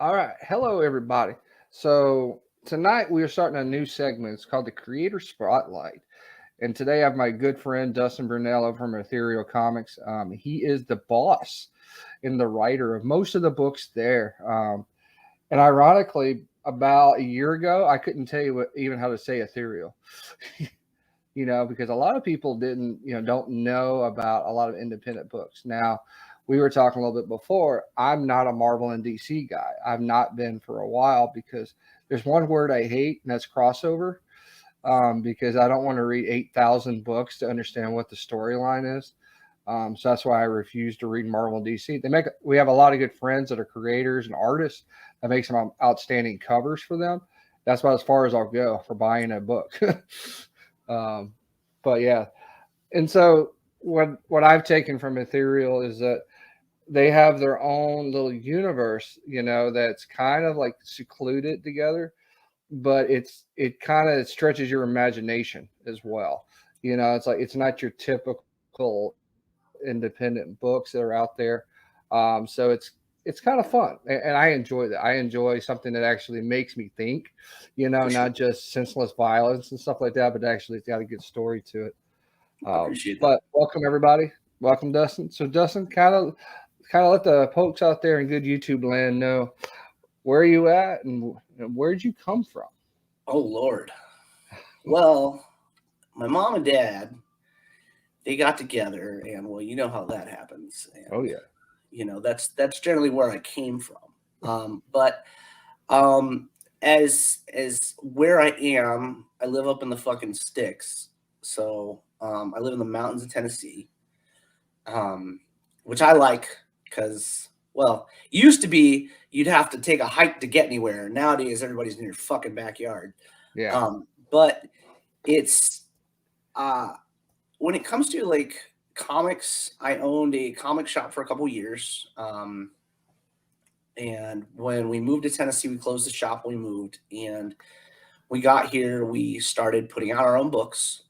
All right. Hello, everybody. So, tonight we are starting a new segment. It's called the Creator Spotlight. And today I have my good friend Dustin Brunello from Ethereal Comics. He is the boss and the writer of most of the books there. And ironically, about a year ago, I couldn't tell you even how to say Ethereal, because a lot of people don't know about a lot of independent books. Now, we were talking a little bit before. I'm not a Marvel and DC guy. I've not been for a while because there's one word I hate, and that's crossover. Because I don't want to read 8,000 books to understand what the storyline is. So that's why I refuse to read Marvel and DC. We have a lot of good friends that are creators and artists that make some outstanding covers for them. That's about as far as I'll go for buying a book. um, but yeah, and so what I've taken from Ethereal is that they have their own little universe, that's kind of like secluded together, but it kind of stretches your imagination as well. It's like it's not your typical independent books that are out there. So it's kind of fun, and I enjoy that. I enjoy something that actually makes me think, For not sure. just senseless violence and stuff like that, but actually it's got a good story to it. I appreciate that. But welcome everybody. Welcome Dustin. So Dustin, kind of let the folks out there in good YouTube land know where you at and where'd you come from. Oh Lord. Well, my mom and dad, they got together, and well, you know how that happens, Oh and yeah. that's generally where I came from. But um, as where I am, I live up in the fucking sticks. So I live in the mountains of Tennessee, um, which I like because, well, it used to be you'd have to take a hike to get anywhere. Nowadays, everybody's in your fucking backyard. Yeah. But it's uh, when it comes to like comics, I owned a comic shop for a couple years. And when we moved to Tennessee, we closed the shop. We moved, and we got here. We started putting out our own books,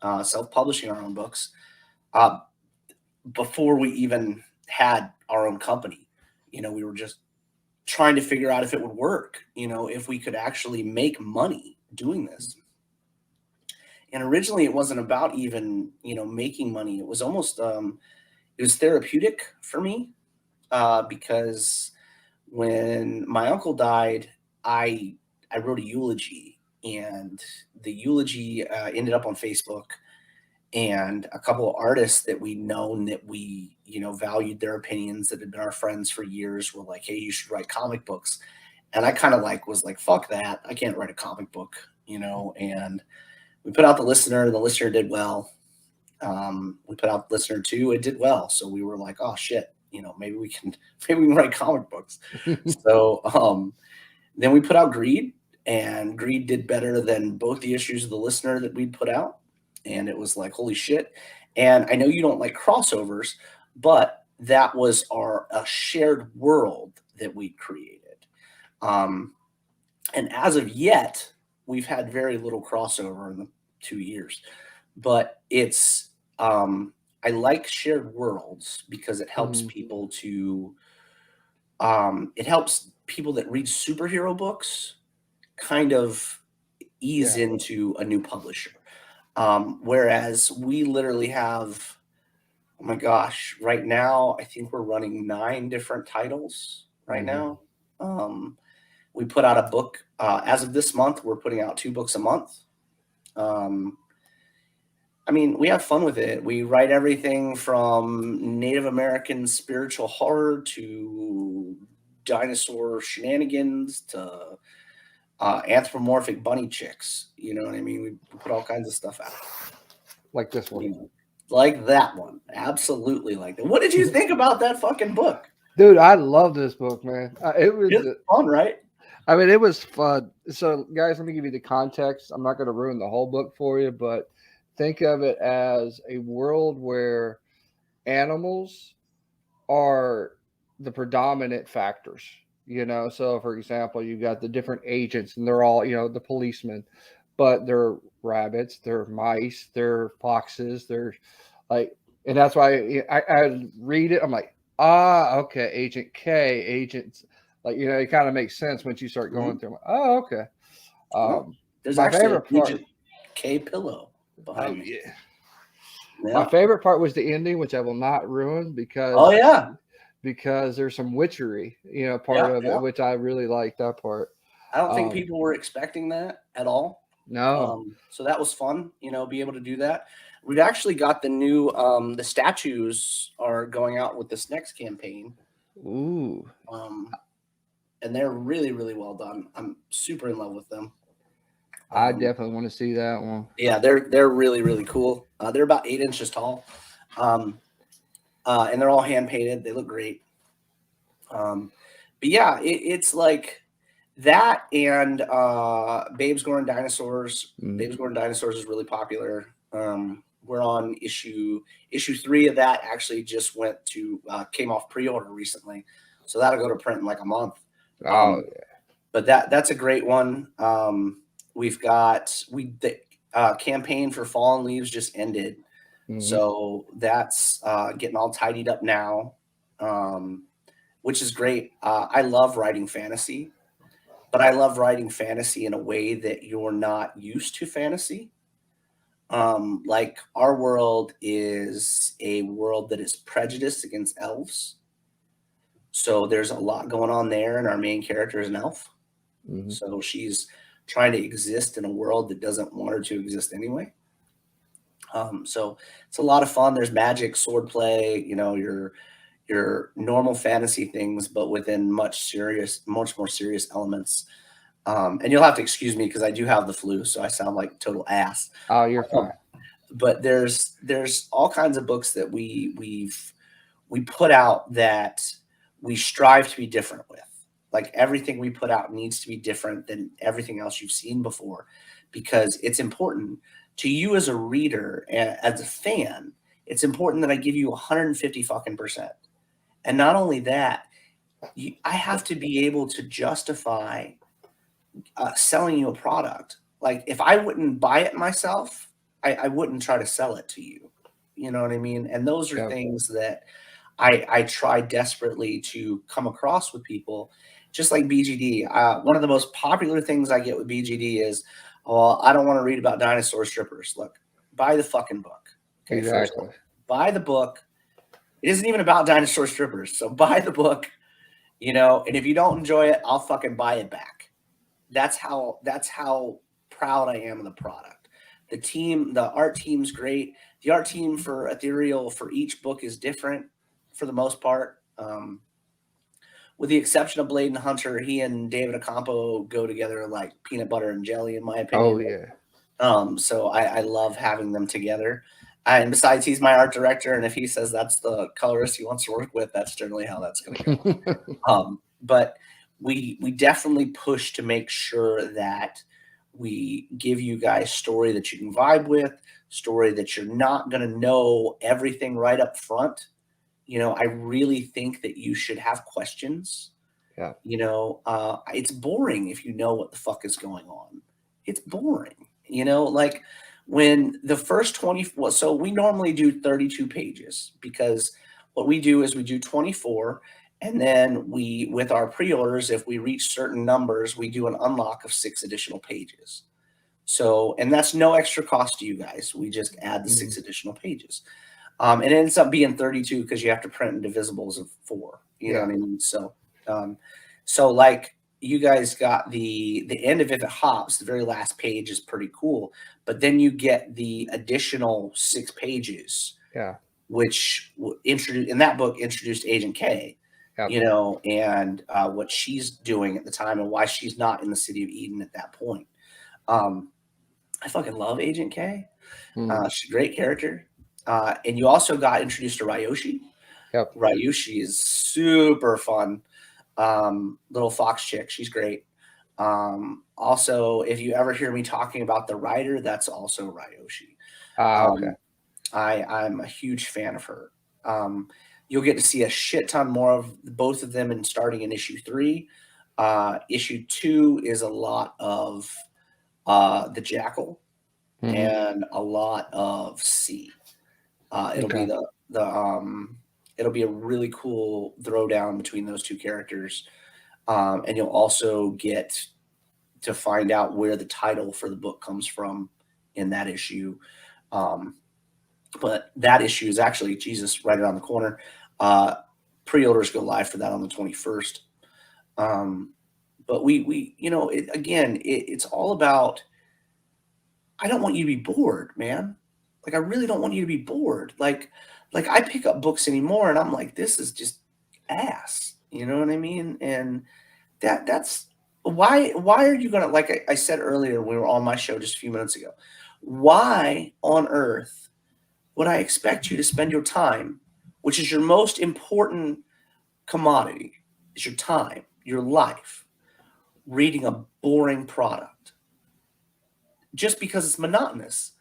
self-publishing our own books. Uh, before we even had our own company. We were just trying to figure out if it would work, if we could actually make money doing this. And originally it wasn't about even, making money. It was almost, it was therapeutic for me because when my uncle died, I, I wrote a eulogy, and the eulogy ended up on Facebook, and a couple of artists that we'd known that we valued their opinions, that had been our friends for years, were like, hey, you should write comic books. And I kind of was like, fuck that, I can't write a comic book. And we put out the listener, and the listener did well. We put out listener 2, it did well, so we were like, oh shit, maybe we can maybe we can write comic books. So then we put out Greed, and Greed did better than both the issues of the listener that we'd put out. And it was like, holy shit. And I know you don't like crossovers, but that was our a shared world that we created. Um, and as of yet, we've had very little crossover in the 2 years. But I like shared worlds because it helps Mhm. people to, it helps people that read superhero books kind of ease Yeah. into a new publisher. Whereas we literally have, oh my gosh, right now, I think we're running 9 different titles right Hmm. now. We put out a book, as of this month, we're putting out 2 books a month. Um, I mean, we have fun with it. We write everything from Native American spiritual horror to dinosaur shenanigans to anthropomorphic bunny chicks. You know what I mean? We put all kinds of stuff out. Like this one. Like that one. Absolutely like that. What did you think about that fucking book? Dude, I love this book, man. It was, It's fun, right? I mean, it was fun. So, guys, let me give you the context. I'm not going to ruin the whole book for you, but think of it as a world where animals are the predominant factors. So for example, you got the different agents, and they're all, the policemen, but they're rabbits, they're mice, they're foxes, they're like, and that's why I read it. I'm like, okay, Agent K, Agent. Like, it kind of makes sense once you start going through. Oh, okay. Well, there's My actually favorite a part. Agent K pillow Oh behind me. yeah. Yeah. My favorite part was the ending, which I will not ruin Oh yeah. because there's some witchery, part Yeah, of it, yeah. which I really like that part. I don't think people were expecting that at all. No. So that was fun, be able to do that. We've actually got the new the statues are going out with this next campaign. Ooh. And they're really, really well done. I'm super in love with them. I definitely want to see that one. Yeah, they're really, really cool. They're about 8 inches tall. And they're all hand painted. They look great. But yeah, it's like that and Babes Going Dinosaurs. Babes Going Dinosaurs is really popular. We're on issue 3 of that. Actually, just came off pre-order recently, so that'll go to print in like a month. Oh yeah. But that's a great one. We've got the campaign for Fallen Leaves just ended, so that's getting all tidied up now, which is great. I love writing fantasy, but I love writing fantasy in a way that you're not used to fantasy. Like our world is a world that is prejudiced against elves. So there's a lot going on there, and our main character is an elf. So she's trying to exist in a world that doesn't want her to exist anyway. So it's a lot of fun. There's magic, swordplay, your normal fantasy things, but within much more serious elements. And you'll have to excuse me because I do have the flu, so I sound like total ass. Oh, you're fine. But there's all kinds of books that we put out that we strive to be different with. Like everything we put out needs to be different than everything else you've seen before, because it's important to you as a reader and as a fan. It's important that I give you 150 fucking %. And not only that, I have to be able to justify selling you a product. Like if I wouldn't buy it myself, I wouldn't try to sell it to you. You know what I mean? And those are things that I try desperately to come across with people, just like BGD. One of the most popular things I get with BGD is, well, I don't want to read about dinosaur strippers. Look, buy the fucking book. Okay, exactly. First, buy the book. It isn't even about dinosaur strippers. So buy the book, and if you don't enjoy it, I'll fucking buy it back. That's how proud I am of the product. The art team's great. The art team for Ethereal for each book is different for the most part. With the exception of Blade and Hunter, he and David Ocampo go together like peanut butter and jelly, in my opinion. Oh yeah. So I love having them together. And besides, he's my art director, and if he says that's the colorist he wants to work with, that's generally how that's going to go. But we definitely push to make sure that we give you guys story that you can vibe with, story that you're not going to know everything right up front. I really think that you should have questions. Yeah. It's boring if you know what the fuck is going on. It's boring. Like when the first 20, so we normally do 32 pages because what we do is we do 24. And then with our pre-orders, if we reach certain numbers, we do an unlock of 6 additional pages. So, and that's no extra cost to you guys. We just add the 6 additional pages. It ends up being 32 because you have to print in divisibles of 4. You know what I mean? So like you guys got the end of If It Hops, the very last page is pretty cool. But then you get the additional 6 pages. Yeah. Which introduced in that book introduced Agent K. And what she's doing at the time and why she's not in the city of Eden at that point. I fucking love Agent K. She's a great character. And you also got introduced to Ryoshi. Yep. Ryoshi is super fun. Little fox chick. She's great. Also, if you ever hear me talking about the writer, that's also Ryoshi. Okay. I'm a huge fan of her. You'll get to see a shit ton more of both of them starting in issue 3. Issue 2 is a lot of the Jackal and a lot of C. It'll be it'll be a really cool throwdown between those two characters. And you'll also get to find out where the title for the book comes from in that issue. But that issue is actually, Jesus, right around the corner. Pre-orders go live for that on the 21st. But we it's all about, I don't want you to be bored, man. Like, I really don't want you to be bored. Like I pick up books anymore and I'm like, this is just ass. You know what I mean? And that's why are you gonna, like I said earlier when we were on my show just a few minutes ago, why on earth would I expect you to spend your time, which is your most important commodity, is your time, your life, reading a boring product just because it's monotonous?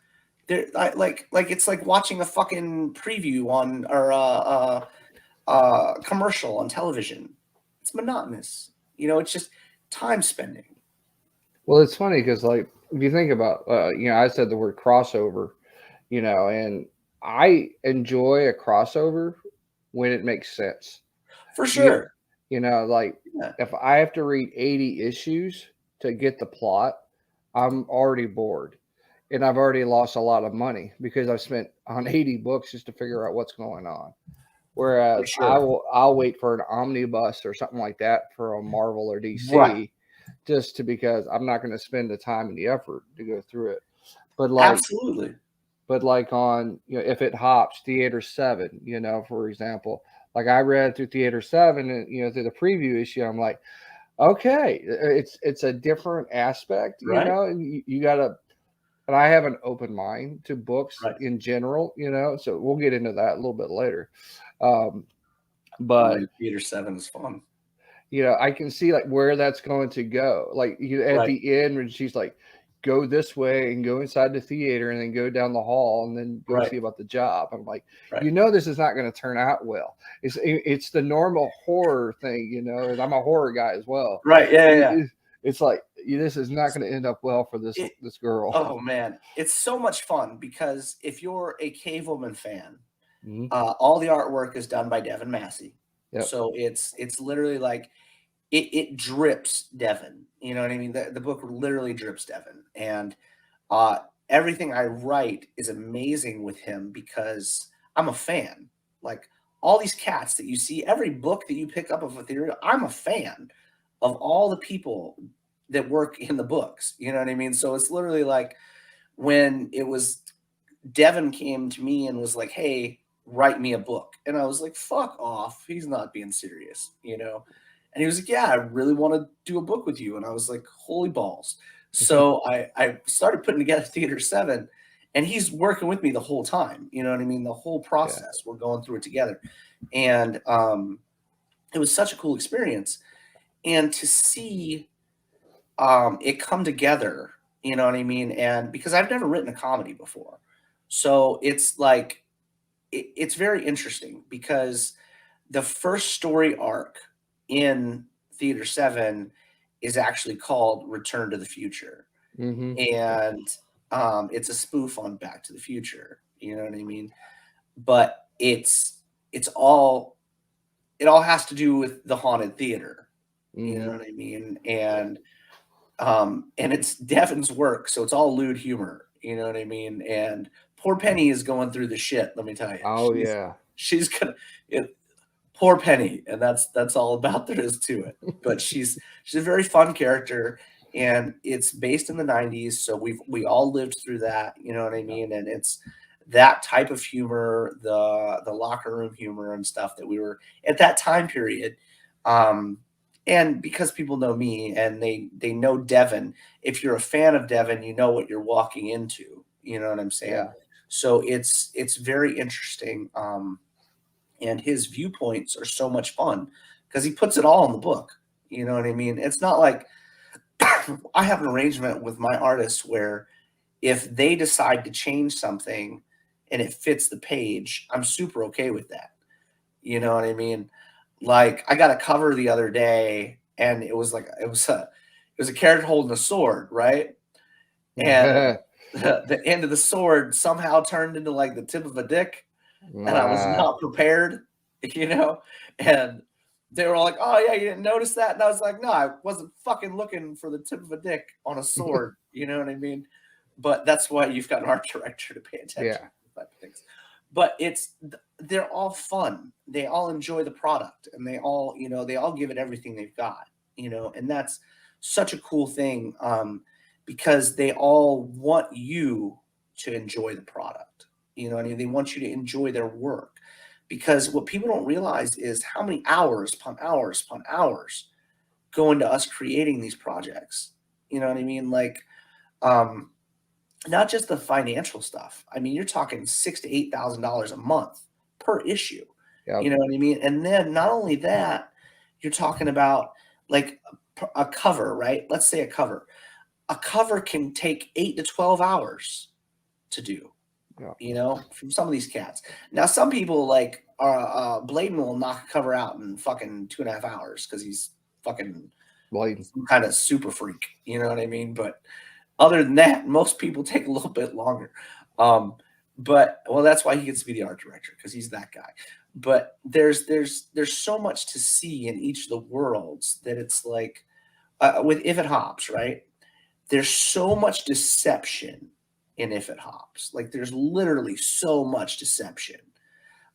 Like it's like watching a fucking preview on, or commercial on television. It's monotonous. It's just time spending. Well, it's funny because, like, if you think about, I said the word crossover, and I enjoy a crossover when it makes sense. For sure. Like, Yeah. if I have to read 80 issues to get the plot, I'm already bored. And I've already lost a lot of money because I've spent on 80 books just to figure out what's going on. Whereas sure. I'll wait for an omnibus or something like that for a Marvel or DC, Right. just because I'm not going to spend the time and the effort to go through it. But like, absolutely. But like on, if it hops Theater 7, for example, like I read through Theater 7 and, through the preview issue, I'm like, okay, it's a different aspect, Right. and you got to, and I have an open mind to books Right. in general, so we'll get into that a little bit later. But Theater 7 is fun. I can see like where that's going to go. Like at the end when she's like, go this way and go inside the theater and then go down the hall and then go see about the job. I'm like, this is not going to turn out well. It's the normal horror thing, and I'm a horror guy as well. Right. Yeah. It's like, this is not going to end up well for this girl. Oh man, it's so much fun because if you're a Cavewoman fan, all the artwork is done by Devin Massey. Yep. So it's literally like it drips Devin. You know what I mean? The book literally drips Devin, and everything I write is amazing with him because I'm a fan. Like all these cats that you see, every book that you pick up of Ethereal, I'm a fan of all the people that work in the books. You know what I mean? So it's literally like when it was Devin came to me and was like, hey, write me a book. And I was like, fuck off. He's not being serious, And he was like, yeah, I really want to do a book with you. And I was like, holy balls. So I started putting together Theater 7, and he's working with me the whole time. You know what I mean? The whole process, we're going through it together. And it was such a cool experience. And to see it come together, you know what I mean? And because I've never written a comedy before. So it's like, it's very interesting because the first story arc in Theater 7 is actually called Return to the Future. And it's a spoof on Back to the Future. You know what I mean? But it all has to do with the haunted theater. You know what I mean? And it's Devin's work, so it's all lewd humor. You know what I mean? And poor Penny is going through the shit. Let me tell you. Oh she's gonna. Poor Penny, and that's all about there is to it. But she's a very fun character, and it's based in the 90s, so we all lived through that. You know what I mean? And it's that type of humor, the locker room humor and stuff that we were at that time period. And because people know me and they know Devin, if you're a fan of Devin, you know what you're walking into. You know what I'm saying? Yeah. So it's very interesting. And his viewpoints are so much fun because he puts it all in the book. You know what I mean? It's not like I have an arrangement with my artists where if they decide to change something and it fits the page, I'm super okay with that. You know what I mean? Like I got a cover the other day and it was a character holding a sword, right? And the end of the sword somehow turned into like the tip of a dick. And I was not prepared, and they were all like, "Oh yeah, you didn't notice that?" And I was like, "No, I wasn't fucking looking for the tip of a dick on a sword." You know what I mean? But that's why you've got an art director to pay attention Yeah. to type of things. But they're all fun. They all enjoy the product, and they all give it everything they've got. And that's such a cool thing, because they all want you to enjoy the product. You know what I mean? They want you to enjoy their work, because what people don't realize is how many hours upon hours upon hours go into us creating these projects. You know what I mean? Like, not just the financial stuff. I mean, you're talking $6,000 to $8,000 a month per issue. Yep. You know what I mean? And then not only that, you're talking about like a cover, right? Let's say a cover. A cover can take 8 to 12 hours to do. Yeah. From some of these cats. Now, some people like Bladen will knock a cover out in fucking 2.5 hours because he's fucking Bladen. some kind of super freak. You know what I mean? But other than that, most people take a little bit longer. But that's why he gets to be the art director, because he's that guy. But there's so much to see in each of the worlds that it's like with If It Hops, right? There's so much deception in If It Hops. Like, there's literally so much deception.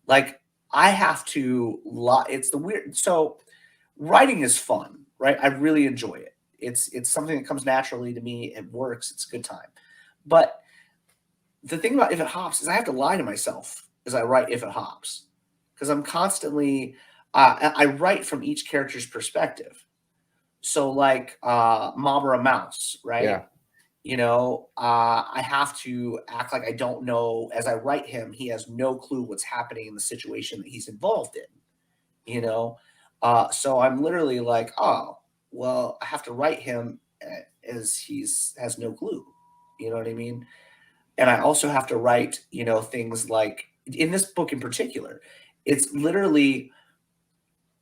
Like, I have to lie. It's the weird. So writing is fun, right? I really enjoy it. It's something that comes naturally to me. It works. It's a good time. But the thing about If It Hops is I have to lie to myself as I write If It Hops, because I'm constantly I write from each character's perspective. So like Mob or a Mouse, right? Yeah. I have to act like I don't know. As I write him, he has no clue what's happening in the situation that he's involved in. So I'm literally like, oh, well, I have to write him as has no clue. You know what I mean? And I also have to write, things like in this book in particular, it's literally,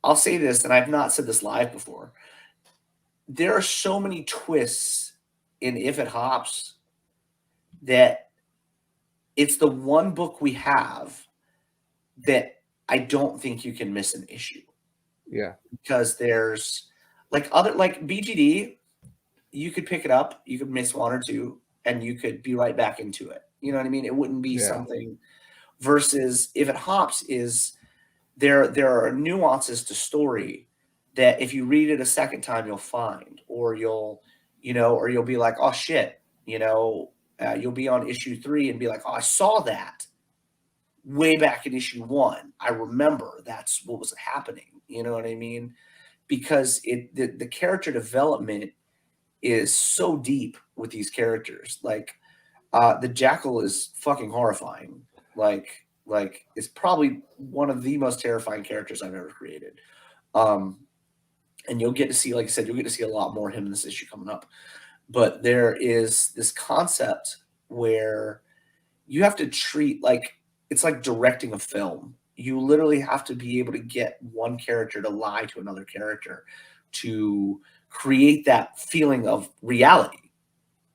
I'll say this, and I've not said this live before. There are so many twists in If It Hops that it's the one book we have that I don't think you can miss an issue. Yeah. Because there's like BGD, you could pick it up, you could miss one or two, and you could be right back into it. You know what I mean? It wouldn't be something. Versus If It Hops is there are nuances to story that if you read it a second time you'll find, or you'll be like, oh shit, you'll be on issue 3 and be like, oh, I saw that way back in issue 1. I remember that's what was happening. You know what I mean? Because the character development is so deep with these characters. Like the Jackal is fucking horrifying. Like it's probably one of the most terrifying characters I've ever created. And you'll get to see, like I said, you'll get to see a lot more of him in this issue coming up. But there is this concept where you have to treat it's like directing a film. You literally have to be able to get one character to lie to another character to create that feeling of reality.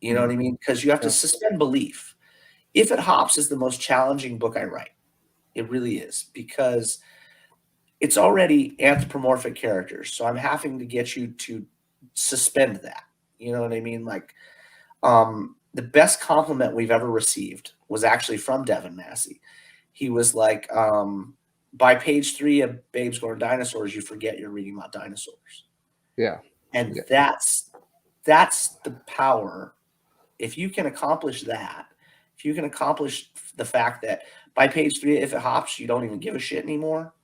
You know what I mean? Because you have to suspend belief. If It Hops is the most challenging book I write. It really is, because it's already anthropomorphic characters. So I'm having to get you to suspend that. You know what I mean? Like, the best compliment we've ever received was actually from Devin Massey. He was like, by page 3 of Babes Going Dinosaurs, you forget you're reading about dinosaurs. Yeah. And that's the power. If you can accomplish that, if you can accomplish the fact that by page 3, If It Hops, you don't even give a shit anymore,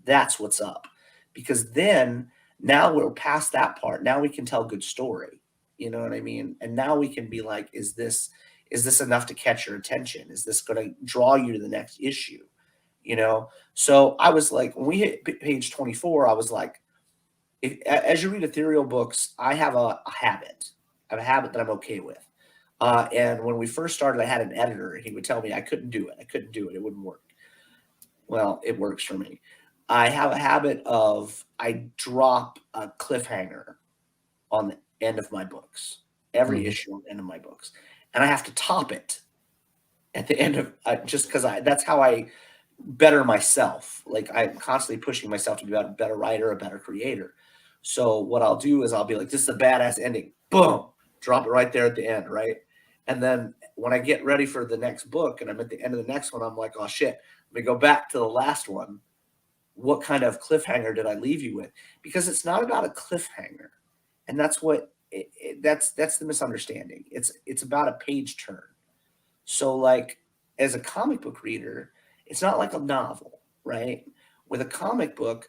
that's what's up. Because then, now we're past that part. Now we can tell good story. You know what I mean? And now we can be like, is this enough to catch your attention? Is this going to draw you to the next issue? So I was like, when we hit page 24, I was like, as you read Ethereal books, I have a habit. I have a habit that I'm okay with. And when we first started, I had an editor, and he would tell me I couldn't do it. It wouldn't work. Well, it works for me. I have a habit of, I drop a cliffhanger on the end of my books, every issue on the end of my books. And I have to top it at the end of, just because that's how I better myself. Like I'm constantly pushing myself to be a better writer, a better creator. So what I'll do is I'll be like, this is a badass ending. Boom. Drop it right there at the end, right? And then when I get ready for the next book and I'm at the end of the next one, I'm like, oh shit, let me go back to the last one. What kind of cliffhanger did I leave you with? Because it's not about a cliffhanger. And that's what that's the misunderstanding. It's about a page turn. So like as a comic book reader, it's not like a novel, right? With a comic book,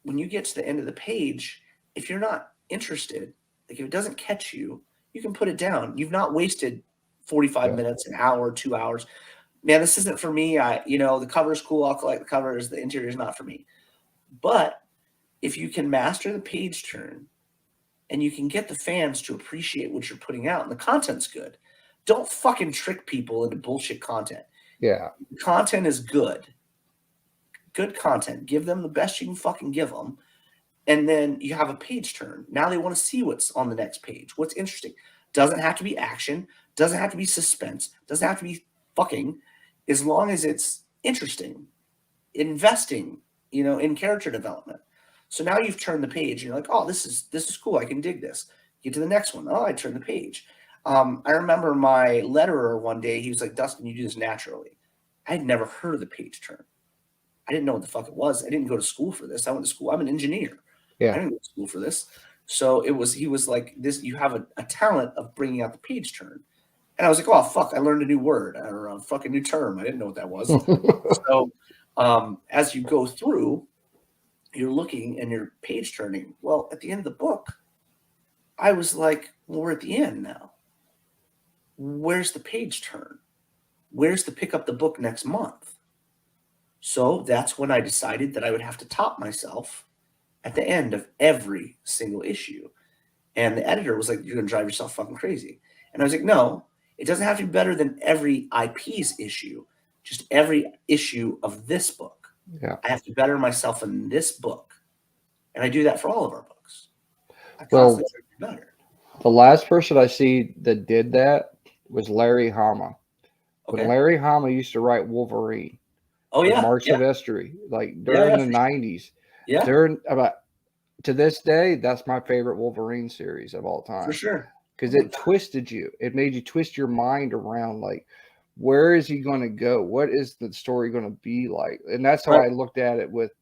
when you get to the end of the page, if you're not interested, like if it doesn't catch you, you can put it down. You've not wasted 45 minutes, an hour, 2 hours. Man, this isn't for me. The cover is cool. I'll collect the covers. The interior is not for me. But if you can master the page turn and you can get the fans to appreciate what you're putting out and the content's good, don't fucking trick people into bullshit content. Yeah. Content is good. Good content. Give them the best you can fucking give them. And then you have a page turn. Now they want to see what's on the next page. What's interesting. Doesn't have to be action. Doesn't have to be suspense. Doesn't have to be fucking. As long as it's interesting. Investing, in character development. So now you've turned the page. And you're like, oh, this is cool. I can dig this. Get to the next one. Oh, I turned the page. I remember my letterer one day, he was like, Dustin, you do this naturally. I had never heard of the page turn. I didn't know what the fuck it was. I didn't go to school for this. I went to school. I'm an engineer. Yeah. I didn't go to school for this. So he was like, this, you have a talent of bringing out the page turn. And I was like, oh, fuck, I learned a new word or a fucking new term. I didn't know what that was. So as you go through, you're looking and you're page turning. Well, at the end of the book, I was like, well, we're at the end now. Where's the page turn? Where's the pick up the book next month? So that's when I decided that I would have to top myself at the end of every single issue. And the editor was like, you're going to drive yourself fucking crazy. And I was like, no, it doesn't have to be better than every IP's issue, just every issue of this book. Yeah. I have to better myself in this book. And I do that for all of our books. I Well, constantly try to be better. the last person I see that did that was Larry Hama. Okay. When Larry Hama used to write Wolverine. Oh, yeah. Mark Yeah. Silvestri, like during the 90s. Yeah. To this day, that's my favorite Wolverine series of all time. For sure. Because it twisted you. It made you twist your mind around, like, where is he going to go? What is the story going to be like? And that's how I looked at it with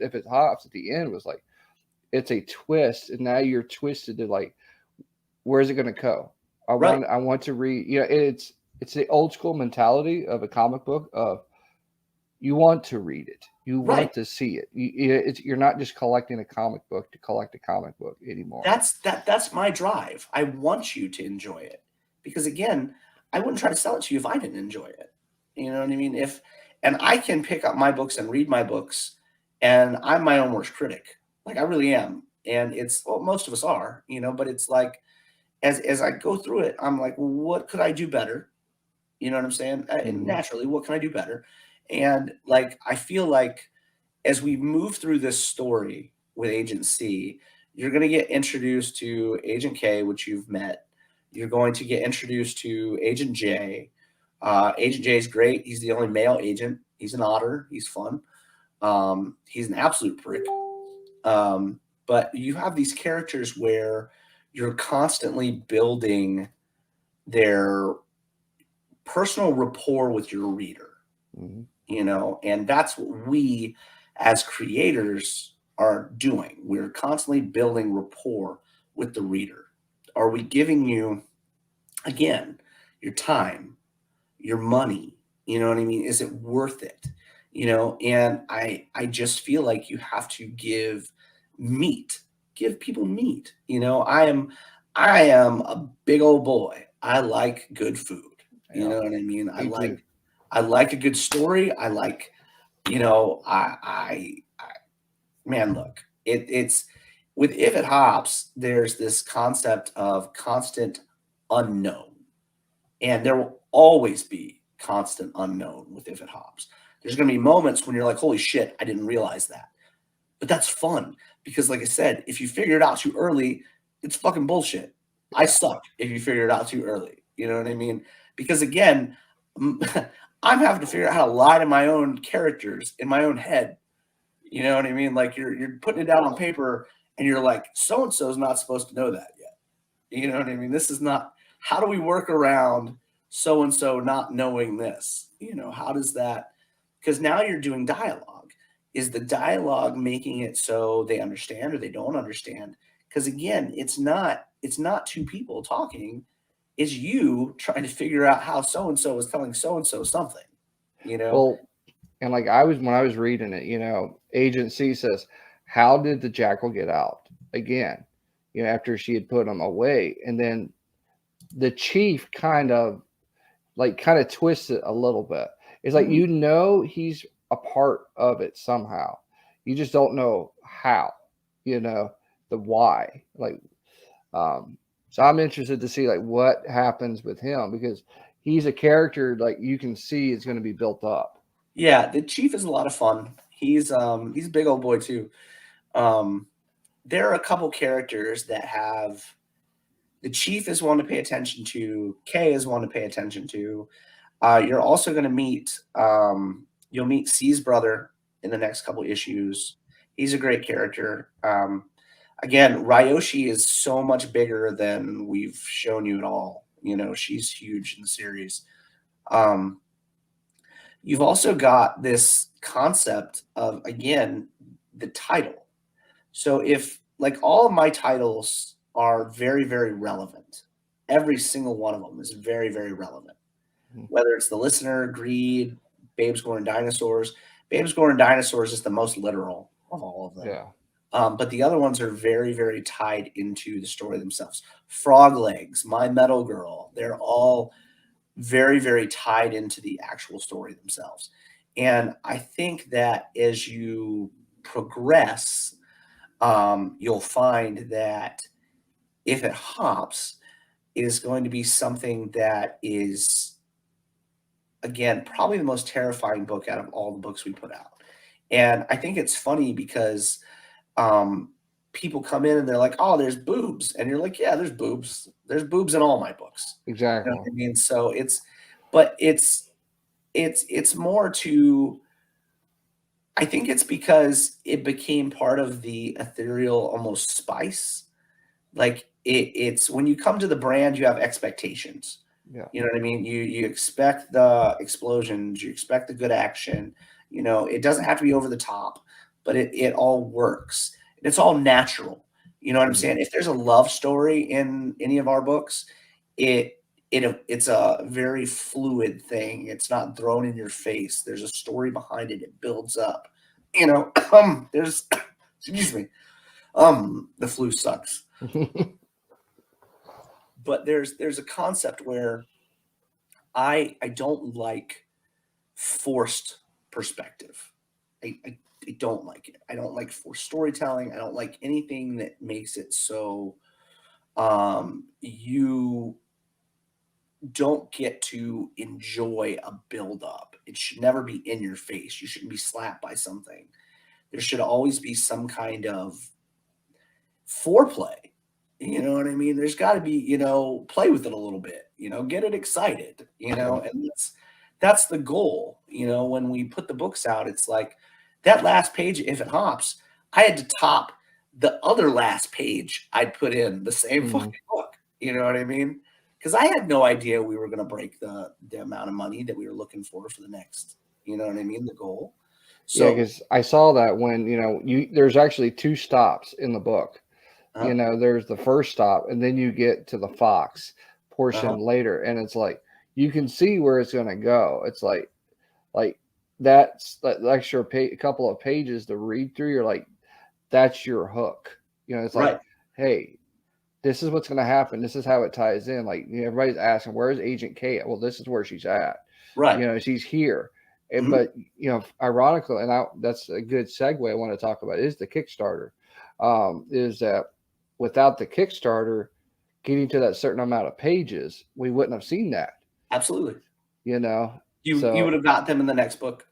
If It Hops at the end, was like, it's a twist, and now you're twisted to like, where is it going to go? I want to read. It's the old school mentality of a comic book of you want to read it, you want to see it. You're not just collecting a comic book to collect a comic book anymore. That's my drive. I want you to enjoy it because again, I wouldn't try to sell it to you if I didn't enjoy it. You know what I mean? And I can pick up my books and read my books, and I'm my own worst critic. Like I really am. And most of us are, but it's like, as I go through it, I'm like, well, what could I do better? You know what I'm saying? Mm-hmm. Naturally, what can I do better? And like, I feel like as we move through this story with Agent C, you're going to get introduced to Agent K, which you've met. You're going to get introduced to Agent J. Agent J is great. He's the only male agent. He's an otter. He's fun. He's an absolute prick. But you have these characters where you're constantly building their personal rapport with your reader, and that's what we as creators are doing. We're constantly building rapport with the reader. Are we giving you, again, your time, your money? You know what I mean? Is it worth it? And I just feel like you have to give people meat. I am a big old boy. I like good food. You know what I mean? I like a good story. I like, man, look, it's with If It Hops, there's this concept of constant unknown, and there will always be constant unknown with If It Hops. There's going to be moments when you're like, holy shit, I didn't realize that. But that's fun because, like I said, if you figure it out too early, it's fucking bullshit. I suck if you figure it out too early. You know what I mean? Because again, I'm having to figure out how to lie to my own characters in my own head. You know what I mean? Like you're putting it down on paper and you're like, so and so is not supposed to know that yet. You know what I mean? This is not, how do we work around so and so not knowing this? You know, how does that, because now you're doing dialogue. Is the dialogue making it so they understand or they don't understand? Because again, it's not two people talking. It's you trying to figure out how so and so is telling so and so something. You know? Well, and like when I was reading it, Agent C says, "How did the jackal get out again?" After she had put him away, and then the chief kind of twists it a little bit. It's like he's a part of it somehow. You just don't know how. The why. So I'm interested to see what happens with him, because he's a character you can see is going to be built up. Yeah, the chief is a lot of fun. He's a big old boy too. There are a couple characters that have, the chief is one to pay attention to. Kay is one to pay attention to. You're also going to meet, you'll meet C's brother in the next couple issues. He's a great character. Again, Ryoshi is so much bigger than we've shown you at all. She's huge in the series. You've also got this concept of, again, the title. So if, all of my titles are very, very relevant, every single one of them is very, very relevant. Whether it's The Listener, Greed, Babes, Gore, and Dinosaurs. Babes, Gore, and Dinosaurs is the most literal of all of them. Yeah. But the other ones are very, very tied into the story themselves. Frog Legs, My Metal Girl, they're all very, very tied into the actual story themselves. And I think that as you progress, you'll find that If It Hops is going to be something that is, again, probably the most terrifying book out of all the books we put out. And I think it's funny because people come in and they're like, oh, there's boobs. And you're like, yeah, there's boobs. There's boobs in all my books. Exactly. You know what I mean? So it's more to, I think it's because it became part of the Ethereal almost spice. It's when you come to the brand, you have expectations. Yeah. You know what I mean? You expect the explosions, you expect the good action. It doesn't have to be over the top, but it all works. It's all natural. You know what I'm saying? If there's a love story in any of our books, it's a very fluid thing. It's not thrown in your face. There's a story behind it. It builds up. There's excuse me. The flu sucks. But there's a concept where I don't like forced perspective. I don't like it. I don't like forced storytelling. I don't like anything that makes it so you don't get to enjoy a build-up. It should never be in your face. You shouldn't be slapped by something. There should always be some kind of foreplay. You know what I mean? There's got to be, play with it a little bit, get it excited, and that's the goal. When we put the books out, it's like that last page, If It Hops, I had to top the other last page I'd put in the same fucking book. You know what I mean? Because I had no idea we were going to break the amount of money that we were looking for the next, you know what I mean? The goal. So, yeah, because I saw that when, there's actually 2 stops in the book. There's the first stop, and then you get to the Fox portion later, and it's like you can see where it's going to go. It's like that's that extra couple of pages to read through. You're like, that's your hook. It's like, hey, this is what's going to happen. This is how it ties in. Everybody's asking, where's Agent K at? Well, this is where she's at. Right. She's here. And, but, ironically, and that's a good segue I want to talk about, is the Kickstarter. Is that without the Kickstarter getting to that certain amount of pages, we wouldn't have seen that. Absolutely. You would have got them in the next book.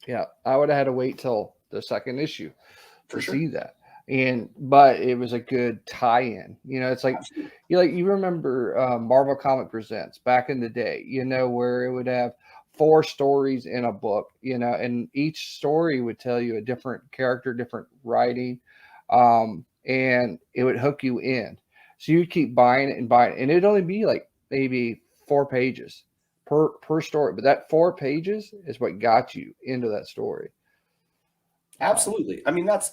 Yeah. I would have had to wait till the second issue to see that. But it was a good tie-in. It's like, you remember Marvel Comic Presents back in the day, where it would have 4 stories in a book, and each story would tell you a different character, different writing, and it would hook you in. So you'd keep buying it and buying it, and it'd only be like maybe 4 pages per story, but that 4 pages is what got you into that story. Absolutely. I mean, that's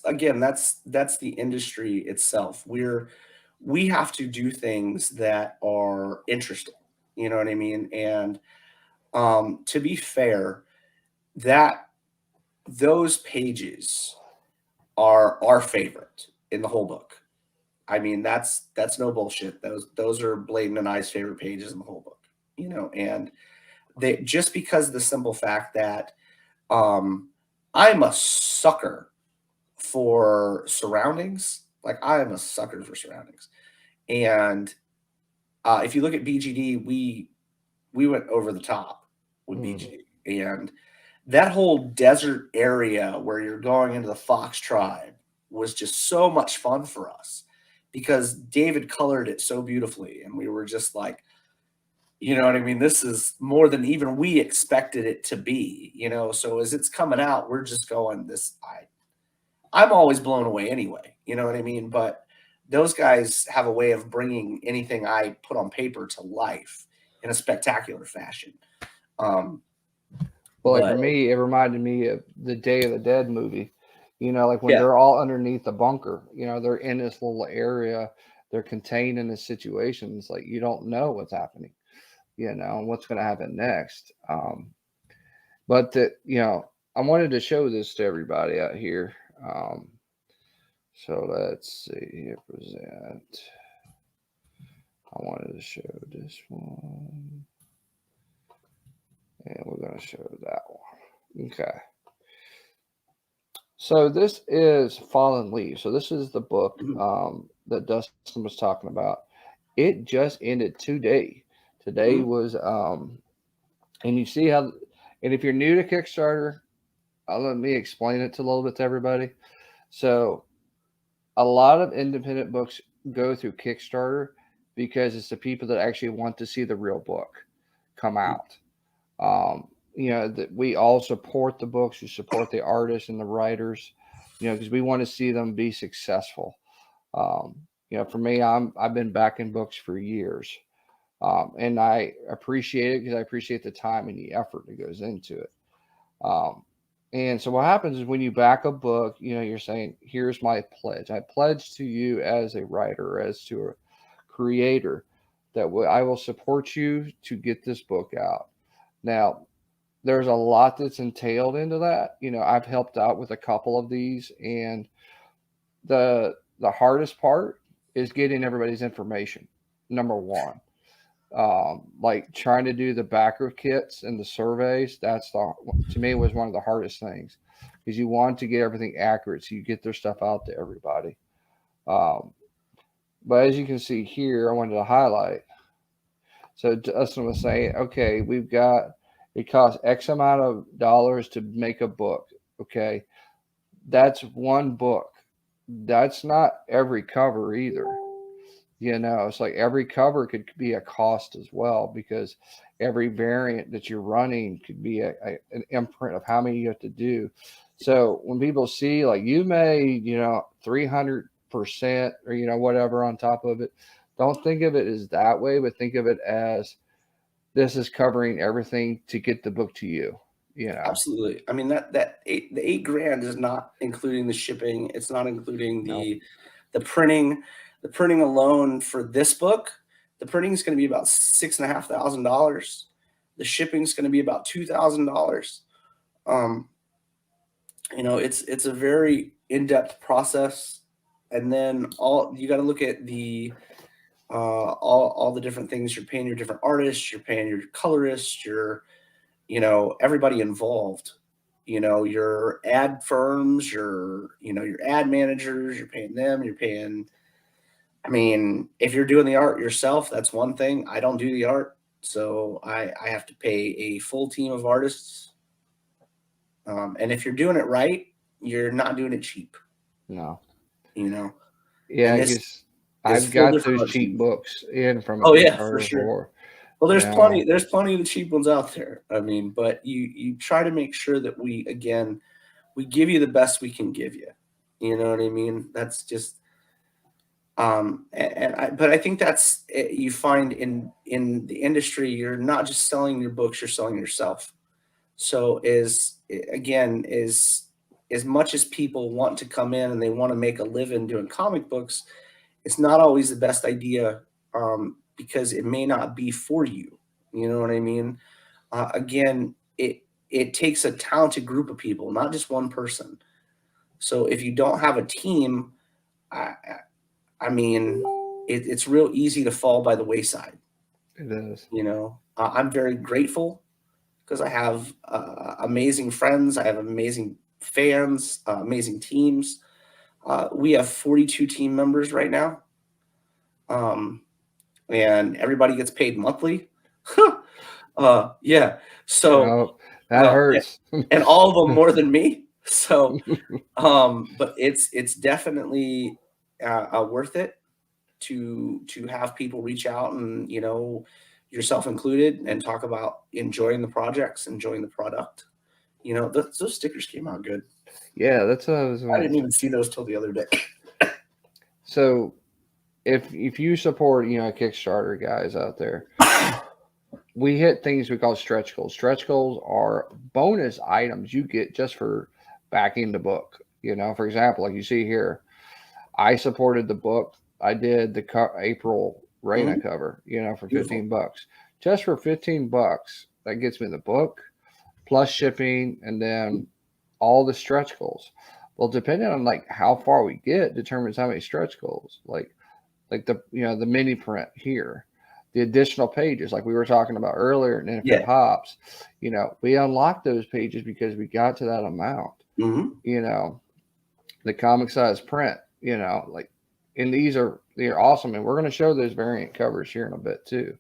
again, that's the industry itself. We have to do things that are interesting. You know what I mean? And to be fair, that those pages are our favorite in the whole book. I mean, that's no bullshit. Those are Bladen and I's favorite pages in the whole book. And they just because of the simple fact that I'm a sucker for surroundings. Like I am a sucker for surroundings. And if you look at BGD, we went over the top with BGD, and that whole desert area where you're going into the Fox tribe was just so much fun for us because David colored it so beautifully, and we were just like, you know what I mean? This is more than even we expected it to be, So as it's coming out, we're just going I'm always blown away anyway, you know what I mean? But those guys have a way of bringing anything I put on paper to life in a spectacular fashion. Well, like for me, it reminded me of the Day of the Dead movie. Like when they're all underneath the bunker, they're in this little area, they're contained in this situation. It's like you don't know what's happening, and what's going to happen next. But I wanted to show this to everybody out here. So let's see here, present. I wanted to show this one. And we're going to show that one. Okay. So this is Fallen Leaves. So this is the book that Dustin was talking about. It just ended today. Today was, and you see how, and if you're new to Kickstarter, let me explain it a little bit to everybody. So a lot of independent books go through Kickstarter because it's the people that actually want to see the real book come out. That we all support the books, we support the artists and the writers, because we want to see them be successful. For me, I've been backing books for years, and I appreciate it because I appreciate the time and the effort that goes into it. And so what happens is when you back a book, you're saying, here's my pledge. I pledge to you as a writer, as to a creator, that I will support you to get this book out. Now, there's a lot that's entailed into that. I've helped out with a couple of these, and the hardest part is getting everybody's information. Number one, like trying to do the backer kits and the surveys. To me, was one of the hardest things because you want to get everything accurate so you get their stuff out to everybody. But as you can see here, I wanted to highlight. So Dustin was saying, okay, it costs X amount of dollars to make a book. Okay. That's one book. That's not every cover either. It's like every cover could be a cost as well because every variant that you're running could be an imprint of how many you have to do. So when people see like you made, 300% or, whatever on top of it, don't think of it as that way, but think of it as this is covering everything to get the book to you. Absolutely. I mean the $8,000 is not including the shipping. It's not including the printing. The printing alone for this book, the printing is going to be about $6,500. The shipping is going to be about $2,000. It's a very in-depth process, and then you got to look at the all the different things you're paying your different artists, you're paying your colorists, everybody involved. Your ad firms, your ad managers, you're paying them, you're paying. I mean, if you're doing the art yourself, that's one thing. I don't do the art, so I have to pay a full team of artists. And if you're doing it right, you're not doing it cheap. No. Yeah, I've got those cheap books in from a Kickstarter before. Well, there's you know? plenty of the cheap ones out there. I mean, but you try to make sure that we give you the best we can give you. You know what I mean? That's just but I think that's you find in the industry, you're not just selling your books, you're selling yourself. So is as much as people want to come in and they want to make a living doing comic books, it's not always the best idea, because it may not be for you. You know what I mean? Again, it takes a talented group of people, not just one person. So if you don't have a team, I, I mean, it's real easy to fall by the wayside. It is. You know, I'm very grateful because I have amazing friends. I have amazing fans, amazing teams. We have 42 team members right now, and everybody gets paid monthly. Yeah. So, Oh, that and, hurts. and all of them more than me. So, but it's definitely worth it to have people reach out and, yourself included, and talk about enjoying the projects, enjoying the product. Those stickers came out good. Yeah, that's what I was I didn't going. even see those till the other day. So if you support, Kickstarter guys out there, we hit things we call stretch goals. Stretch goals are bonus items you get just for backing the book. For example, like you see here, I supported the book. I did the April Raina Mhm. cover, for Beautiful. $15. Just for $15, that gets me the book plus shipping, and then all the stretch goals. Well, depending on like how far we get, determines how many stretch goals. Like the mini print here, the additional pages, like we were talking about earlier, and if it Yeah. pops, we unlock those pages because we got to that amount. Hmm. You know, the comic size print. Like, and they're awesome, and we're going to show those variant covers here in a bit too.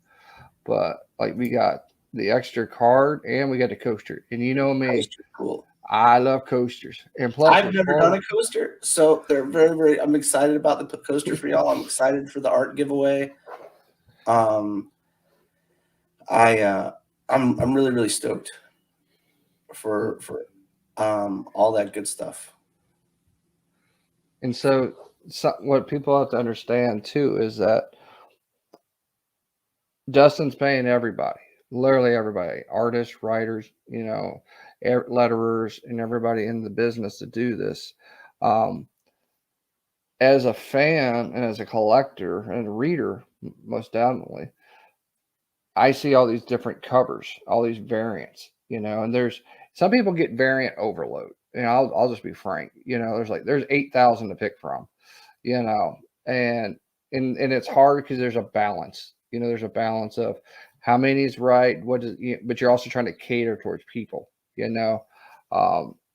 But like we got the extra card and we got the coaster, and you know me, Coaster, cool. I love coasters, and plus I've it's never done a coaster, so they're very, very. I'm excited about the coaster for y'all. I'm excited for the art giveaway. Um, I'm really, really stoked for all that good stuff. And so, what people have to understand too is that Dustin's paying everybody, literally everybody, artists, writers, letterers, and everybody in the business to do this. Um, as a fan and as a collector and a reader, most definitely, I see all these different covers, all these variants, and there's some people get variant overload. I'll just be frank. There's 8,000 to pick from, you know, and and it's hard because there's a balance. There's a balance of how many is right, but you're also trying to cater towards people, and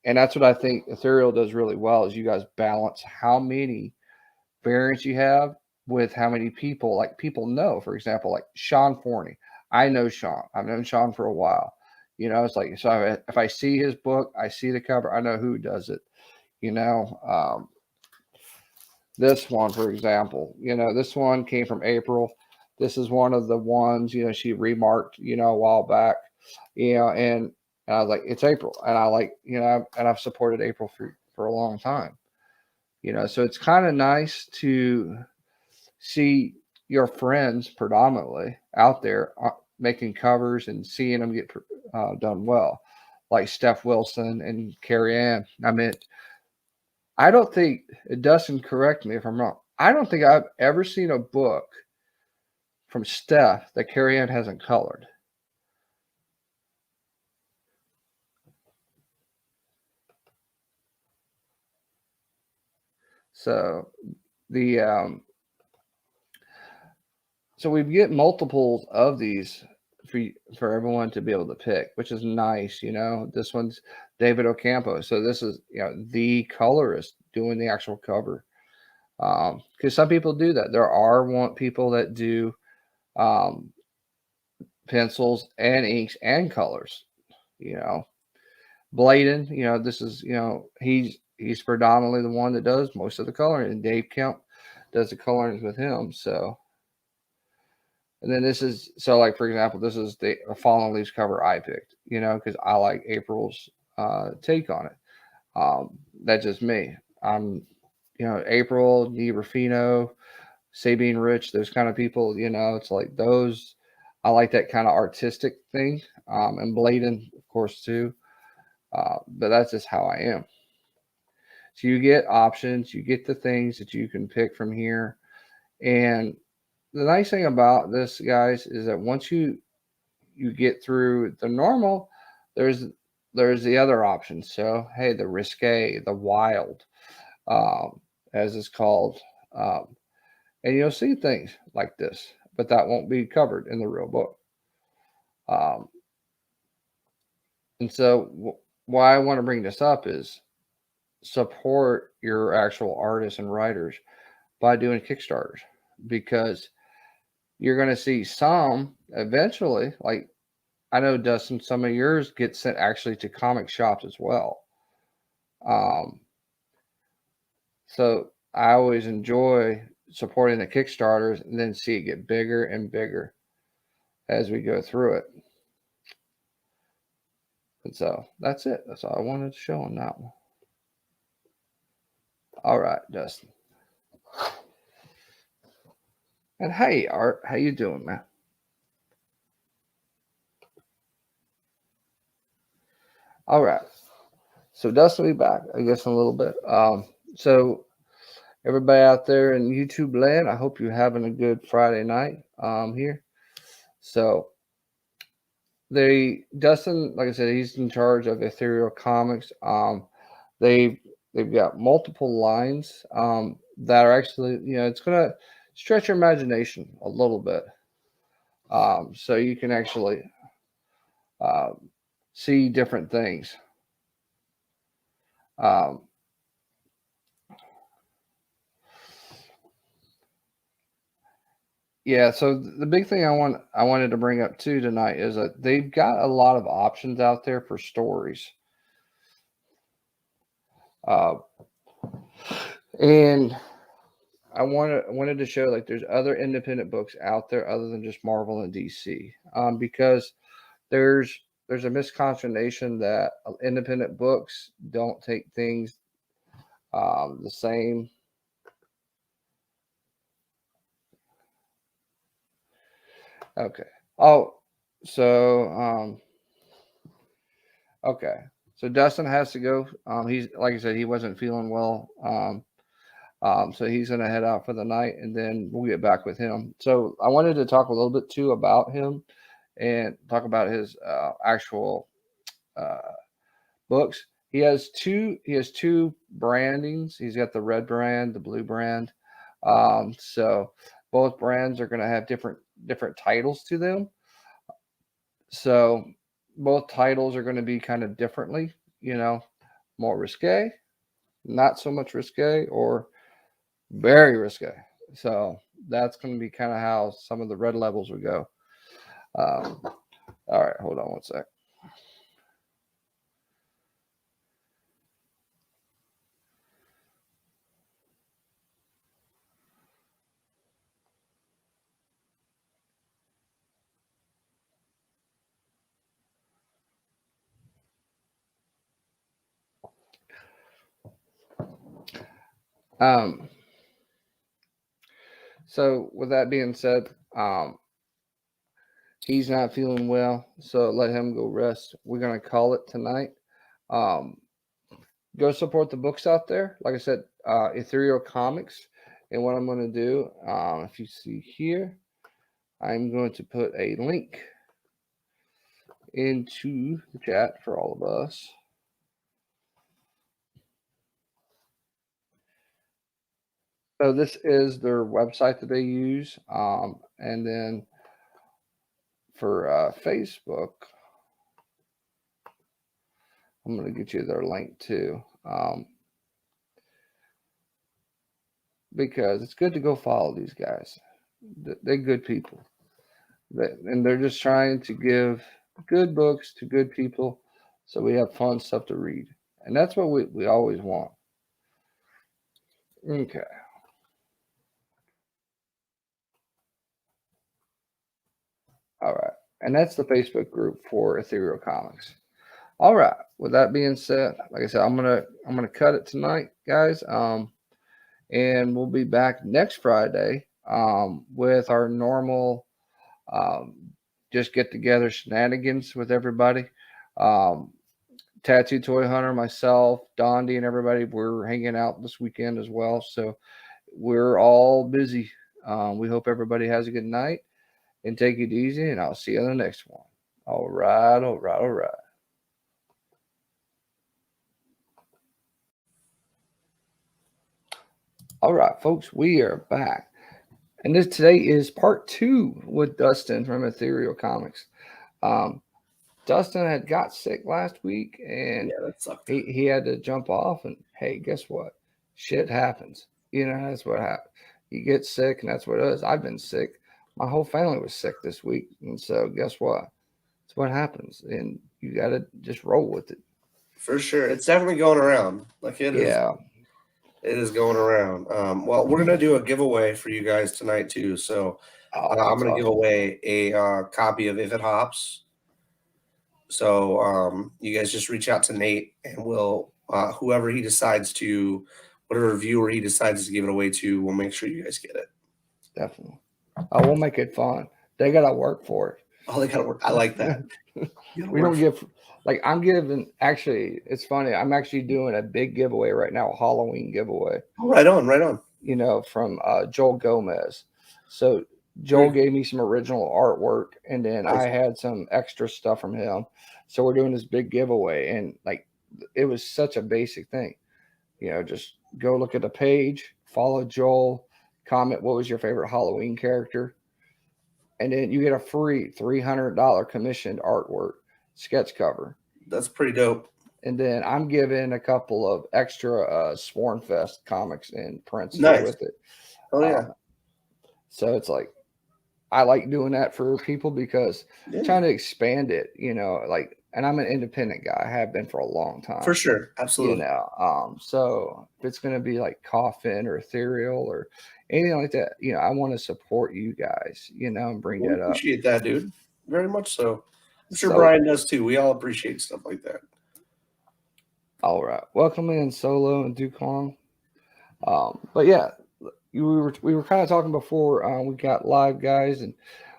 that's what I think Ethereal does really well is you guys balance how many variants you have with how many people, like people know. For example, like Sean Forney. I know Sean. I've known Sean for a while. It's like, so if I see his book, I see the cover, I know who does it. You know, this one, for example, this one came from April. This is one of the ones, she remarked, a while back, and I was like, it's April. And I like, and I've supported April for a long time, so it's kind of nice to see your friends predominantly out there making covers and seeing them get done well, like Steph Wilson and Carrie Ann. I mean, I don't think, Dustin, correct me if I'm wrong, I don't think I've ever seen a book from Steph that Carrie Ann hasn't colored. So the so we get multiples of these for everyone to be able to pick, which is nice. This one's David Ocampo, so this is the colorist doing the actual cover. Because some people do that. There are people that do um, pencils and inks and colors. You know, Bladen. This is he's predominantly the one that does most of the coloring, and Dave Kemp does the colorings with him. So And then this is, so like, for example, this is the Fallen Leaves cover I picked, because I like April's take on it. That's just me. April, Nia Rufino, Sabine Rich, those kind of people, it's like those. I like that kind of artistic thing. And Bladen, of course, too. But that's just how I am. So you get options, you get the things that you can pick from here. And the nice thing about this, guys, is that once you get through the normal, there's the other options. So hey, the risque, the wild, as it's called, and you'll see things like this, but that won't be covered in the real book. And so why I want to bring this up is support your actual artists and writers by doing Kickstarters, because you're going to see some eventually, like I know, Dustin, some of yours get sent actually to comic shops as well. So I always enjoy supporting the Kickstarters and then see it get bigger and bigger as we go through it. And so that's it. That's all I wanted to show on that one. All right, Dustin. And hey, Art, how you doing, man? All right. So Dustin will be back, I guess, in a little bit. So everybody out there in YouTube land, I hope you're having a good Friday night here. So Dustin, like I said, he's in charge of Ethereal Comics. They've got multiple lines that are actually, it's gonna stretch your imagination a little bit. So you can actually see different things. Yeah, so the big thing I wanted to bring up too tonight is that they've got a lot of options out there for stories. And I wanted to show, like, there's other independent books out there other than just Marvel and DC, because there's a misconception that independent books don't take things the same. Okay. Oh, so okay. So Dustin has to go. He's, like I said, he wasn't feeling well. So he's going to head out for the night, and then we'll get back with him. So I wanted to talk a little bit too about him and talk about his actual books. He has two brandings. He's got the red brand, the blue brand. So both brands are going to have different titles to them. So both titles are going to be kind of differently, more risque, not so much risque, or very risque. So that's going to be kind of how some of the red levels would go. All right, hold on one sec. So with that being said, he's not feeling well, so let him go rest. We're gonna call it tonight. Go support the books out there. Like I said, Ethereal Comics. And what I'm going to do, if you see here, I'm going to put a link into the chat for all of us. So this is their website that they use. And then for Facebook, I'm going to get you their link too. Because it's good to go follow these guys. They're good people. And they're just trying to give good books to good people so we have fun stuff to read. And that's what we always want. Okay. All right. And that's the Facebook group for Ethereal Comics. All right. With that being said, like I said, I'm gonna cut it tonight, guys. And we'll be back next Friday with our normal um, just get together shenanigans with everybody. Um, Tattoo Toy Hunter, myself, Dondi, and everybody, we're hanging out this weekend as well. So we're all busy. We hope everybody has a good night and take it easy. And I'll see you on the next one. All right, all right, all right. All right, folks, we are back. And this today is part 2 with Dustin from Ethereal Comics. Dustin had got sick last week, and that sucked. he had to jump off. And hey, guess what? Shit happens. That's what happens. You get sick, and that's what it is. I've been sick. My whole family was sick this week, and so guess what? It's what happens, and you got to just roll with it. For sure, it's definitely going around. Like it is. Yeah. It is going around. Well, we're gonna do a giveaway for you guys tonight too. So I'm gonna give away a copy of If It Hops. So you guys just reach out to Nate, and we'll whoever he decides to, whatever viewer he decides to give it away to, we'll make sure you guys get it. Definitely. We'll make it fun. They gotta work for it. Oh, they gotta work. I like that. We don't give. Like I'm giving, actually, it's funny. I'm actually doing a big giveaway right now, a Halloween giveaway. Oh, right on, right on. From Joel Gomez. So Joel gave me some original artwork, and then I had some extra stuff from him. So we're doing this big giveaway, and like it was such a basic thing. Just go look at the page, follow Joel, comment what was your favorite Halloween character, and then you get a free $300 commissioned artwork sketch cover. That's pretty dope. And then I'm giving a couple of extra Sworn Fest comics and prints with it. Oh yeah. So it's like I like doing that for people because trying to expand it, and I'm an independent guy. I have been for a long time. For sure. Absolutely. So if it's gonna be like Coffin or Ethereal or anything like that, I want to support you guys, and bring that up. Appreciate that, dude. Very much so. I'm sure Brian does too. We all appreciate stuff like that. All right. Welcome in Solo and Dukong. But yeah, we were kind of talking before we got live, guys, and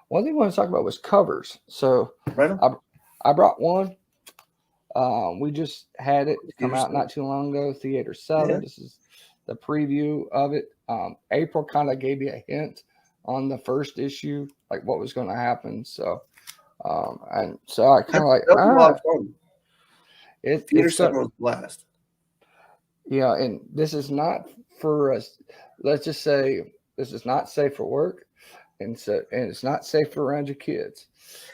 one thing I wanted to talk about was covers. So I brought one. We just had it come out not too long ago, Theater 7. Yeah. This is the preview of it. April kind of gave me a hint on the first issue, like what was going to happen. So and so I kind of like a lot of fun. Theater 7 was blast. Yeah, and this is not for us. Let's just say this is not safe for work, and it's not safe for around your kids.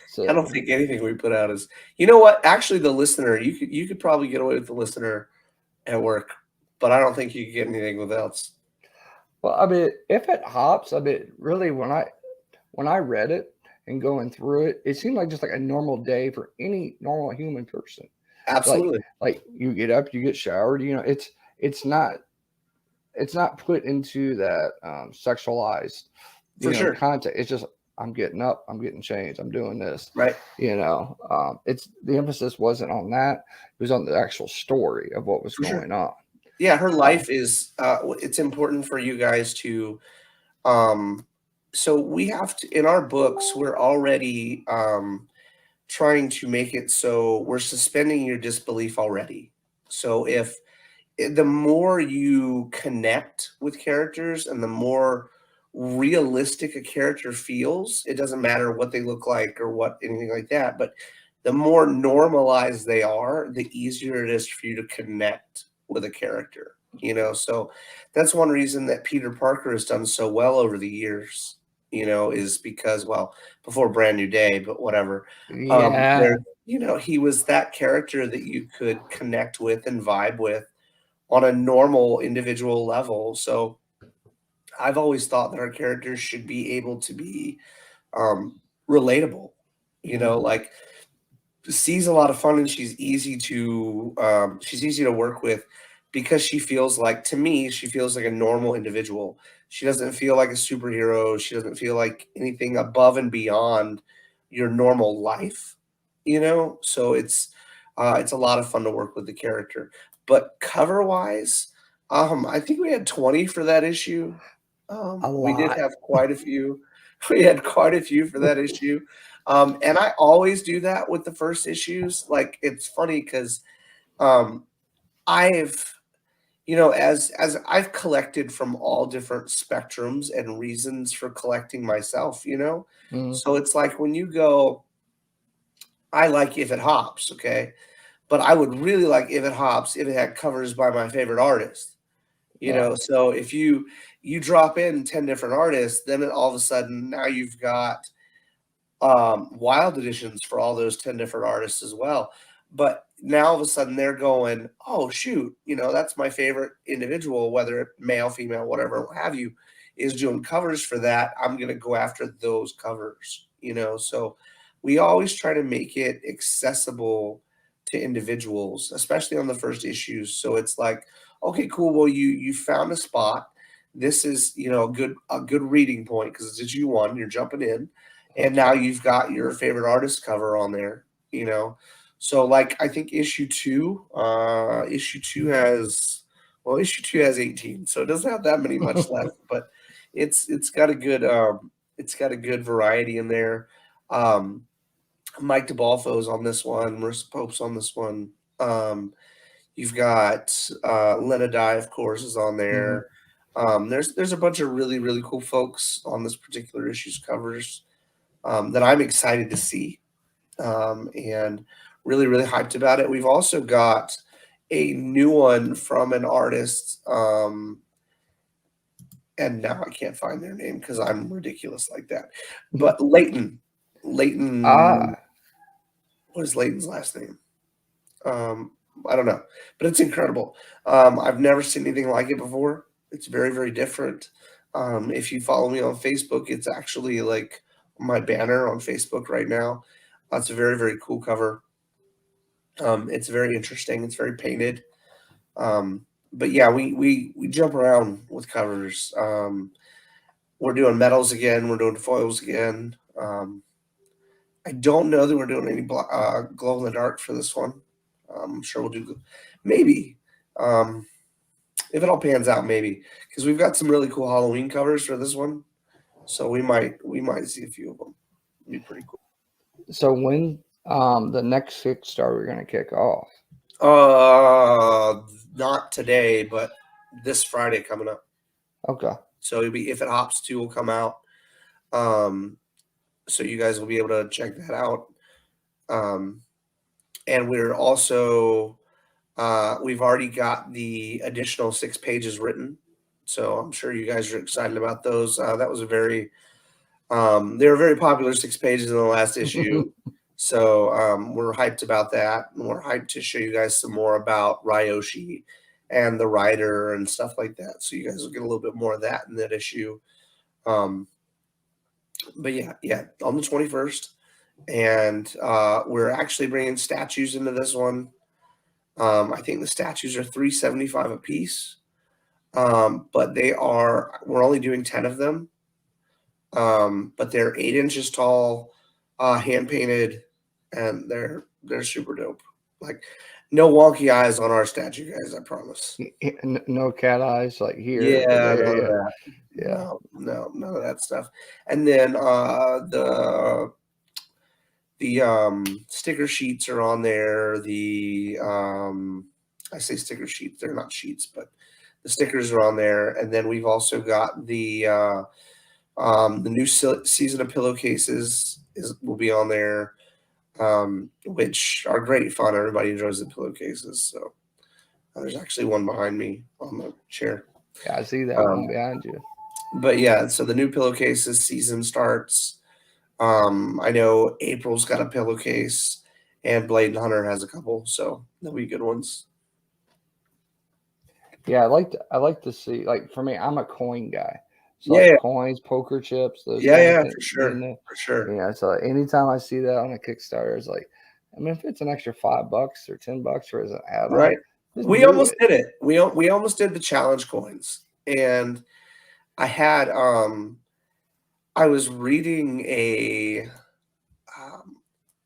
So I don't think anything we put out is. You know what? Actually, the listener, you could probably get away with the listener at work, but I don't think you could get anything with else. Well, I mean, If It Hops, I mean, really, when I read it and going through it, it seemed like just like a normal day for any normal human person. Absolutely. Like you get up, you get showered. It's not put into that sexualized content. It's just I'm getting up, I'm getting changed, I'm doing this. Right. It's the emphasis wasn't on that. It was on the actual story of what was going on. Yeah, her life is it's important for you guys to so we have to, in our books, we're already trying to make it so we're suspending your disbelief already. So if the more you connect with characters and the more realistic a character feels, it doesn't matter what they look like or what anything like that, but the more normalized they are, the easier it is for you to connect with a character, so that's one reason that Peter Parker has done so well over the years, is because, well, before Brand New Day, but whatever. Yeah. He was that character that you could connect with and vibe with on a normal individual level. So I've always thought that our characters should be able to be relatable, like C's a lot of fun and she's easy to work with because she feels like, to me, she feels like a normal individual. She doesn't feel like a superhero. She doesn't feel like anything above and beyond your normal life, so it's a lot of fun to work with the character. But cover wise, I think we had 20 for that issue. A We did lot. have quite a few. We had quite a few for that issue. And I always do that with the first issues. Like, it's funny because um, I've, as I've collected from all different spectrums and reasons for collecting myself, Mhm. so it's like when you go, I like If It Hops, okay, but I would really like If It Hops if it had covers by my favorite artist. Yeah. So if you drop in 10 different artists, then all of a sudden now you've got wild editions for all those 10 different artists as well. But now all of a sudden they're going, oh shoot, that's my favorite individual, whether male, female, whatever, what have you, is doing covers for that. I'm gonna go after those covers, So we always try to make it accessible to individuals, especially on the first issues. So it's like, okay, cool. Well, you found a spot. This is, a good reading point because it's issue one. You're jumping in, and now you've got your favorite artist cover on there. So like I think issue two has 18, so it doesn't have that many much left, but it's got a good variety in there. Um, Mike DeBalfo's on this one. Marissa Pope's on this one. You've got Lena Dye, of course, is on there. There's a bunch of really really cool folks on this particular issue's covers that I'm excited to see, and really really hyped about it. We've also got a new one from an artist, and now I can't find their name because I'm ridiculous like that. But Leighton, Ah, what is Leighton's last name? I don't know, but it's incredible. I've never seen anything like it before. It's very, very different. If you follow me on Facebook, it's actually like my banner on Facebook right now. It's a very, very cool cover. It's very interesting. It's very painted. But yeah, we jump around with covers. We're doing metals again. We're doing foils again. I don't know that we're doing any glow in the dark for this one. I'm sure we'll do maybe if it all pans out, maybe because we've got some really cool Halloween covers for this one, so we might see a few of them. It'd be pretty cool. so when the next Kickstarter we're gonna kick off? Not today, but this Friday coming up. Okay. So it'll be If It Hops 2 will come out. So you guys will be able to check that out. And we're also we've already got the additional 6 pages written, so I'm sure you guys are excited about those. That was a very they were very popular 6 pages in the last issue, so we're hyped about that, and we're hyped to show you guys some more about Ryoshi and the writer and stuff like that. So you guys will get a little bit more of that in that issue. But yeah, on the 21st, and we're actually bringing statues into this one. I think the statues are $375 a piece, but we're only doing 10 of them, but they're 8 inches tall, hand painted, and they're super dope. Like, no wonky eyes on our statue, guys, I promise. No cat eyes like here. Yeah, There, none of yeah. that. Yeah. No, none of that stuff. And then the sticker sheets are on there. I say sticker sheets, they're not sheets, but the stickers are on there. And then we've also got the new season of pillowcases will be on there, which are great fun. Everybody enjoys the pillowcases. So there's actually one behind me on the chair. Yeah, I see that one behind you. But yeah, so the new pillowcases season starts. I know April's got a pillowcase, and Blade and Hunter has a couple, so they'll be good ones. Yeah, I like to see, like, for me, I'm a coin guy. So Yeah, like coins, poker chips, those kind yeah, of things. for sure, for sure. Yeah, so anytime I see that on a Kickstarter, it's like, I mean, if it's an extra $5 or $10 for as an add-on, Right. just We do almost it. did it. We almost did the challenge coins, and I had I was reading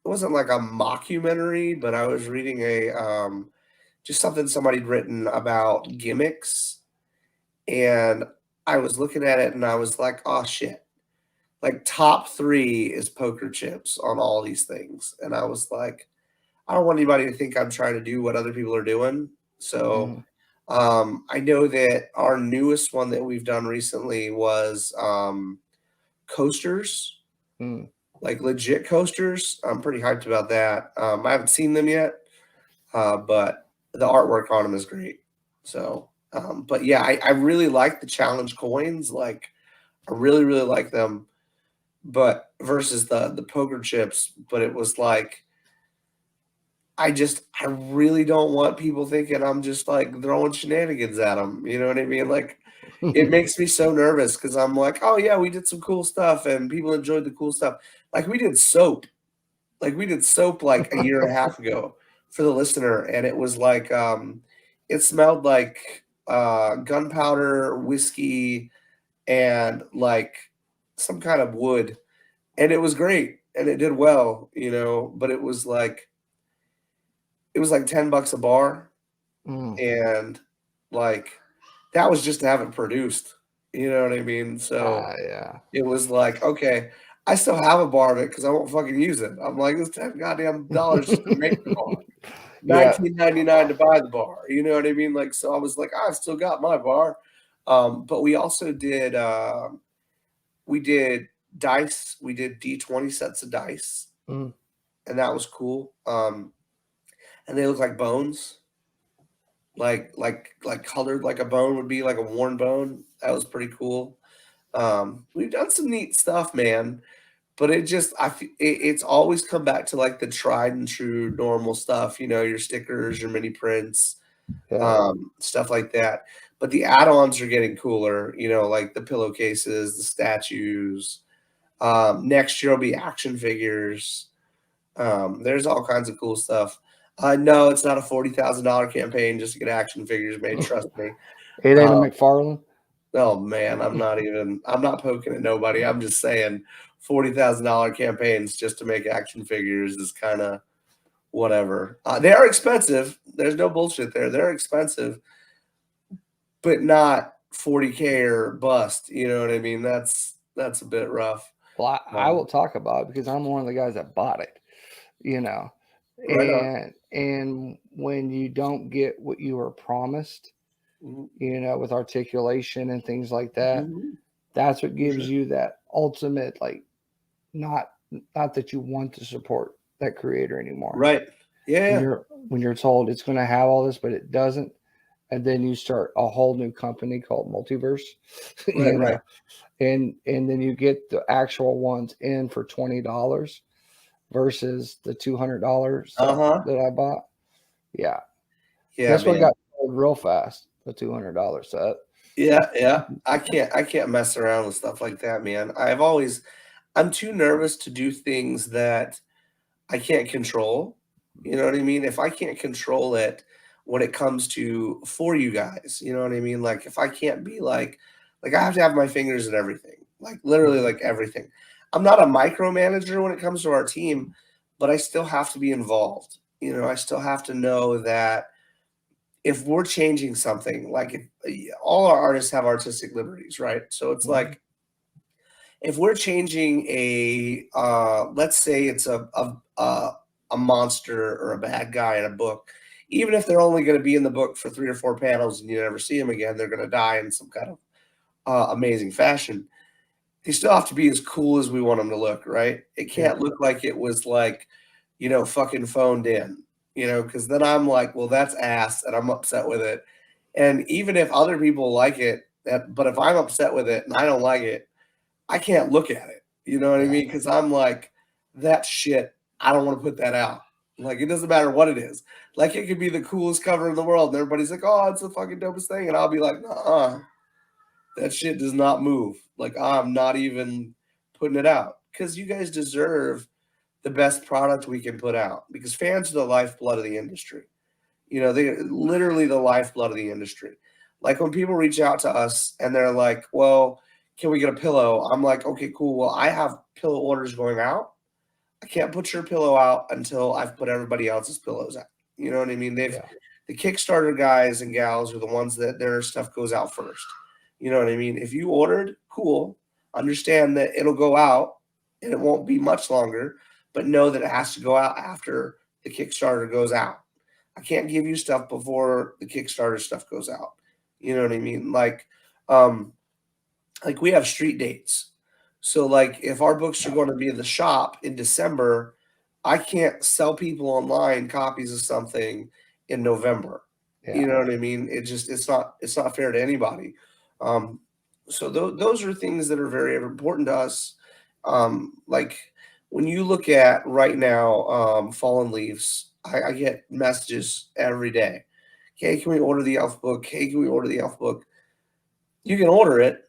it wasn't like a mockumentary, but I was reading a just something somebody'd written about gimmicks, and I was looking at it and I was like, oh shit. Like top 3 is poker chips on all these things. And I was like, I don't want anybody to think I'm trying to do what other people are doing. So I know that our newest one that we've done recently was coasters, like legit coasters. I'm pretty hyped about that. I haven't seen them yet, but the artwork on them is great. So, but yeah, I really like the challenge coins. Like, I really, really like them. But versus the poker chips, but it was like, I really don't want people thinking I'm just like throwing shenanigans at them. You know what I mean? Like, it makes me so nervous because I'm like, oh yeah, we did some cool stuff and people enjoyed the cool stuff. Like we did soap, like a year and a half ago for the listener, and it was like, it smelled like gunpowder, whiskey, and like some kind of wood, and it was great and it did well, but it was like $10 a bar, and like that was just to have it produced. You know what I mean? So yeah. it was like, okay, I still have a bar of it because I won't fucking use it. I'm like, it's $10 goddamn dollars just to make the bar. $19.99 to buy the bar. You know what I mean? Like, so I was like, I've still got my bar. But we also did dice. We did D20 sets of dice, and that was cool. And they look like bones, like colored like a bone would be, like a worn bone. That was pretty cool. We've done some neat stuff, man. But it's always come back to like the tried and true normal stuff, your stickers, your mini prints, stuff like that. But the add-ons are getting cooler, like the pillowcases, the statues. Next year will be action figures. There's all kinds of cool stuff. No, it's not a $40,000 campaign just to get action figures made. Trust me. It ain't a McFarlane. Oh man, I'm not poking at nobody. I'm just saying $40,000 campaigns just to make action figures is kind of whatever. They are expensive. There's no bullshit there. They're expensive, but not 40K or bust. You know what I mean? That's a bit rough. Well, I will talk about it because I'm one of the guys that bought it, Right and when you don't get what you were promised, with articulation and things like that, that's what gives you that ultimate, like, not that you want to support that creator anymore. Right. Yeah. When you're told it's going to have all this, but it doesn't. And then you start a whole new company called Multiverse, Right. And then you get the actual ones in for $20 versus the $200 that I bought. Yeah. This one got sold real fast, the $200 set. Yeah. I can't mess around with stuff like that, man. I'm too nervous to do things that I can't control. You know what I mean? If I can't control it when it comes to for you guys, you know what I mean? Like if I can't be like I have to have my fingers in everything, like literally like everything. I'm not a micromanager when it comes to our team, but I still have to be involved. I still have to know that if we're changing something, like all our artists have artistic liberties, right? So it's like, if we're changing let's say it's a monster or a bad guy in a book, even if they're only going to be in the book for 3 or 4 panels and you never see them again, they're going to die in some kind of amazing fashion. They still have to be as cool as we want them to look, right? It can't look like it was like, fucking phoned in, because then I'm like, well, that's ass, and I'm upset with it. And even if other people like it, but if I'm upset with it and I don't like it, I can't look at it. You know what I mean? Because I'm like, that shit, I don't want to put that out. Like, it doesn't matter what it is. Like, it could be the coolest cover in the world, and everybody's like, oh, it's the fucking dopest thing. And I'll be like, that shit does not move. Like, I'm not even putting it out. Because you guys deserve the best product we can put out. Because fans are the lifeblood of the industry. They're literally the lifeblood of the industry. Like, when people reach out to us and they're like, well, can we get a pillow? I'm like, okay, cool. Well, I have pillow orders going out. I can't put your pillow out until I've put everybody else's pillows out. You know what I mean? Yeah. The Kickstarter guys and gals are the ones that their stuff goes out first. You know what I mean? If you ordered, cool. Understand that it'll go out and it won't be much longer, but know that it has to go out after the Kickstarter goes out. I can't give you stuff before the Kickstarter stuff goes out. You know what I mean? Like we have street dates. So like if our books are going to be in the shop in December, I can't sell people online copies of something in November. Yeah. You know what I mean? It's not fair to anybody. So those are things that are very important to us. Like when you look at right now, Fallen Leaves, I get messages every day. Hey, can we order the elf book? Hey, can we order the elf book? You can order it,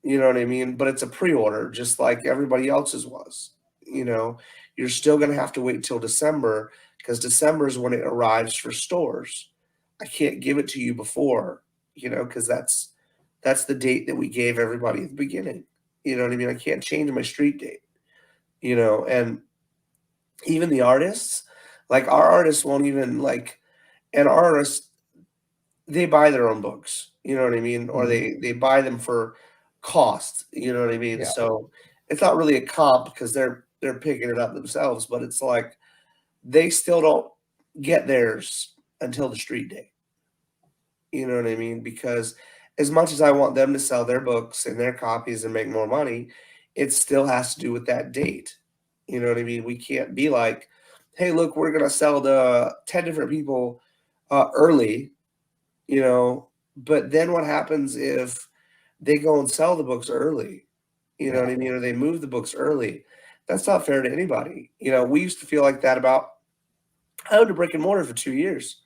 you know what I mean? But it's a pre-order, just like everybody else's was. You know, you're still going to have to wait till December because December is when it arrives for stores. I can't give it to you before, you know, because that's the date that we gave everybody at the beginning. You know what I mean? I can't change my street date, you know, and even the artists, like our artists won't even like, and artists, they buy their own books, you know what I mean? Or they buy them for cost, you know what I mean? Yeah. So it's not really a comp because they're picking it up themselves, but it's like they still don't get theirs until the street date. You know what I mean? Because as much as I want them to sell their books and their copies and make more money, it still has to do with that date. You know what I mean? We can't be like, hey, look, we're going to sell to 10 different people early, you know, but then what happens if they go and sell the books early? You know what I mean? Or they move the books early. That's not fair to anybody. You know, we used to feel like that about, I owned a brick and mortar for 2 years.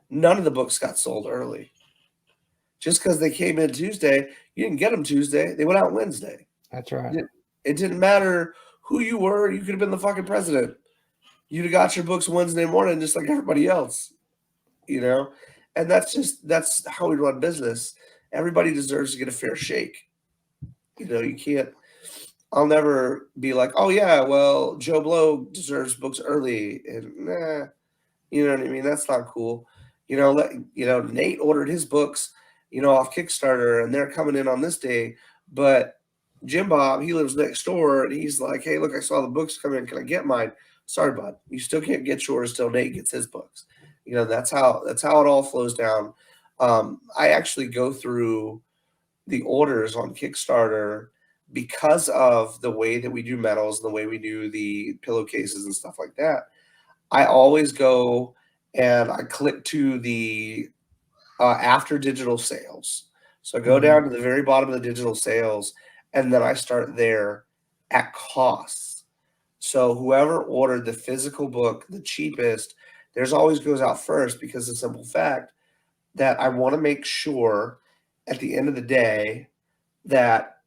None of the books got sold early. Just because they came in Tuesday, you didn't get them Tuesday. They went out Wednesday. That's right. It didn't matter who you were. You could have been the fucking president. You'd have got your books Wednesday morning just like everybody else, you know? And that's how we run business. Everybody deserves to get a fair shake. You know, you can't, I'll never be like, oh yeah, well, Joe Blow deserves books early. And nah, you know what I mean? That's not cool. You know, Nate ordered his books, you know, off Kickstarter and they're coming in on this day. But Jim Bob, he lives next door and he's like, hey, look, I saw the books come in. Can I get mine? Sorry, bud. You still can't get yours till Nate gets his books. You know, that's how it all flows down. I actually go through the orders on Kickstarter because of the way that we do metals and the way we do the pillowcases and stuff like that. I always go and I click to the after digital sales. So I go down to the very bottom of the digital sales and then I start there at costs. So whoever ordered the physical book, the cheapest, theirs always goes out first because of the simple fact that I want to make sure at the end of the day that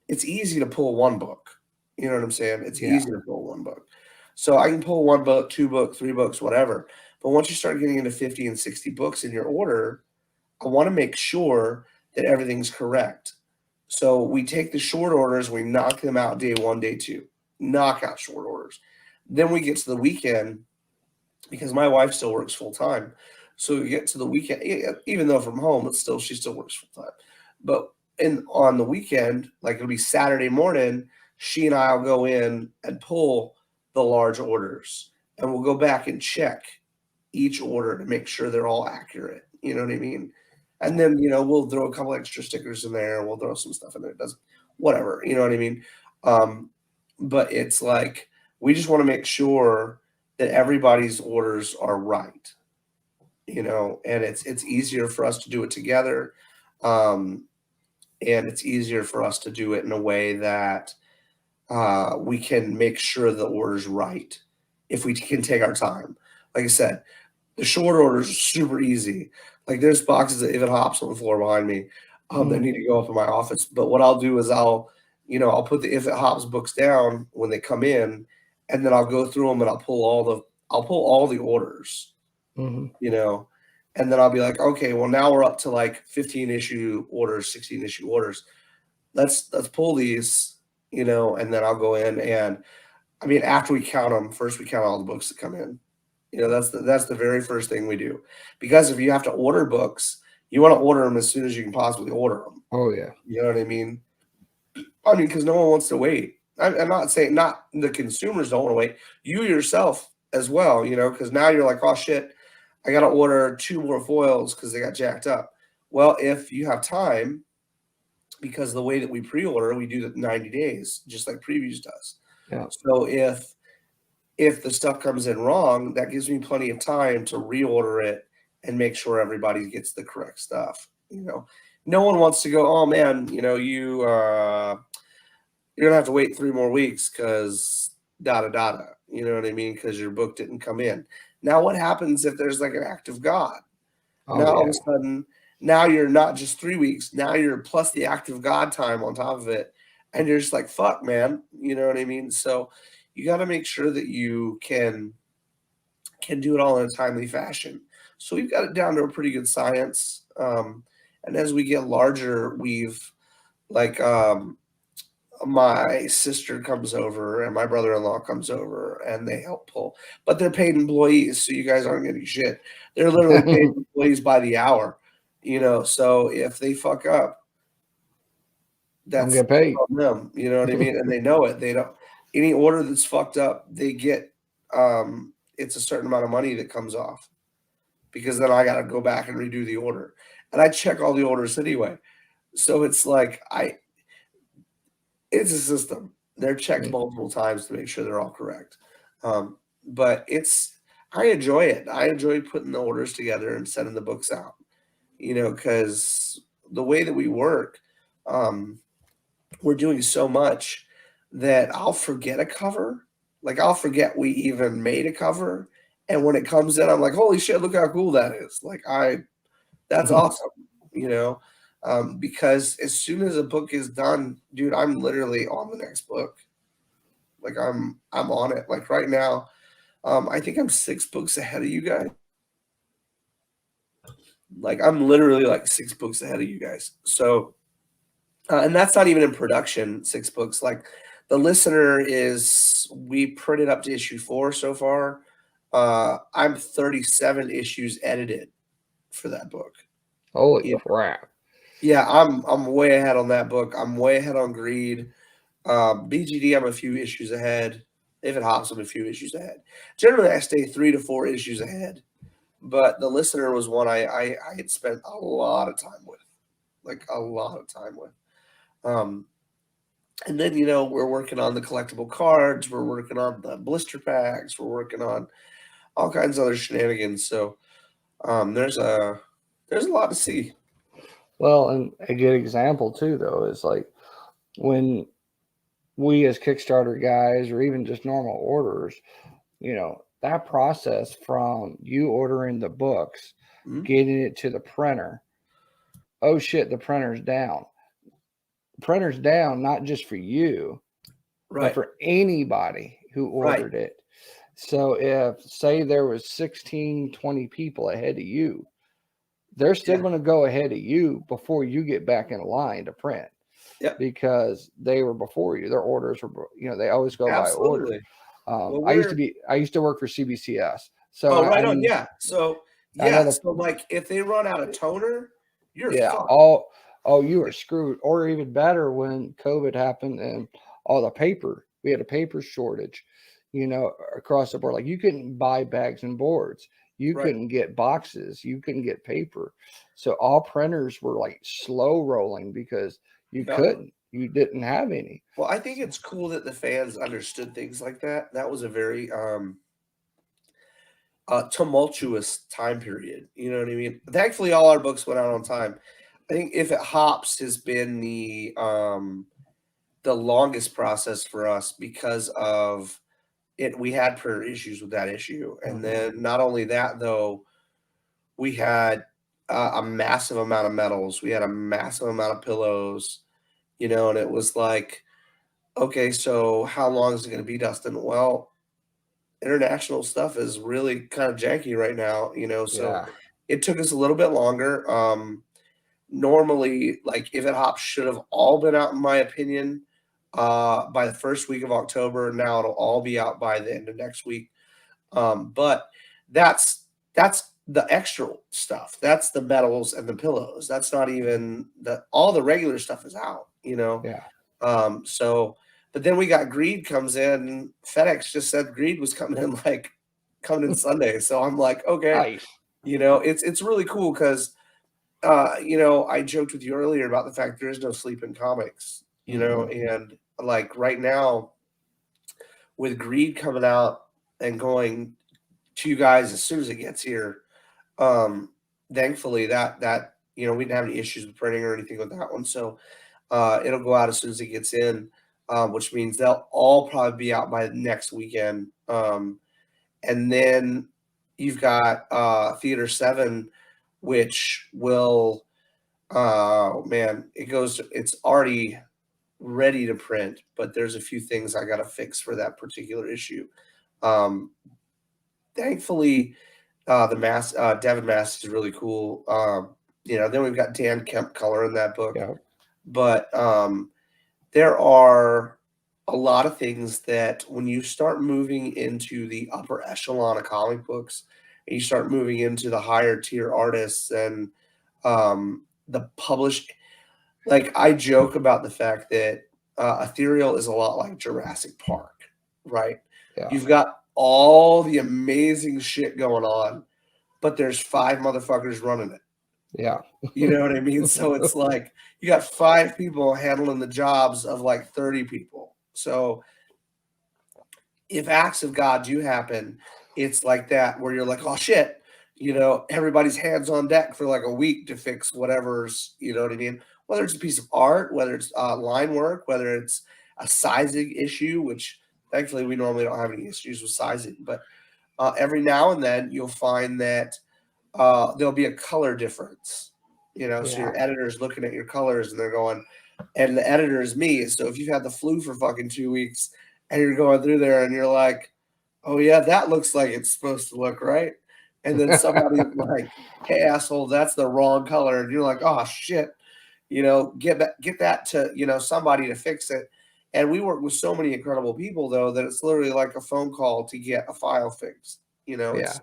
it's easy to pull one book. You know what I'm saying? It's easy to pull one book. So I can pull one book, 2 books, 3 books, whatever. But once you start getting into 50 and 60 books in your order, I want to make sure that everything's correct. So we take the short orders, we knock them out day 1, day 2, knock out short orders. Then we get to the weekend because my wife still works full time. So we get to the weekend, even though from home, it's still, she still works full time. But on the weekend, like it'll be Saturday morning, she and I'll go in and pull the large orders and we'll go back and check each order to make sure they're all accurate. You know what I mean? And then, you know, we'll throw a couple extra stickers in there. We'll throw some stuff in there. It doesn't, whatever, you know what I mean? But it's like, we just want to make sure that everybody's orders are right, you know, and it's easier for us to do it together. And it's easier for us to do it in a way that we can make sure the order's right if we can take our time. Like I said, the short orders are super easy. Like there's boxes of If It Hops on the floor behind me that need to go up in my office. But what I'll do is I'll put the If It Hops books down when they come in, and then I'll go through them and I'll pull all the orders, you know, and then I'll be like, okay, well now we're up to like 15 issue orders, 16 issue orders. Let's pull these, you know, and then I'll go in and I mean, after we count them, first we count all the books that come in. That's the very first thing we do, because if you have to order books, you want to order them as soon as you can possibly order them. Oh yeah. You know what I mean? Because no one wants to wait. I'm not saying not the consumers don't want to wait. You yourself as well, because now you're like, oh shit, I got to order 2 more foils because they got jacked up. Well, if you have time, because the way that we pre-order, we do the 90 days, just like Previews does. Yeah. So if the stuff comes in wrong, that gives me plenty of time to reorder it and make sure everybody gets the correct stuff. No one wants to go, oh man, you're gonna have to wait 3 more weeks because da. You know what I mean? Because your book didn't come in. Now, what happens if there's like an act of God? Now all of a sudden, now you're not just 3 weeks. Now you're plus the act of God time on top of it, and you're just like, fuck, man. You know what I mean? So you got to make sure that you can do it all in a timely fashion. So we've got it down to a pretty good science. And as we get larger, we've like my sister comes over and my brother-in-law comes over and they help pull, but they're paid employees, so you guys aren't getting shit. They're literally paid employees by the hour, so if they fuck up, that's get paid on them, you know what I mean? And they know it. They don't, any order that's fucked up, they get it's a certain amount of money that comes off, because then I got to go back and redo the order, and I check all the orders anyway. So it's like it's a system. They're checked multiple times to make sure they're all correct. But I enjoy it. I enjoy putting the orders together and sending the books out, because the way that we work, we're doing so much that I'll forget a cover. Like I'll forget we even made a cover. And when it comes in, I'm like, holy shit, look how cool that is. Like that's awesome, because as soon as a book is done, dude, I'm literally on the next book. Like I'm on it. Like right now, I think I'm 6 books ahead of you guys. Like I'm literally like 6 books ahead of you guys. So, and that's not even in production, 6 books. Like the listener we printed up to issue 4 so far. I'm 37 issues edited for that book. Holy crap. Yeah, I'm way ahead on that book. I'm way ahead on Greed. BGD, I'm a few issues ahead. If it hops, I'm a few issues ahead. Generally, I stay 3 to 4 issues ahead. But the listener was one I had spent a lot of time with. Like a lot of time with. And then, we're working on the collectible cards. We're working on the blister packs. We're working on all kinds of other shenanigans. So there's a lot to see. Well, and a good example too, though, is like when we as Kickstarter guys or even just normal orders, that process from you ordering the books, getting it to the printer. Oh shit, the printer's down. Printer's down, not just for you, but for anybody who ordered it. So if, say, there was 16, 20 people ahead of you, they're still going to go ahead of you before you get back in line to print. Yep. Because they were before you. Their orders were, they always go by order. I used to work for CBCS. So on. Yeah. So so like if they run out of toner, you're fucked. You were screwed. Or even better, when COVID happened and all the paper, we had a paper shortage, across the board. Like you couldn't buy bags and boards. You couldn't get boxes. You couldn't get paper. So all printers were like slow rolling because you couldn't. You didn't have any. Well, I think it's cool that the fans understood things like that. That was a very tumultuous time period. You know what I mean? Thankfully, all our books went out on time. I think If It Hops has been the longest process for us because of it. We had printer issues with that issue, and then not only that, though, we had a massive amount of metals. We had a massive amount of pillows, and it was like, okay, so how long is it going to be, Dustin? Well, international stuff is really kind of janky right now, so it took us a little bit longer. Normally, like If It Hops should have all been out, in my opinion, by the first week of October. Now it'll all be out by the end of next week. But that's the extra stuff. That's the medals and the pillows. That's not even all the regular stuff is out, you know? Yeah. So, but then we got Greed comes in. FedEx just said Greed was coming in Sunday. So I'm like, okay, Nice. you know, it's really cool because, you know, I joked with you earlier about the fact there is no sleep in comics, you know, and like right now with Greed coming out and going to you guys as soon as it gets here, thankfully that you know, we didn't have any issues with printing or anything with that one. So it'll go out as soon as it gets in, which means they'll all probably be out by next weekend. And then you've got Theater 7, which will, man, it's already ready to print, but there's a few things I got to fix for that particular issue. Thankfully, Devin Mass is really cool. You know, then we've got Dan Kemp color in that book. Yeah. But there are a lot of things that when you start moving into the upper echelon of comic books and you start moving into the higher tier artists and the published, like I joke about the fact that Ethereal is a lot like Jurassic Park, right? Yeah. You've got all the amazing shit going on, but there's 5 motherfuckers running it. Yeah. You know what I mean? So it's like you got 5 people handling the jobs of like 30 people. So if acts of God do happen, it's like that where you're like, oh shit, you know, everybody's hands on deck for like a week to fix whatever's, you know what I mean? Whether it's a piece of art, whether it's line work, whether it's a sizing issue, which thankfully we normally don't have any issues with sizing, but every now and then you'll find that there'll be a color difference, you know, so your editor's looking at your colors and they're going, and the editor is me. So if you've had the flu for fucking 2 weeks and you're going through there and you're like, oh yeah, that looks like it's supposed to look, right? And then somebody's like, hey asshole, that's the wrong color. And you're like, oh shit, you know, get that to, you know, somebody to fix it. And we work with so many incredible people though, that it's literally like a phone call to get a file fixed, you know, it's,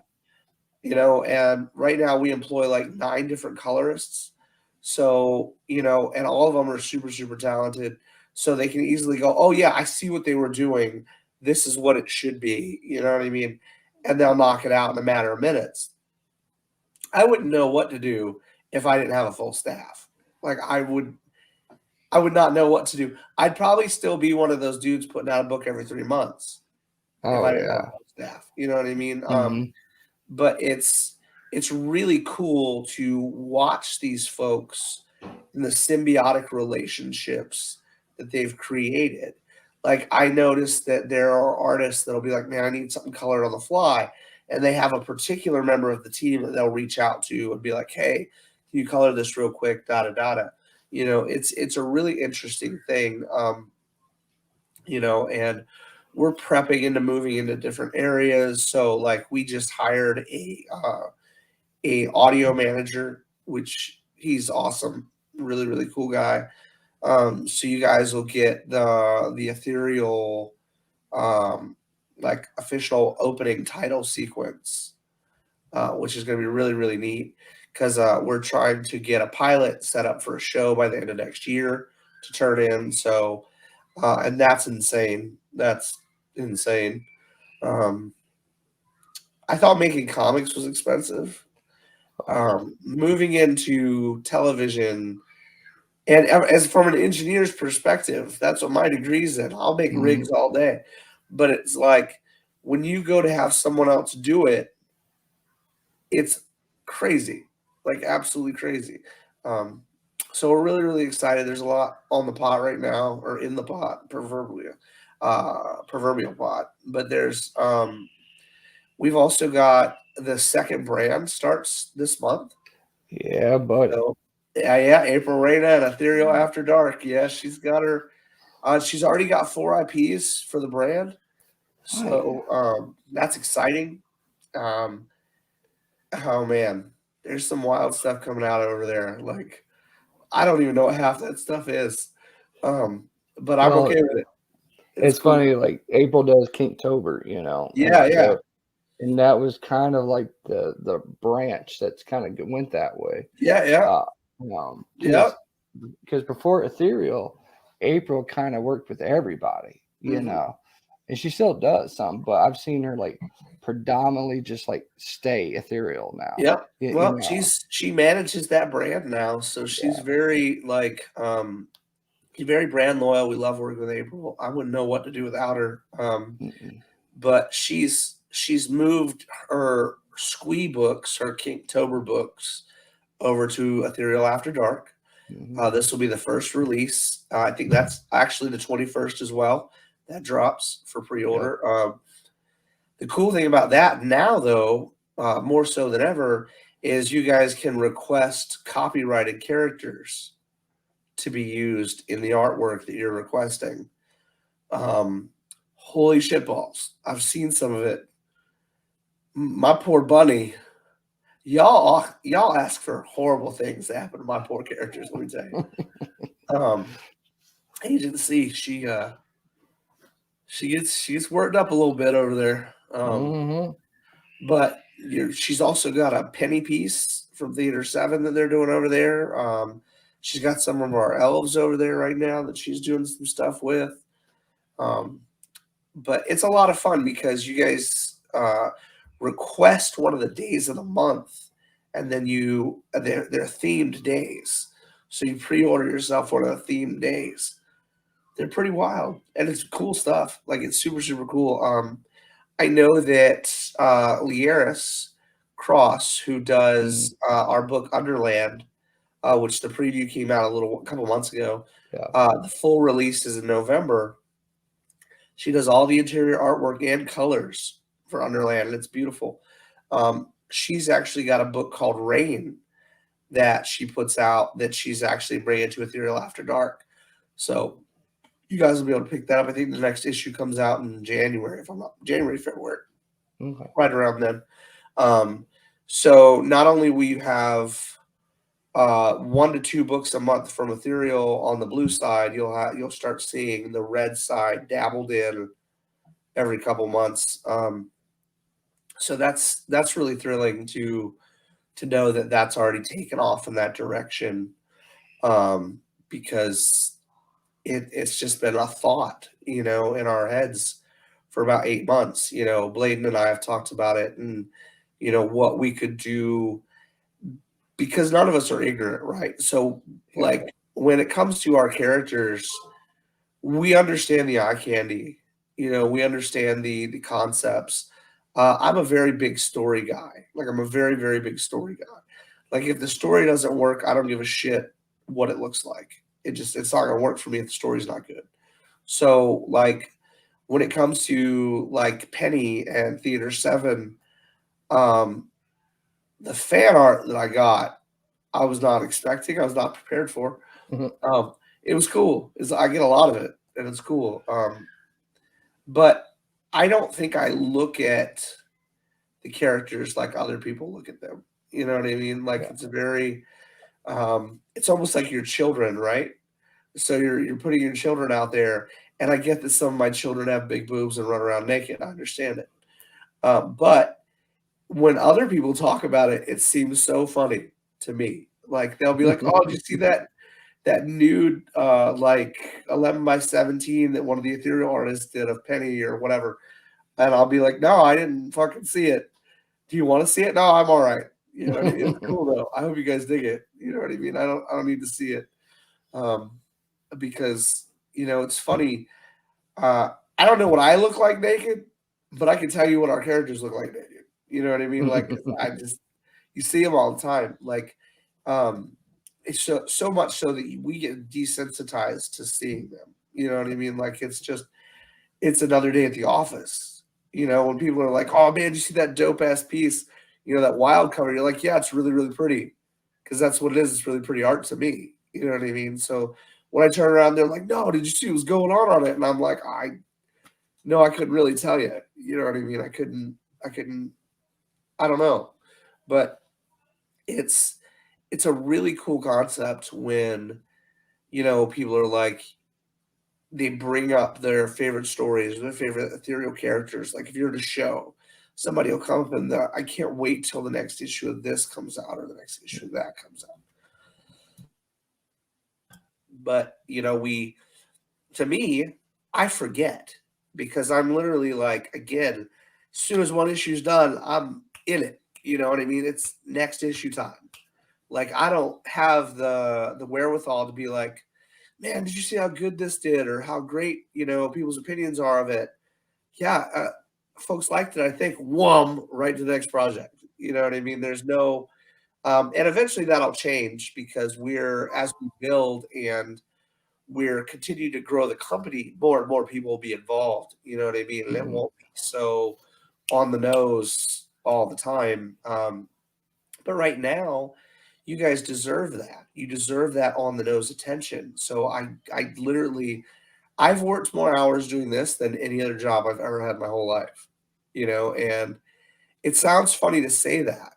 you know, and right now we employ like 9 different colorists. So, you know, and all of them are super, super talented. So they can easily go, oh yeah, I see what they were doing. This is what it should be. You know what I mean? And they'll knock it out in a matter of minutes. I wouldn't know what to do if I didn't have a full staff. Like I would not know what to do. I'd probably still be one of those dudes putting out a book every 3 months. Oh, if I didn't have a full staff. You know what I mean? But it's really cool to watch these folks and the symbiotic relationships that they've created. Like I noticed that there are artists that'll be like, man, I need something colored on the fly. And they have a particular member of the team that they'll reach out to and be like, hey, can you color this real quick? You know, it's a really interesting thing. You know, and we're prepping into moving into different areas. So like we just hired a audio manager, which he's awesome, really, really cool guy. So you guys will get the Ethereal like official opening title sequence, which is going to be really, really neat because we're trying to get a pilot set up for a show by the end of next year to turn in. So, and that's insane. That's insane. I thought making comics was expensive. Moving into television, and as from an engineer's perspective, that's what my degree's in. I'll make rigs all day, but it's like when you go to have someone else do it, it's crazy, like absolutely crazy. So we're really, really excited. There's a lot on the pot right now, or in the pot, proverbial pot. But there's we've also got the second brand starts this month. Yeah, but so, yeah, April Reina and Ethereal After Dark. Yeah, she's got her. She's already got 4 IPs for the brand, so that's exciting. Oh man, there's some wild stuff coming out over there. Like I don't even know what half that stuff is. but I'm Well, okay with it. it's cool. funny, like April does Kinktober, you know. Yeah, and yeah. so- and that was kind of like the branch that's kind of went that way. Yeah, yeah. Because Yep. before Ethereal, April kind of worked with everybody, you Mhm. know, and she still does some, but I've seen her like predominantly just like stay Ethereal now. Yep. You Well, know, she manages that brand now, so she's yeah. very like she's very brand loyal. We love working with April. I wouldn't know what to do without her. Mm-mm. But she's moved her Squee books, her Kinktober books, over to Ethereal After Dark. Mhm. This will be the first release. I think that's actually the 21st as well. That drops for pre-order. The cool thing about that now, though, more so than ever, is you guys can request copyrighted characters to be used in the artwork that you're requesting. Holy shitballs. I've seen some of it. My poor bunny. Y'all ask for horrible things to happen to my poor characters, let me tell you. Agent C, she gets worked up a little bit over there. Mhm. But she's also got a penny piece from Theater 7 that they're doing over there. She's got some of our elves over there right now that she's doing some stuff with. But it's a lot of fun because you guys request one of the days of the month, and then they're themed days. So you pre-order yourself one of the themed days. They're pretty wild, and it's cool stuff. Like, it's super, super cool. I know that Lieris Cross, who does our book Underland, which the preview came out a couple months ago. Yeah. The full release is in November. She does all the interior artwork and colors for Underland, and it's beautiful. She's actually got a book called Rain that she puts out that she's actually bringing to Ethereal After Dark. So you guys will be able to pick that up. I think the next issue comes out in January, February, Okay. right around then. So not only will you have 1 to 2 books a month from Ethereal on the blue side, you'll start seeing the red side dabbled in every couple months. So that's really thrilling to know that that's already taken off in that direction, because it's just been a thought, in our heads for about 8 months. Bladen and I have talked about it, and what we could do, because none of us are ignorant, right? So, Yeah. like, when it comes to our characters, we understand the eye candy. We understand the concepts. I'm a very big story guy. Like, I'm a very, very big story guy. Like, if the story doesn't work, I don't give a shit what it looks like. It's not gonna work for me if the story's not good. So, like, when it comes to like Penny and Theater 7, the fan art that I got, I was not expecting. I was not prepared for. Mhm. It was cool. I get a lot of it, and it's cool. But I don't think I look at the characters like other people look at them. You know what I mean? Like, Yeah. it's a very, it's almost like your children, right? So you're putting your children out there, and I get that some of my children have big boobs and run around naked. I understand it. But when other people talk about it, it seems so funny to me. Like, they'll be like, "Oh, did you see that nude like 11 by 17 that one of the ethereal artists did of Penny or whatever?" And I'll be like, "No, I didn't fucking see it. Do you want to see it?" "No, I'm all right." You know what I mean? It's cool though. I hope you guys dig it. You know what I mean? I don't need to see it, because it's funny. I don't know what I look like naked, but I can tell you what our characters look like naked. You know what I mean? Like, you see them all the time. Like, it's so much so that we get desensitized to seeing them. You know what I mean? Like, it's another day at the office. When people are like, "Oh man, did you see that dope ass piece? That wild cover." You're like, "Yeah, it's really, really pretty," because that's what it is. It's really pretty art to me. You know what I mean? So when I turn around, they're like, "No, did you see what's going on it?" And I'm like, No, I couldn't really tell you. You know what I mean? I couldn't. I don't know, but it's a really cool concept when people are like, they bring up their favorite stories or their favorite ethereal characters. Like if you're at a show, somebody will come up and I can't wait till the next issue of this comes out or the next issue of that comes out. But to me, I forget because I'm literally like, again, as soon as one issue's done, I'm in it. You know what I mean? It's next issue time. Like I don't have the wherewithal to be like, man, did you see how good this did or how great, people's opinions are of it? Yeah, folks liked it. I think, wham, right to the next project. You know what I mean? There's no, and eventually that'll change because as we build and we're continuing to grow the company, more and more people will be involved. You know what I mean? And it won't be so on the nose all the time. But right now, you guys deserve that. You deserve that on the nose attention. So I've worked more hours doing this than any other job I've ever had in my whole life. And it sounds funny to say that,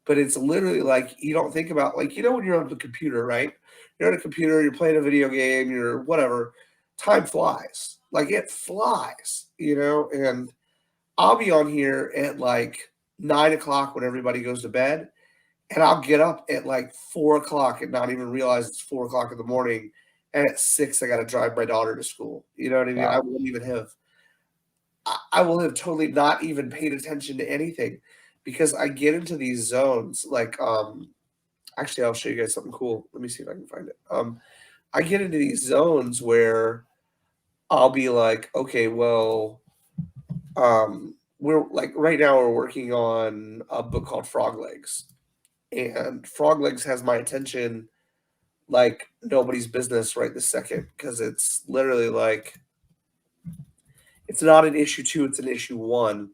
but it's literally like you don't think about when you're on the computer, right? You're on a computer, you're playing a video game, you're whatever. Time flies. Like it flies, and I'll be on here at like 9 o'clock when everybody goes to bed. And I'll get up at like 4 o'clock and not even realize it's 4 o'clock in the morning. And at 6, I got to drive my daughter to school. You know what I mean? Wow. I will have totally not even paid attention to anything because I get into these zones. Like, actually, I'll show you guys something cool. Let me see if I can find it. I get into these zones where I'll be like, okay, well, we're like right now we're working on a book called Frog Legs. And Frog Legs has my attention like nobody's business right this second because it's literally like it's not an issue 2, it's an issue 1.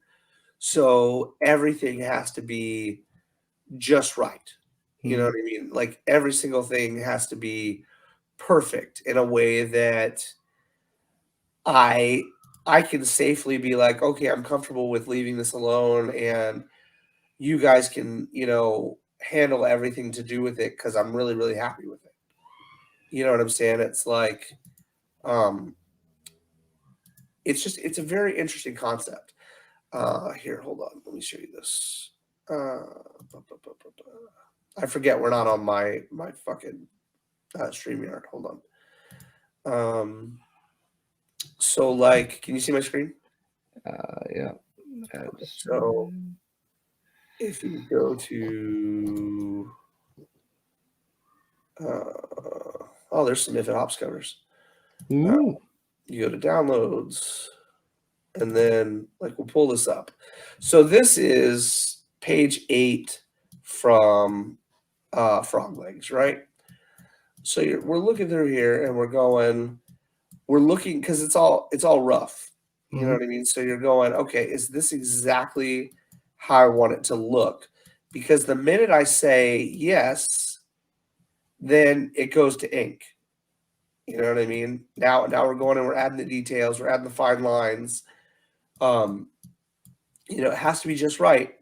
So everything has to be just right. You know what I mean? Like every single thing has to be perfect in a way that I can safely be like, okay, I'm comfortable with leaving this alone and you guys can, handle everything to do with it because I'm really, really happy with it. You know what I'm saying? It's like, it's a very interesting concept. Here, hold on. Let me show you this. I forget we're not on my fucking StreamYard. Hold on. So like, can you see my screen? Yeah. So if you go to there's some If It Hops covers. You go to downloads, and then like we'll pull this up. So this is page 8 from Frog Legs, right? So we're looking through here, and we're looking because it's all rough. You know what I mean? So you're going, okay, is this exactly how I want it to look? Because the minute I say yes, then it goes to ink. You know what I mean? Now we're going and we're adding the details, we're adding the fine lines. It has to be just right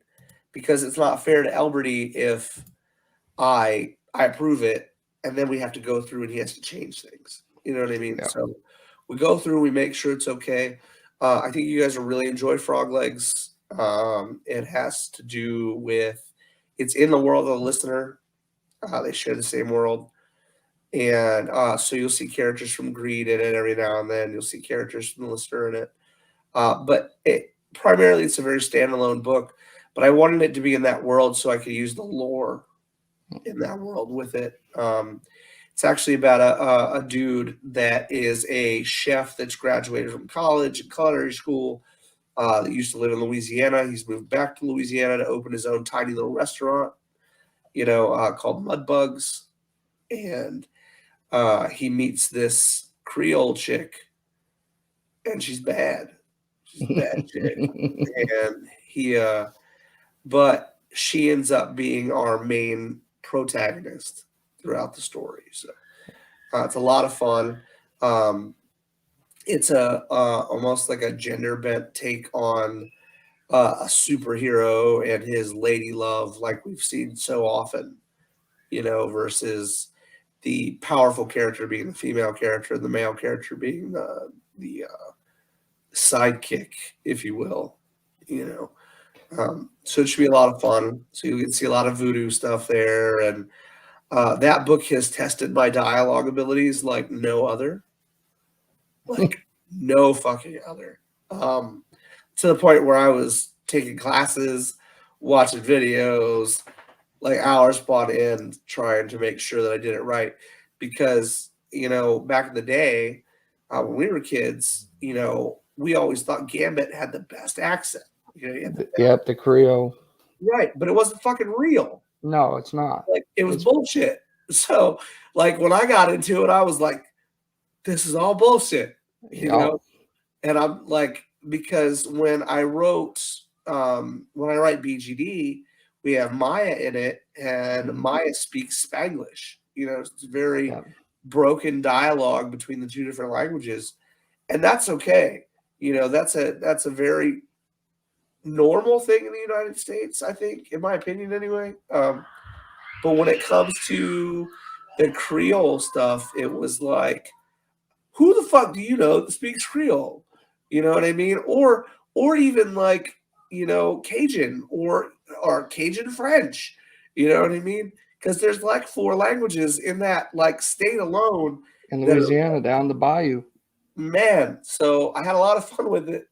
because it's not fair to Elberty if I approve it and then we have to go through and he has to change things. You know what I mean? Yeah. So we go through, we make sure it's okay. I think you guys will really enjoy Frog Legs. It has to do with it's in the world of the listener. They share the same world. And so you'll see characters from Greed in it every now and then. You'll see characters from the listener in it. But primarily it's a very standalone book. But I wanted it to be in that world so I could use the lore in that world with it. It's actually about a dude that is a chef that's graduated from college and culinary school that used to live in Louisiana. He's moved back to Louisiana to open his own tiny little restaurant, called Mudbugs. And he meets this Creole chick, and she's bad. She's a bad chick. And but she ends up being our main protagonist throughout the story. So it's a lot of fun. It's almost like a gender bent take on a superhero and his lady love, like we've seen so often, versus the powerful character being the female character, the male character being the sidekick, if you will. So it should be a lot of fun. So you can see a lot of voodoo stuff there, and that book has tested my dialogue abilities like no other, like no fucking other. To the point where I was taking classes, watching videos, like hours bought in, trying to make sure that I did it right. Because back in the day, when we were kids, we always thought Gambit had the best accent. Yep, the Creole. Right, but it wasn't fucking real. No, it's not. Like it was bullshit. So, like when I got into it, I was like, "This is all bullshit," And I'm like, because when I write BGD, we have Maya in it, and Maya speaks Spanglish. It's very broken dialogue between the two different languages, and that's okay. That's a very normal thing in the United States, I think, in my opinion, anyway. But when it comes to the Creole stuff, it was like, who the fuck do you know that speaks Creole? You know what I mean? Or even like, Cajun or Cajun French. You know what I mean? Because there's like 4 languages in that like state alone. In Louisiana, down the bayou. Man, so I had a lot of fun with it.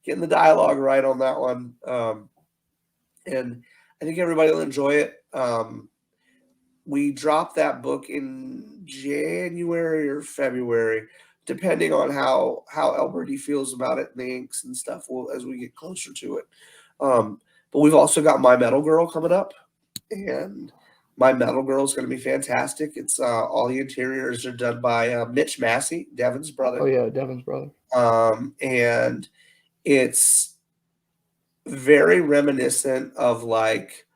Getting the dialogue right on that one. And I think everybody will enjoy it. We dropped that book in January or February, depending on how Alberti feels about it, and the inks and stuff as we get closer to it. But we've also got My Metal Girl coming up, and My Metal Girl is going to be fantastic. It's all the interiors are done by Mitch Massey, Devin's brother. Oh yeah, Devin's brother. And it's very reminiscent of like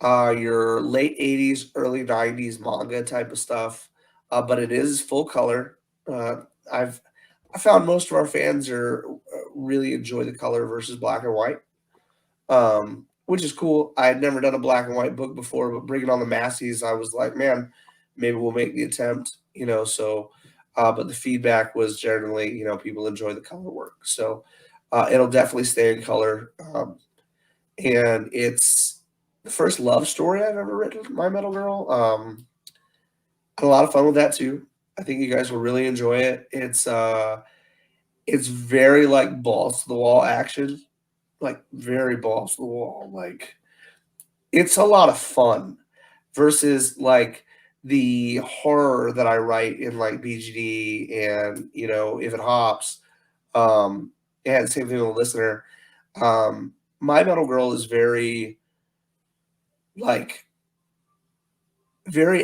your late 80s, early 90s manga type of stuff, but it is full color. I found most of our fans really enjoy the color versus black and white, which is cool. I had never done a black and white book before, but bringing on the Massies, I was like, man, maybe we'll make the attempt, so, but the feedback was generally, people enjoy the color work. So it'll definitely stay in color. And it's the first love story I've ever written, My Metal Girl. I had a lot of fun with that too. I think you guys will really enjoy it. It's very like balls to the wall action, like very balls to the wall. Like it's a lot of fun versus like the horror that I write in like BGD and If It Hops. And same thing with the listener. My Metal Girl is very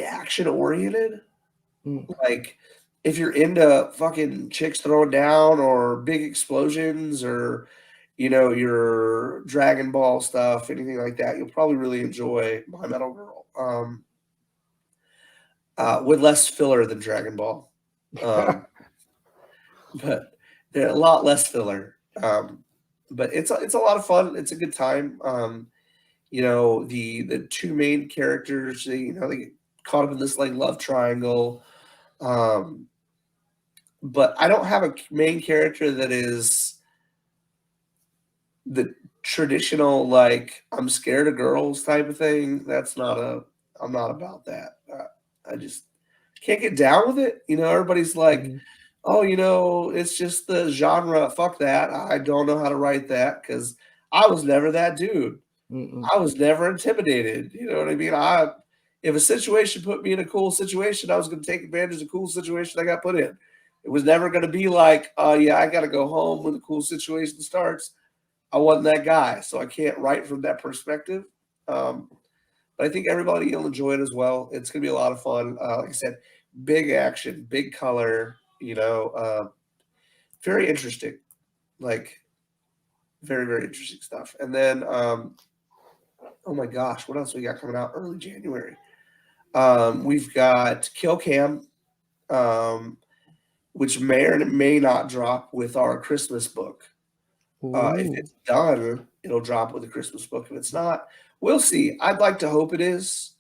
action oriented. Like if you're into fucking chicks throwing down or big explosions or your Dragon Ball stuff, anything like that, you'll probably really enjoy My Metal Girl. With less filler than Dragon Ball. But they're a lot less filler. But it's a lot of fun. It's a good time. The 2 main characters, they get caught up in this like love triangle. But I don't have a main character that is the traditional like I'm scared of girls type of thing. I'm not about that. I just can't get down with it. Everybody's like, oh, it's just the genre. Fuck that. I don't know how to write that because I was never that dude. I was never intimidated. You know what I mean? If a situation put me in a cool situation, I was going to take advantage of the cool situation I got put in. It was never going to be like, oh, yeah, I got to go home when the cool situation starts. I wasn't that guy, so I can't write from that perspective. But I think everybody will enjoy it as well. It's going to be a lot of fun. Like I said, big action, big color, very interesting. Like, very, very interesting stuff. And then, oh my gosh, what else we got coming out early January? We've got Kill Cam, which may or may not drop with our Christmas book. If it's done, it'll drop with the Christmas book. If it's not, we'll see. I'd like to hope it is.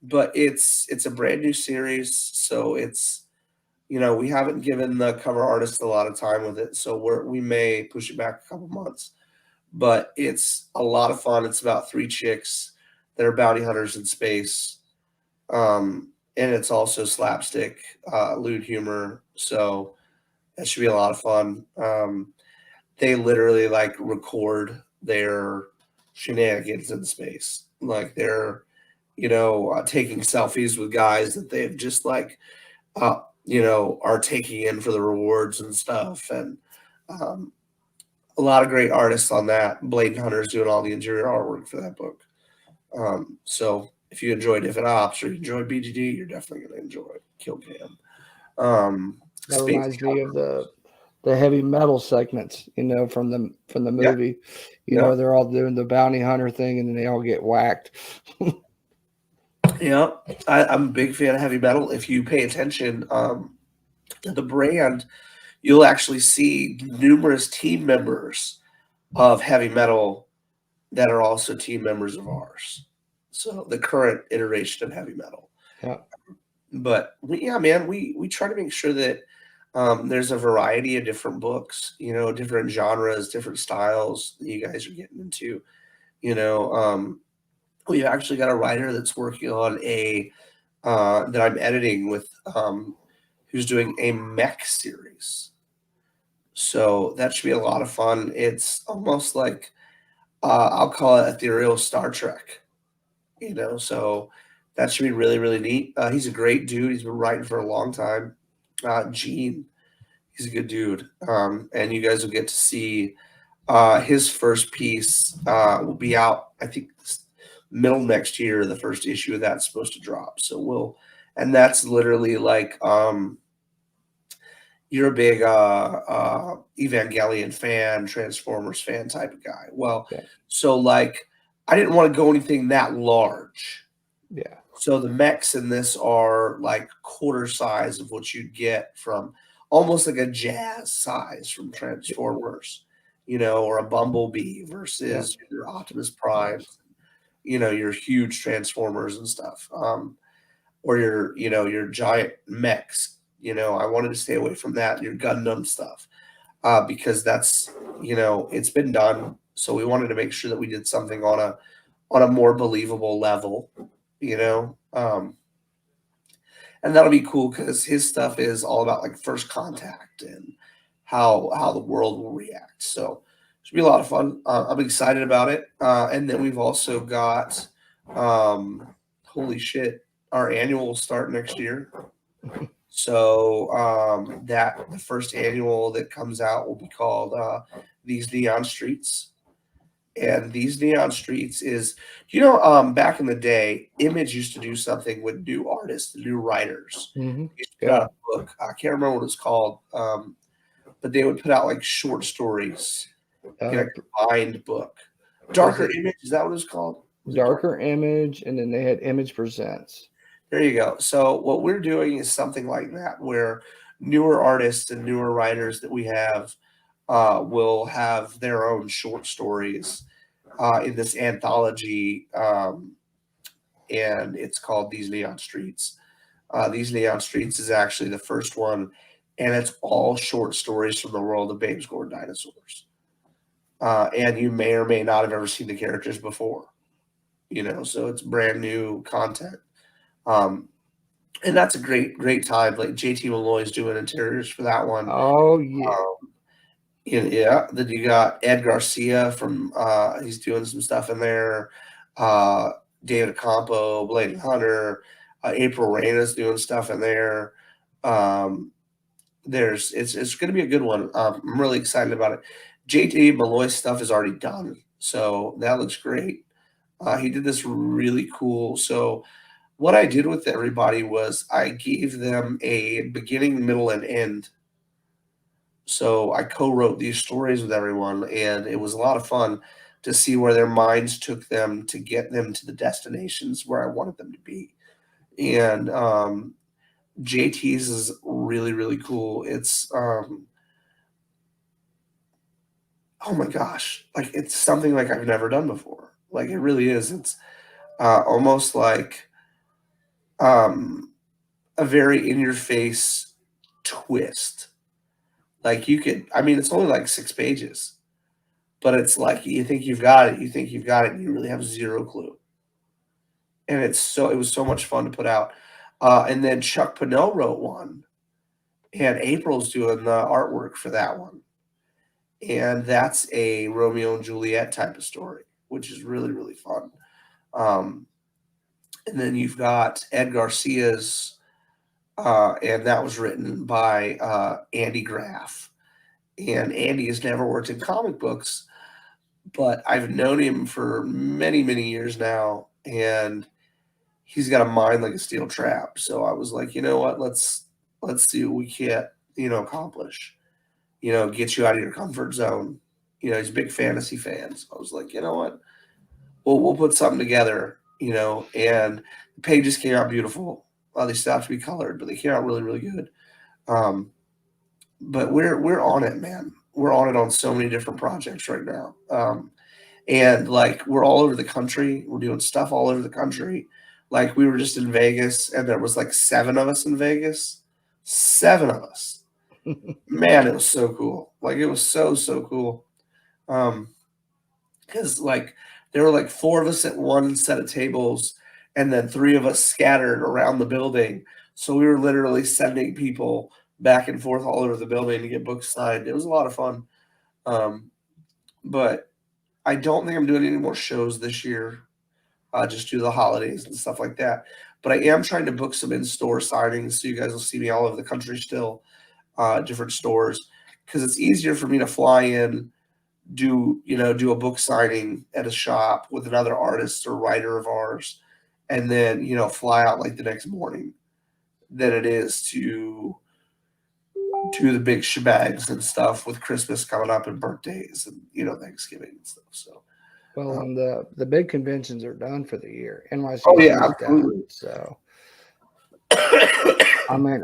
but it's a brand new series, so it's, we haven't given the cover artist a lot of time with it, so we may push it back a couple months. But it's a lot of fun. It's about three chicks that are bounty hunters in space, and it's also slapstick, lewd humor. So that should be a lot of fun. They literally like record their shenanigans in space, like they're taking selfies with guys that they've just like are taking in for the rewards and stuff, and um, a lot of great artists on that. Blade Hunter's doing all the interior artwork for that book. So if you enjoy Different Ops or you enjoy BGD, you're definitely going to enjoy Kill Cam. That Space reminds me of the heavy metal segments, from the Yeah. movie. Yeah. They're all doing the bounty hunter thing, and then they all get whacked. Yeah, I'm a big fan of heavy metal. If you pay attention to the brand, you'll actually see numerous team members of heavy metal that are also team members of ours. So the current iteration of heavy metal. Yeah. But we try to make sure that there's a variety of different books, different genres, different styles that you guys are getting into. We've actually got a writer that's working on that I'm editing with, who's doing a mech series. So that should be a lot of fun. It's almost like I'll call it ethereal Star Trek. So that should be really, really neat. He's a great dude. He's been writing for a long time. Gene, he's a good dude. And you guys will get to see his first piece will be out, I think, middle next year. The first issue of that's supposed to drop. So and that's literally like, you're a big Evangelion fan, Transformers fan type of guy. Well, Yeah. So like, I didn't want to go anything that large. Yeah. So the mechs in this are like quarter size of what you'd get from almost like a jazz size from Transformers, or a Bumblebee versus your Optimus Prime, your huge Transformers and stuff, or your giant mechs. I wanted to stay away from that, your Gundam stuff, because that's, it's been done. So we wanted to make sure that we did something on a more believable level, and that'll be cool because his stuff is all about like first contact and how the world will react. So it should be a lot of fun. I'm excited about it. And then we've also got, holy shit, our annual will start next year. So the first annual that comes out will be called These Neon Streets. And These Neon Streets is, back in the day, Image used to do something with new artists, new writers. Mm-hmm. Used to put out a book. I can't remember what it's called, but they would put out like short stories, like a combined book. Darker Image, is that what it's called? Darker Image, and then they had Image Presents. There you go. So what we're doing is something like that, where newer artists and newer writers that we have will have their own short stories in this anthology, and it's called These Neon Streets. These Neon Streets is actually the first one, and it's all short stories from the world of Babes Gore Dinosaurs. And you may or may not have ever seen the characters before, so it's brand new content. And that's a great time. Like JT Malloy is doing interiors for that one. Oh yeah. Yeah. Then you got Ed Garcia from he's doing some stuff in there. David Acampo, Blade Hunter, April Reyna's doing stuff in there. It's going to be a good one. I'm really excited about it. JT Malloy's stuff is already done, so that looks great. He did this really cool. So what I did with everybody was I gave them a beginning, middle, and end. So I co-wrote these stories with everyone, and it was a lot of fun to see where their minds took them to get them to the destinations where I wanted them to be. And JT's is really, really cool. It's oh my gosh, like it's something like I've never done before. Like it really is. It's almost like a very in-your-face twist. Like it's only like 6 pages, but it's like you think you've got it, and you really have zero clue. And it was so much fun to put out. And then Chuck Pinnell wrote one, and April's doing the artwork for that one. And that's a Romeo and Juliet type of story, which is really, really fun. And then you've got Ed Garcia's, and that was written by Andy Graff. And Andy has never worked in comic books, but I've known him for many, many years now, and he's got a mind like a steel trap. So I was like, you know what, let's see what we can't, accomplish. Get you out of your comfort zone. He's a big fantasy fan. So I was like, you know what, we'll put something together, and the pages came out beautiful. They still have to be colored, but they came out really, really good. But we're on it, man. We're on it on so many different projects right now. And like, we're all over the country. We're doing stuff all over the country. Like, we were just in Vegas, and there was like 7 of us in Vegas. 7 of us. Man, it was so cool. Like, it was so cool. Because like, there were like 4 of us at one set of tables, and then 3 of us scattered around the building. So we were literally sending people back and forth all over the building to get books signed. It was a lot of fun. But I don't think I'm doing any more shows this year, just due to the holidays and stuff like that. But I am trying to book some in-store signings, so you guys will see me all over the country still, different stores, because it's easier for me to fly in, do a book signing at a shop with another artist or writer of ours, and then fly out like the next morning, than it is to do the big shebags and stuff with Christmas coming up and birthdays and Thanksgiving and stuff. So Well, and the big conventions are done for the year. NYC. Oh yeah, is absolutely. done, so I mean,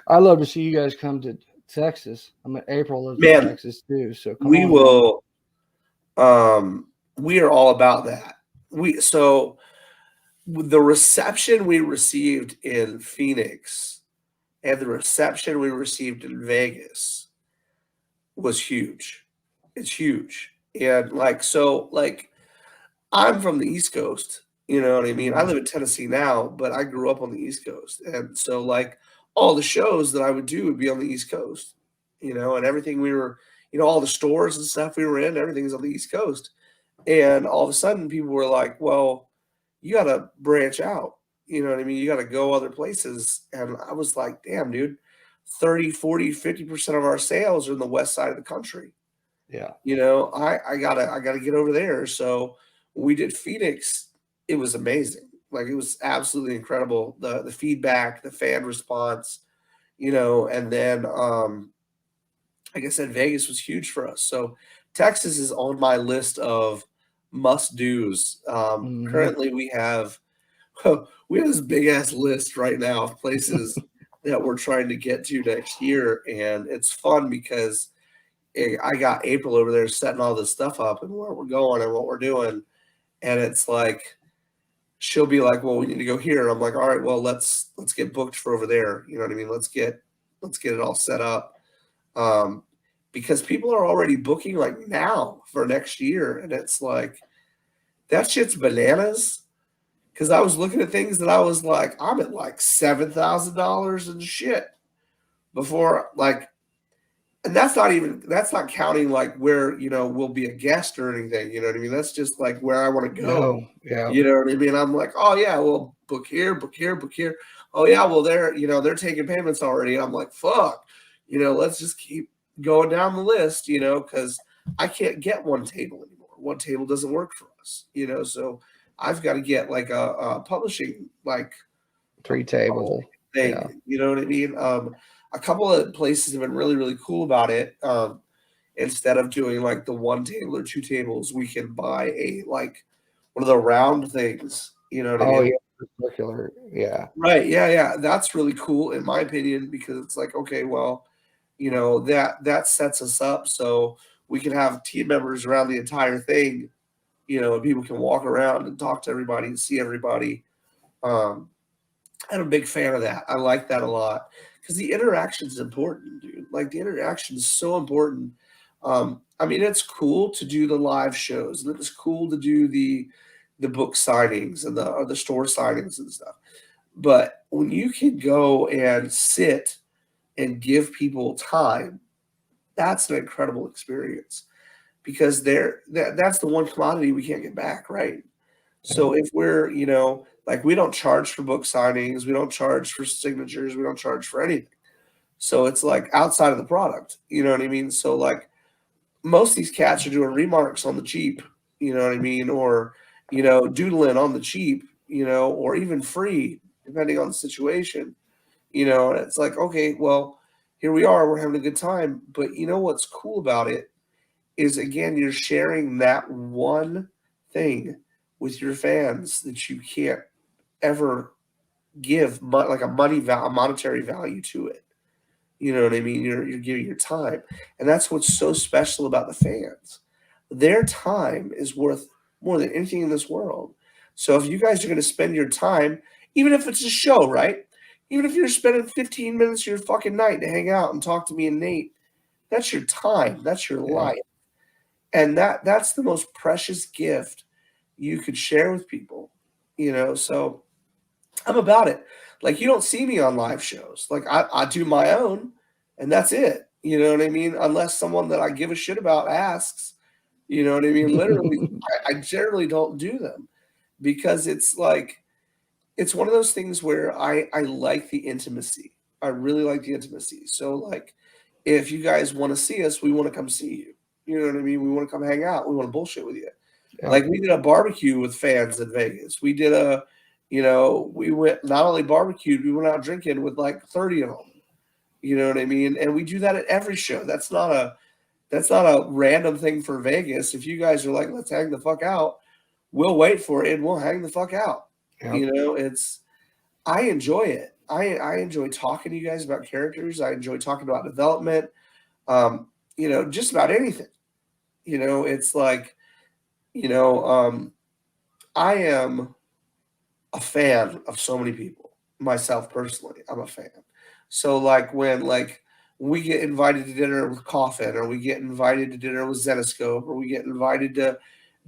I love to see you guys come to Texas. I mean, April lives in Texas too, so we will. We are all about that. The reception we received in Phoenix and the reception we received in Vegas was huge. It's huge. And I'm from the East Coast, you know what I mean? I live in Tennessee now, but I grew up on the East Coast. And so all the shows that I would do would be on the East Coast, and everything we were, all the stores and stuff we were in, everything's on the East Coast. And all of a sudden people were like, well, you got to branch out. You know what I mean? You got to go other places. And I was like, damn, dude, 30, 40, 50% of our sales are in the west side of the country. Yeah. I gotta get over there. So when we did Phoenix, it was amazing. Like, it was absolutely incredible. The feedback, the fan response, and then like I said, Vegas was huge for us. So Texas is on my list of must-dos. Currently we have this big ass list right now of places that we're trying to get to next year, and it's fun because I got April over there setting all this stuff up and where we're going and what we're doing, and it's like she'll be like, well, we need to go here, and I'm like, all right, well, let's get booked for over there. You know what I mean? Let's get it all set up, because people are already booking like now for next year, and it's like, that shit's bananas. Because I was looking at things that I was like, I'm at like $7,000 and shit before, and that's not counting like where, we'll be a guest or anything. You know what I mean? That's just like where I want to go. No, yeah. You know what I mean? I'm like, oh yeah, well, book here. Oh yeah, well, they're taking payments already. I'm like, fuck, let's just keep going down the list, because I can't get one table anymore. One table doesn't work for us, so I've got to get like a publishing 3-table thing. Yeah. You know what I mean? A couple of places have been really, really cool about it. Instead of doing like the 1 table or 2 tables, we can buy one of the round things. You know what I mean? Oh yeah, circular. Yeah. Right. Yeah. That's really cool in my opinion, because it's like, okay, well, that sets us up so we can have team members around the entire thing. And people can walk around and talk to everybody and see everybody. I'm a big fan of that. I like that a lot because the interaction is important, dude. Like the interaction is so important. I mean, it's cool to do the live shows, and it's cool to do the book signings and the store signings and stuff. But when you can go and sit and give people time, that's an incredible experience because that's the one commodity we can't get back, right? So if we're, like we don't charge for book signings, we don't charge for signatures, we don't charge for anything. So it's like outside of the product, you know what I mean? So like most of these cats are doing remarks on the cheap, you know what I mean? Or, doodling on the cheap, or even free, depending on the situation, and it's like, okay, well, here we are, we're having a good time. But you know what's cool about it is, again, you're sharing that one thing with your fans that you can't ever give like a monetary value to it. You know what I mean? You're giving your time, and that's what's so special about the fans. Their time is worth more than anything in this world. So if you guys are going to spend your time, even if it's a show, right? Even if you're spending 15 minutes of your fucking night to hang out and talk to me and Nate, that's your time. That's your life. And that's the most precious gift you could share with people, So I'm about it. Like you don't see me on live shows. Like I do my own, and that's it. You know what I mean? Unless someone that I give a shit about asks, you know what I mean? Literally, I generally don't do them because it's like it's one of those things where I like the intimacy. I really like the intimacy. So like if you guys want to see us, we want to come see you. You know what I mean? We want to come hang out. We want to bullshit with you. Yeah. Like we did a barbecue with fans in Vegas. We did we went not only barbecued, we went out drinking with like 30 of them. You know what I mean? And we do that at every show. That's not a random thing for Vegas. If you guys are like, let's hang the fuck out, we'll wait for it and we'll hang the fuck out. Yep. I enjoy it. I enjoy talking to you guys about characters. I enjoy talking about development. Just about anything. It's like, I am a fan of so many people. Myself personally, I'm a fan. So like when we get invited to dinner with Coffin, or we get invited to dinner with Zenoscope, or we get invited to,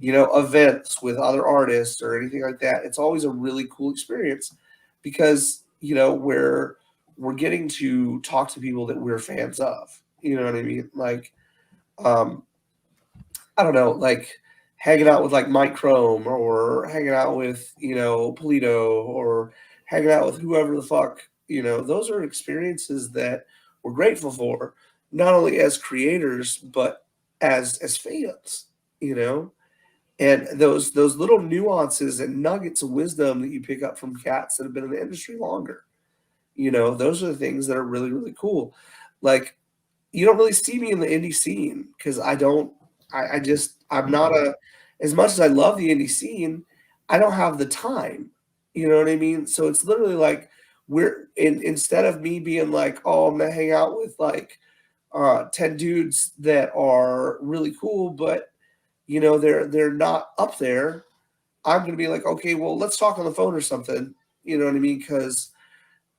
events with other artists or anything like that, it's always a really cool experience because, we're getting to talk to people that we're fans of. You know what I mean? Like, I don't know, like hanging out with like Mike Chrome or hanging out with, Polito or hanging out with whoever the fuck, those are experiences that we're grateful for, not only as creators, but as fans, and those little nuances and nuggets of wisdom that you pick up from cats that have been in the industry longer, those are the things that are really, really cool. Like, you don't really see me in the indie scene because I'm not as much as I love the indie scene, I don't have the time. You know what I mean? So it's literally like instead of me being like, oh, I'm gonna hang out with like 10 dudes that are really cool, but they're not up there. I'm gonna be like, okay, well, let's talk on the phone or something. You know what I mean? Because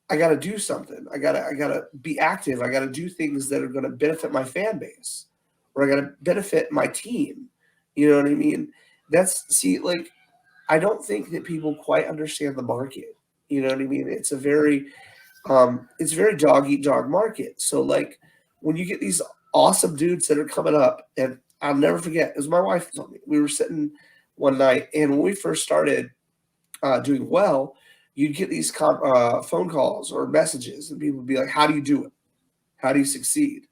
I got to do something. I gotta be active. I got to do things that are going to benefit my fan base, or I got to benefit my team. You know what I mean? Like, I don't think that people quite understand the market. You know what I mean? It's a very dog eat dog market. So like when you get these awesome dudes that are coming up, and I'll never forget, it was my wife told me, we were sitting one night, and when we first started doing well, you'd get these phone calls or messages, and people would be like, how do you do it? How do you succeed?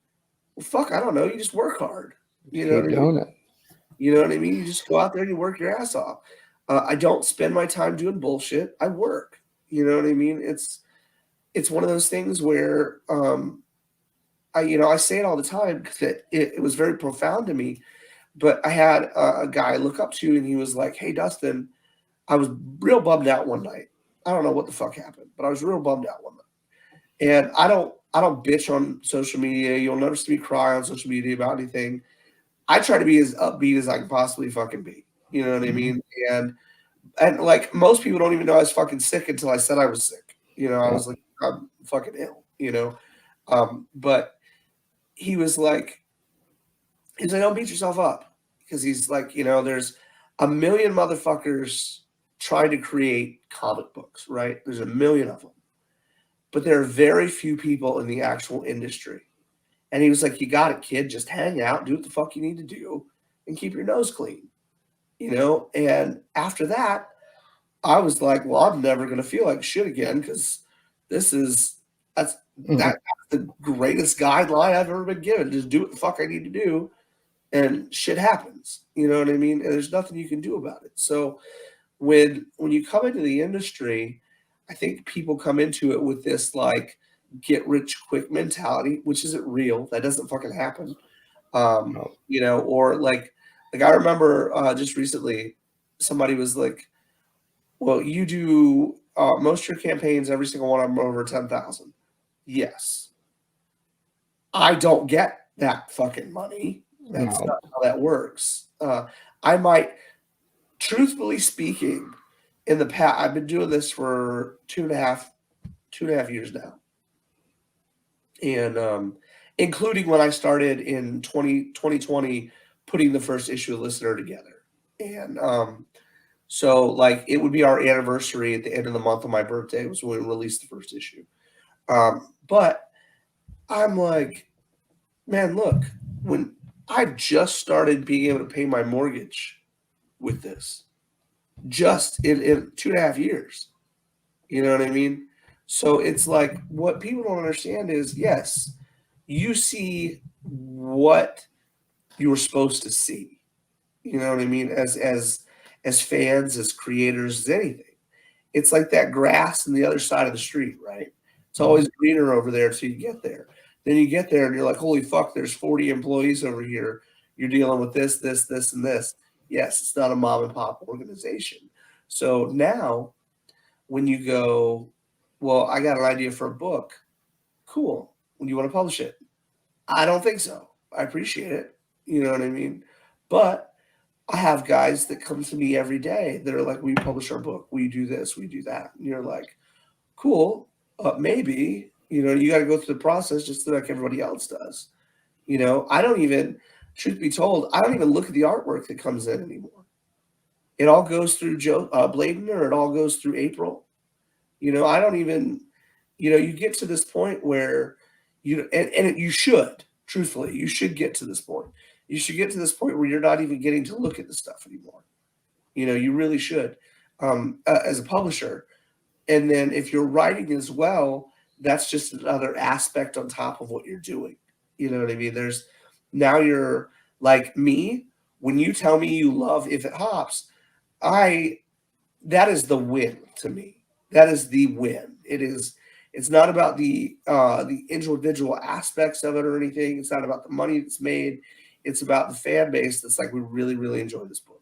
Well, fuck, I don't know. You just work hard. You know what I mean? You know what I mean? You just go out there and you work your ass off. I don't spend my time doing bullshit. I work. You know what I mean? It's one of those things where I say it all the time because it was very profound to me. But I had a guy I look up to, and he was like, hey, Dustin, I was real bummed out one night. I don't know what the fuck happened, but I was real bummed out one night. And I don't bitch on social media. You'll never see me cry on social media about anything. I try to be as upbeat as I can possibly fucking be. You know what I mean? And like most people don't even know I was fucking sick until I said I was sick. You know, I was like, I'm fucking ill, you know. But he was like, don't beat yourself up, because he's like, you know, there's a million motherfuckers trying to create comic books, right? There's a million of them, but there are very few people in the actual industry. And he was like, you got it, kid. Just hang out, do what the fuck you need to do, and keep your nose clean, you know? And after that, I was like, well, I'm never going to feel like shit again, because that's the greatest guideline I've ever been given. Just do what the fuck I need to do, and shit happens. You know what I mean? And there's nothing you can do about it. So when you come into the industry, I think people come into it with this like get rich quick mentality, which isn't real. That doesn't fucking happen. You know, or like I remember just recently somebody was like, well, you do most of your campaigns, every single one of them over 10,000. Yes. I don't get that fucking money. That's not how that works. I might, truthfully speaking, in the past, I've been doing this for two and a half years now. And including when I started in 2020, putting the first issue of Listener together. And so like it would be our anniversary at the end of the month of my birthday was when we released the first issue. But I'm like, man, look, when I just started being able to pay my mortgage with this, just in 2.5 years, you know what I mean? So it's like, what people don't understand is, yes, you see what you were supposed to see, you know what I mean? As fans, as creators, as anything. It's like that grass on the other side of the street, right? It's always greener over there until you get there. Then you get there and you're like, holy fuck, there's 40 employees over here. You're dealing with this, and this. Yes, it's not a mom and pop organization. So now when you go, well, I got an idea for a book. Cool. When you want to publish it? I don't think so. I appreciate it. You know what I mean? But I have guys that come to me every day that are like, we publish our book. We do this, we do that. And you're like, cool. Maybe, you know, you got to go through the process just like everybody else does. You know, I don't even, truth be told, I don't even look at the artwork that comes in anymore. It all goes through Joe Bladen, or it all goes through April. You know, I don't even, you know, you get to this point where you should, truthfully, you should get to this point. You should get to this point where you're not even getting to look at the stuff anymore. You know, you really should, as a publisher. And then if you're writing as well, that's just another aspect on top of what you're doing. You know what I mean? Now you're like me. When you tell me you love If It Hops, that is the win to me. That is the win. It's not about the individual aspects of it or anything. It's not about the money that's made. It's about the fan base that's like, we really, really enjoy this book.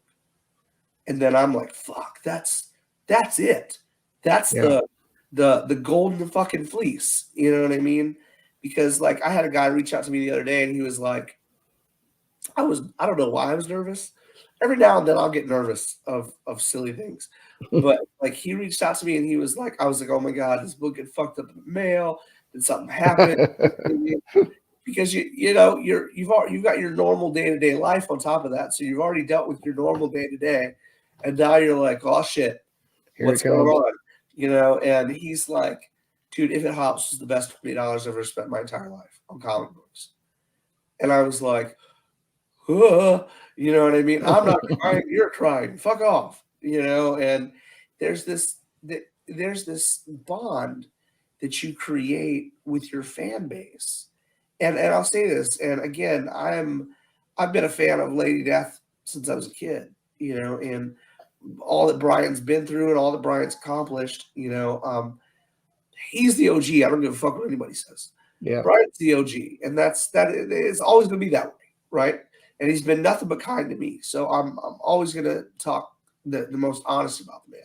And then I'm like, fuck, that's it. That's the golden fucking fleece. You know what I mean? Because like I had a guy reach out to me the other day and he was like, I don't know why I was nervous. Every now and then I'll get nervous of silly things. But like he reached out to me and he was like, I was like, oh my God, this book get fucked up in the mail. Did something happen? Because you know you've got your normal day-to-day life on top of that. So you've already dealt with your normal day-to-day. And now you're like, oh shit, what's going on? You know, and he's like, dude, If It Hops is the best $20 I've ever spent my entire life on comic books. And I was like, you know what I mean? I'm not crying, you're crying. Fuck off. You know, and there's this bond that you create with your fan base. And I'll say this, and again, I've been a fan of Lady Death since I was a kid, you know, and all that Brian's been through and all that Brian's accomplished, you know, he's the OG. I don't give a fuck what anybody says. Yeah, Brian's the OG, and it's always going to be that way, right? And he's been nothing but kind to me, so I'm always going to talk the most honest about the man.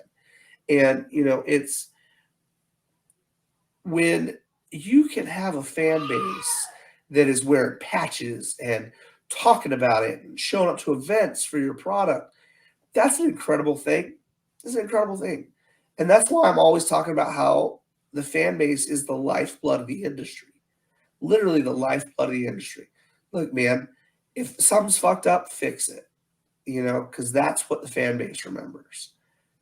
And you know, it's when you can have a fan base that is wearing patches and talking about it and showing up to events for your product, that's an incredible thing. It's an incredible thing. And that's why I'm always talking about how the fan base is the lifeblood of the industry. Literally the lifeblood of the industry. Look, man, if something's fucked up, fix it. Because that's what the fan base remembers.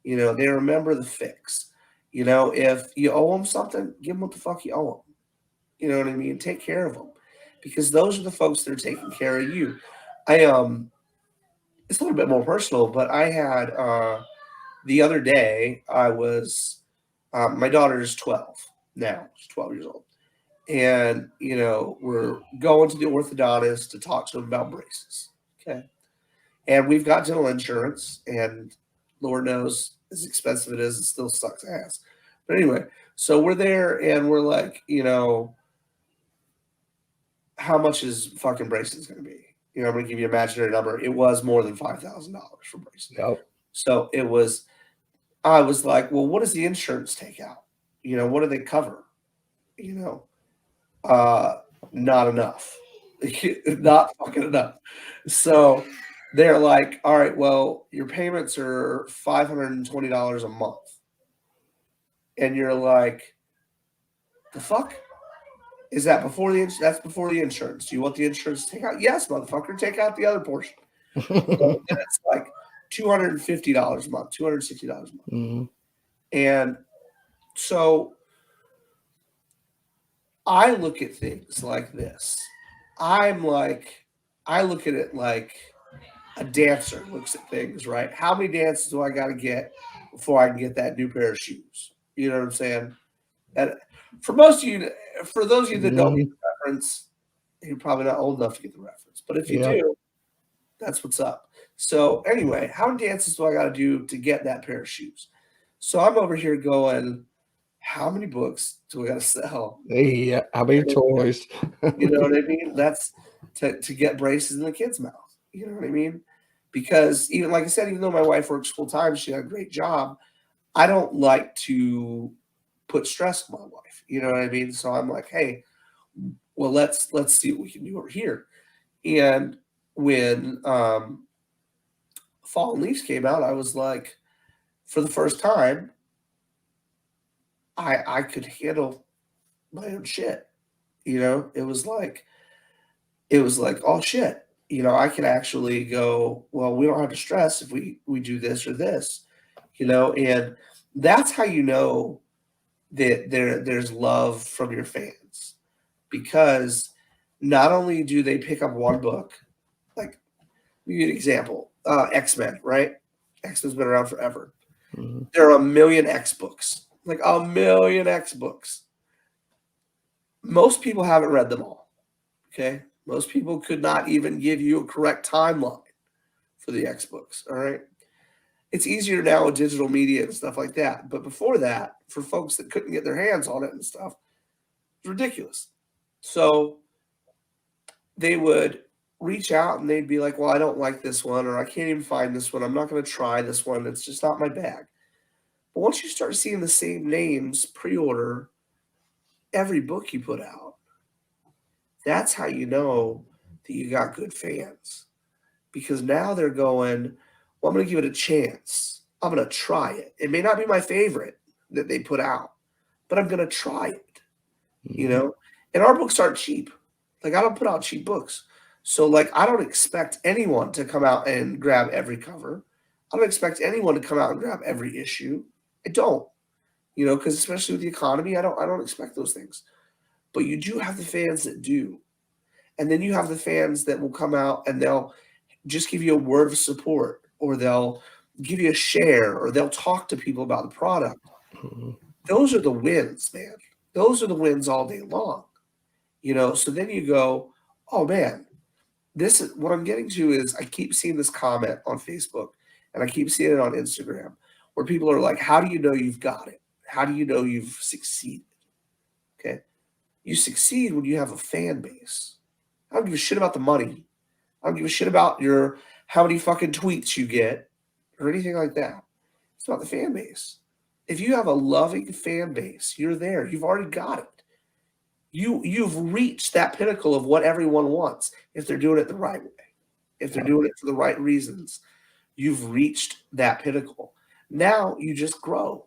They remember the fix. If you owe them something, give them what the fuck you owe them. You know what I mean? Take care of them, because those are the folks that are taking care of you. It's a little bit more personal, but I had the other day, I was my daughter is 12 now. She's 12 years old, and we're going to the orthodontist to talk to him about braces. Okay, and we've got dental insurance, and Lord knows, as expensive it is, it still sucks ass. But anyway, so we're there, and we're like, how much is fucking braces going to be? I'm going to give you an imaginary number. It was more than $5,000 for braces. Yep. So I was like, well, what does the insurance take out? What do they cover? Not enough. Not fucking enough. So they're like, all right, well, your payments are $520 a month. And you're like, the fuck? Is that before that's before the insurance? Do you want the insurance to take out? Yes, motherfucker, take out the other portion. So then it's like $250 a month, $260 a month. Mm-hmm. And so I look at things like this. I look at it like a dancer looks at things, right? How many dances do I got to get before I can get that new pair of shoes? You know what I'm saying? And for those of you that don't get the reference, you're probably not old enough to get the reference. But if you do, that's what's up. So anyway, how many dances do I got to do to get that pair of shoes? So I'm over here going, how many books do I got to sell? Yeah, how many toys? You know what I mean? That's to get braces in the kid's mouth. You know what I mean? Because even, like I said, even though my wife works full time, she had a great job, I don't like to put stress on my wife. You know what I mean? So I'm like, hey, well, let's see what we can do over here. And when Fall and Leaves came out, I was like, for the first time, I could handle my own shit. It was like, oh shit. I can actually go, well, we don't have to stress if we do this or this, and that's how you know that there's love from your fans, because not only do they pick up one book, like, give you an example, X-Men, right? X-Men's been around forever. Mm-hmm. There are 1 million X books, like 1 million X books. Most people haven't read them all. Okay. Most people could not even give you a correct timeline for the X books. All right. It's easier now with digital media and stuff like that. But before that, for folks that couldn't get their hands on it and stuff, it's ridiculous. So they would reach out and they'd be like, well, I don't like this one, or I can't even find this one. I'm not going to try this one. It's just not my bag. But once you start seeing the same names pre-order every book you put out, that's how you know that you got good fans. Because now they're going, well, I'm going to give it a chance. I'm going to try it. It may not be my favorite that they put out, but I'm going to try it. Mm-hmm. And our books aren't cheap. Like, I don't put out cheap books. So, like, I don't expect anyone to come out and grab every cover. I don't expect anyone to come out and grab every issue. I don't, because especially with the economy, I don't expect those things. But you do have the fans that do. And then you have the fans that will come out and they'll just give you a word of support, or they'll give you a share, or they'll talk to people about the product. Mm-hmm. Those are the wins, man. Those are the wins all day long. So then you go, oh man, this is what I'm getting to. Is I keep seeing this comment on Facebook and I keep seeing it on Instagram where people are like, how do you know you've got it? How do you know you've succeeded? Okay. You succeed when you have a fan base. I don't give a shit about the money. I don't give a shit about how many fucking tweets you get or anything like that. It's about the fan base. If you have a loving fan base, you're there. You've already got it. You've reached that pinnacle of what everyone wants if they're doing it the right way. If they're doing it for the right reasons, you've reached that pinnacle. Now you just grow.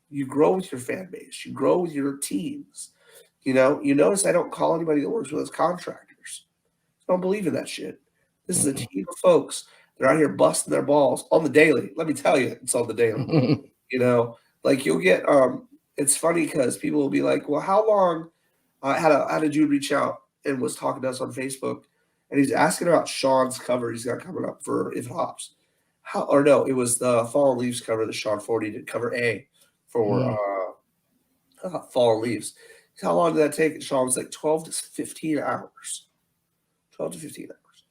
You grow with your fan base. You grow with your teams. You notice I don't call anybody that works with us contractors. I don't believe in that shit. This is a team of folks. They're out here busting their balls on the daily. Let me tell you, it's on the daily. Like you'll get it's funny because people will be like, well, how long I had a dude reach out and was talking to us on Facebook, and he's asking about Sean's cover he's got coming up for If It Hops. It was the Fallen Leaves cover that Sean Forty did, cover A for Fallen Leaves. How long did that take? And Sean was like 12 to 15 hours. 12 to 15 hours.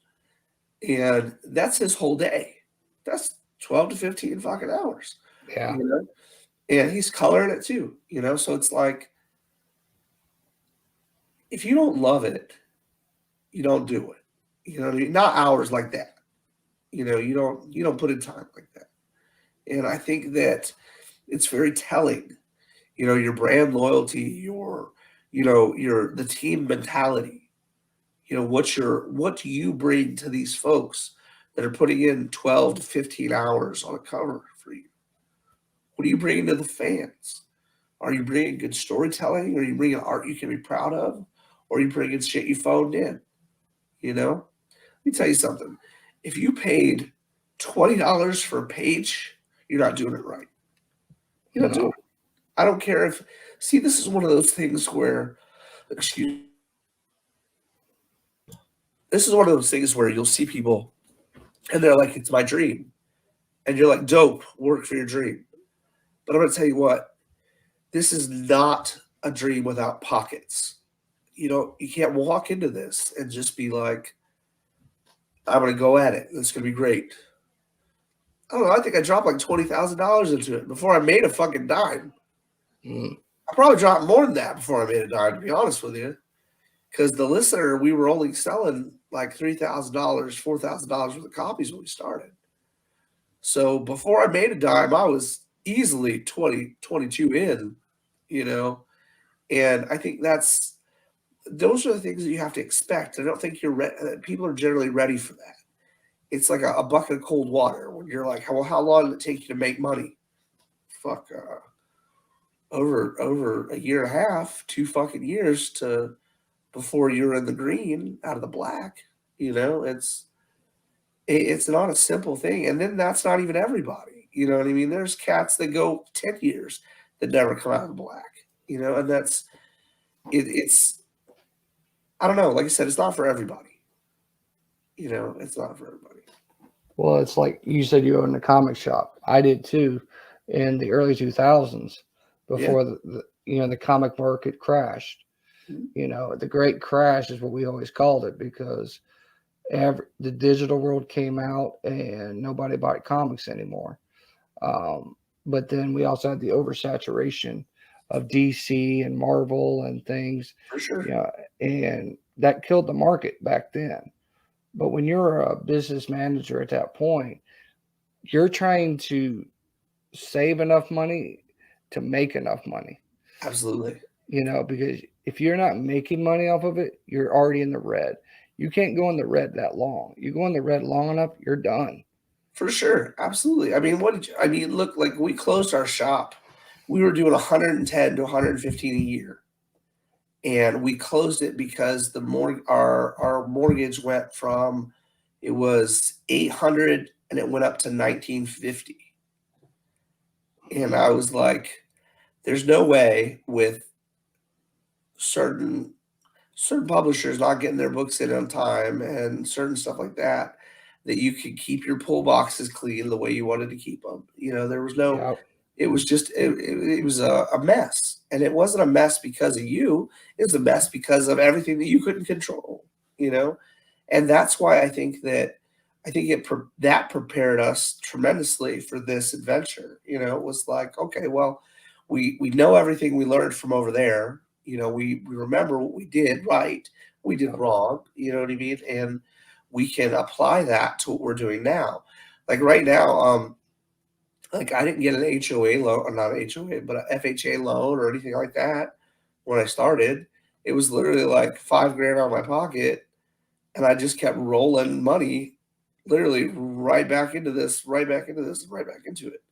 And that's his whole day. That's 12 to 15 fucking hours. Yeah. And he's coloring it too, so it's like, if you don't love it, you don't do it. You know what I mean? Not hours like that. You don't put in time like that. And I think that it's very telling. Your brand loyalty, the team mentality. What do you bring to these folks that are putting in 12 to 15 hours on a cover for you? What are you bringing to the fans? Are you bringing good storytelling? Are you bringing art you can be proud of? Or are you bringing shit you phoned in? Let me tell you something. If you paid $20 for a page, you're not doing it right. You're not doing it. I don't care if... See, this is one of those things where... Excuse me. This is one of those things where you'll see people, and they're like, it's my dream. And you're like, dope, work for your dream. But I'm going to tell you what, this is not a dream without pockets. You can't walk into this and just be like, I'm going to go at it. It's going to be great. I don't know. I think I dropped like $20,000 into it before I made a fucking dime. I probably dropped more than that before I made a dime, to be honest with you. Because the listener, we were only selling like $3,000, $4,000 worth of copies when we started. So before I made a dime, I was easily 22 in, and I think those are the things that you have to expect. I don't think people are generally ready for that. It's like a bucket of cold water when you're like, well, how long did it take you to make money? Fuck, over a year and a half, 2 fucking years before you're in the green out of the black. It's not a simple thing. And then that's not even everybody. You know what I mean? There's cats that go 10 years that never come out of the black, and that's it's I don't know. Like I said, it's not for everybody. It's not for everybody. Well, it's like you said, you owned a comic shop. I did too in the early 2000s before the comic market crashed. The great crash is what we always called it, because the digital world came out and nobody bought comics anymore. But then we also had the oversaturation of DC and Marvel and things. For sure. And that killed the market back then. But when you're a business manager at that point, you're trying to save enough money to make enough money. Absolutely. Because if you're not making money off of it, you're already in the red. You can't go in the red that long. You go in the red long enough, you're done. For sure. Absolutely. I mean, look, like we closed our shop. We were doing 110 to 115 a year. And we closed it because our mortgage went from, it was $800 and it went up to $1,950. And I was like, there's no way with certain publishers not getting their books in on time and certain stuff like that you could keep your pull boxes clean the way you wanted to keep them. There was no, Yep. It was just, it was a mess. And it wasn't a mess because of you. It was a mess because of everything that you couldn't control, And that's why I think that that prepared us tremendously for this adventure. It was like, okay, well, we know everything we learned from over there. We remember what we did right, we did wrong. You know what I mean? And we can apply that to what we're doing now. Like right now, like I didn't get an HOA loan, or not an HOA, but a FHA loan or anything like that when I started. It was literally like $5,000 out of my pocket, and I just kept rolling money, literally right back into this, right back into it.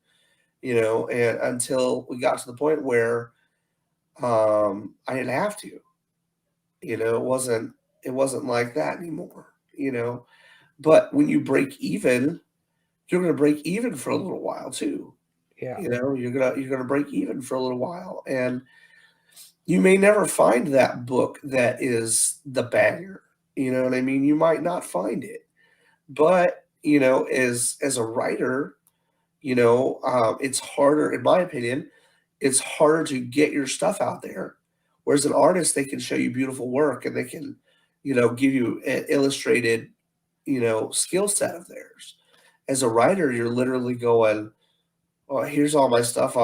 and until we got to the point where I didn't have to, it wasn't like that anymore, but when you break even, you're going to break even for a little while too. Yeah. You're gonna break even for a little while, and you may never find that book that is the banger. You know what I mean? You might not find it, but as a writer, it's harder, in my opinion, it's harder to get your stuff out there. Whereas an artist, they can show you beautiful work and they can, give you an illustrated, skill set of theirs. As a writer, you're literally going, "Oh, here's all my stuff.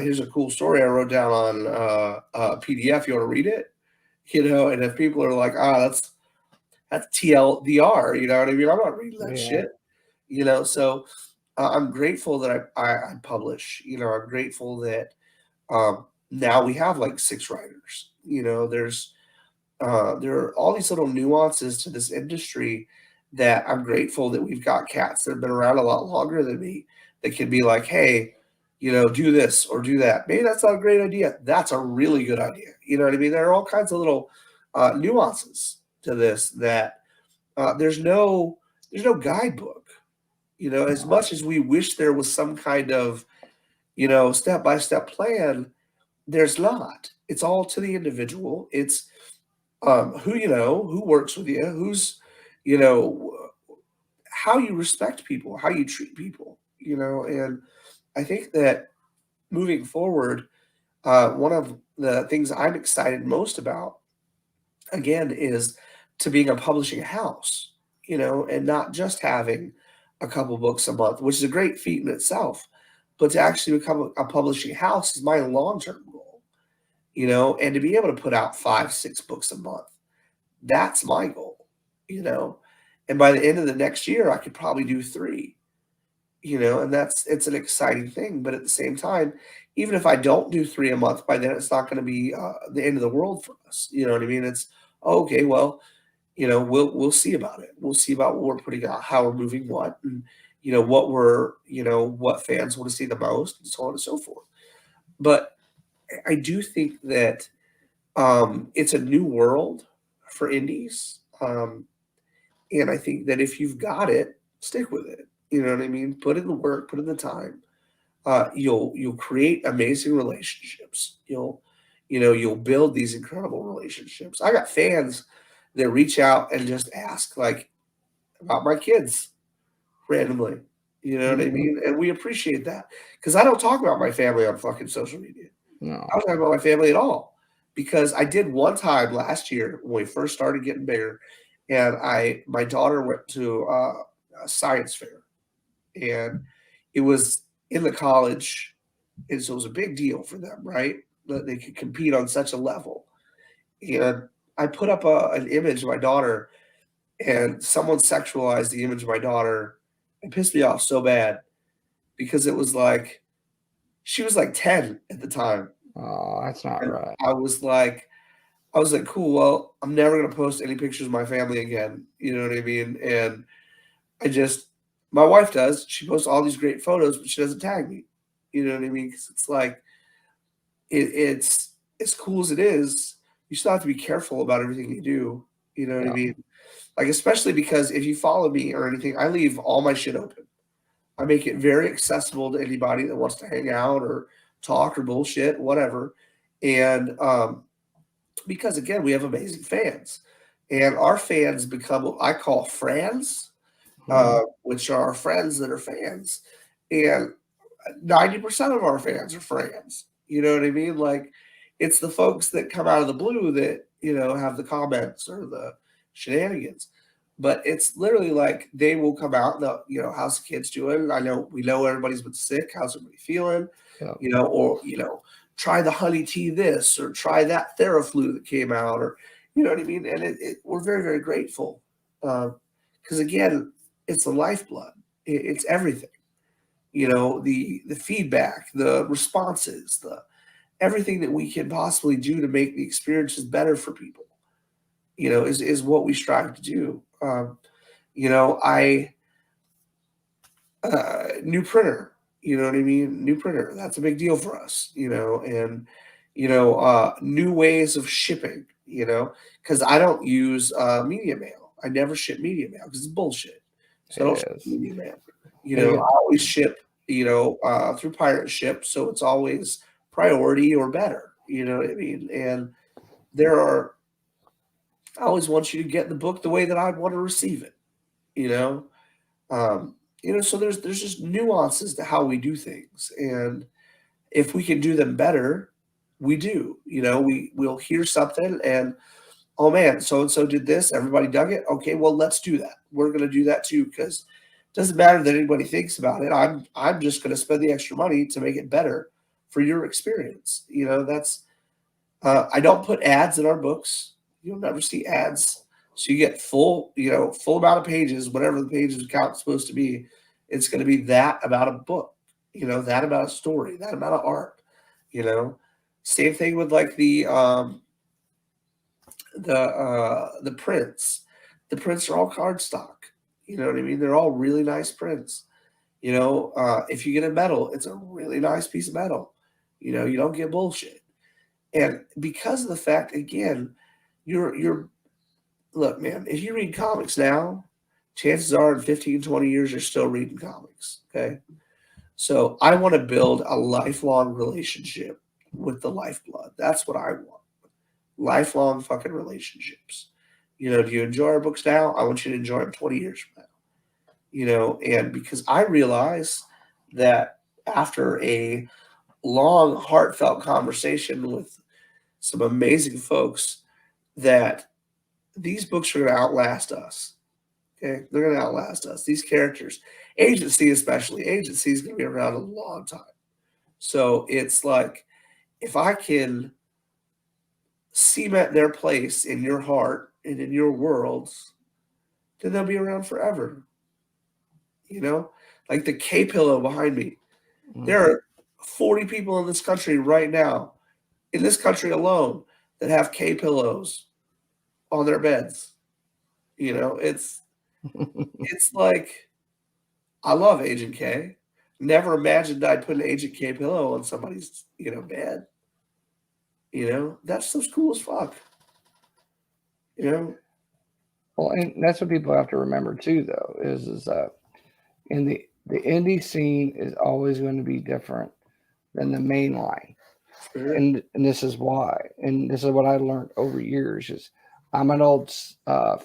Here's a cool story I wrote down on PDF. You want to read it?" And if people are like, that's TLDR, you know what I mean? I'm not reading that Yeah. shit, So I'm grateful that I publish. I'm grateful that now we have like 6 writers. There are all these little nuances to this industry that I'm grateful that we've got cats that have been around a lot longer than me that can be like, hey, do this or do that. Maybe that's not a great idea. That's a really good idea. You know what I mean? There are all kinds of little nuances to this that there's no guidebook. As much as we wish there was some kind of step-by-step plan, there's not. It's all to the individual. It's who works with you, you know, how you respect people, how you treat people, and I think that moving forward, one of the things I'm excited most about, again, is to being a publishing house, and not just having a couple books a month, which is a great feat in itself, but to actually become a publishing house is my long-term goal, and to be able to put out 5, 6 books a month. That's my goal, you know. And by the end of the next year, I could probably do 3, and it's an exciting thing. But at the same time, even if I don't do 3 a month, by then it's not going to be the end of the world for us. You know what I mean? It's okay. Well, we'll see about it. We'll see about what we're putting out, how we're moving what, and what fans want to see the most, and so on and so forth. But I do think that it's a new world for indies. And I think that if you've got it, stick with it. You know what I mean? Put in the work, put in the time. You'll create amazing relationships. You'll build these incredible relationships. I got fans that reach out and just ask like about my kids randomly. You know what I Mhm. mean? And we appreciate that because I don't talk about my family on fucking social media. No. I don't talk about my family at all because I did one time last year when we first started getting bigger, and my daughter went to a science fair, and it was in the college, and so it was a big deal for them, right? That they could compete on such a level. And I put up an image of my daughter, and someone sexualized the image of my daughter. It pissed me off so bad because it was like she was like 10 at the time. Oh, that's not And right. I was like, cool, well, I'm never going to post any pictures of my family again. You know what I mean? And my wife does. She posts all these great photos, but she doesn't tag me. You know what I mean? Because it's like, it's as cool as it is, you still have to be careful about everything you do. You know what I Yeah. mean? Like, especially because if you follow me or anything, I leave all my shit open. I make it very accessible to anybody that wants to hang out or talk or bullshit, whatever. And because again, we have amazing fans, and our fans become what I call friends, Mhm. which are friends that are fans, and 90% of our fans are friends. You know what I mean? Like, it's the folks that come out of the blue that have the comments or the shenanigans. But it's literally like they will come out and how's the kids doing? We know everybody's been sick. How's everybody feeling? Yeah. Or try the honey tea this or try that Theraflu that came out, or you know what I mean? And we're very, very grateful because again, it's the lifeblood. It's everything. The feedback, the responses, the everything that we can possibly do to make the experiences better for people. Is what we strive to do. I new printer. You know what I mean? New printer. That's a big deal for us, and new ways of shipping, because I don't use media mail. I never ship media mail because it's bullshit. So I don't It ship is. media mail. Yeah. I always ship, through pirate ship, so it's always priority or better. You know what I mean? And I always want you to get the book the way that I want to receive it. You know, um, so there's just nuances to how we do things, and if we can do them better, we do. We'll hear something and, oh man, so and so did this. Everybody dug it. Okay, well, let's do that. We're going to do that too, because it doesn't matter that anybody thinks about it. I'm just going to spend the extra money to make it better for your experience. That's I don't put ads in our books. You'll never see ads. So you get full amount of pages, whatever the pages count is supposed to be. It's going to be that about a book, that about a story, that amount of art. Same thing with like the prints. The prints are all cardstock. You know what I mean? They're all really nice prints. If you get a metal, it's a really nice piece of metal. You don't get bullshit. And because of the fact, again, you're look, man, if you read comics now, chances are in 15, 20 years, you're still reading comics. Okay. So I want to build a lifelong relationship with the lifeblood. That's what I want. Lifelong fucking relationships. Do you enjoy our books now? I want you to enjoy them 20 years from now. And because I realize that after a long, heartfelt conversation with some amazing folks, that these books are going to outlast us. Okay, they're going to outlast us. These characters, Agency especially, Agency is going to be around a long time. So it's like, if I can cement their place in your heart and in your worlds, then they'll be around forever. Like the K pillow behind me. There are 40 people in this country right now, in this country alone, that have K pillows on their beds. It's like, I love Agent K. Never imagined I'd put an Agent K pillow on somebody's, bed. That stuff's cool as fuck. Well, and that's what people have to remember too, though, is in the indie scene is always going to be different than the main line. Sure. And this is why. And this is what I learned over years is I'm an old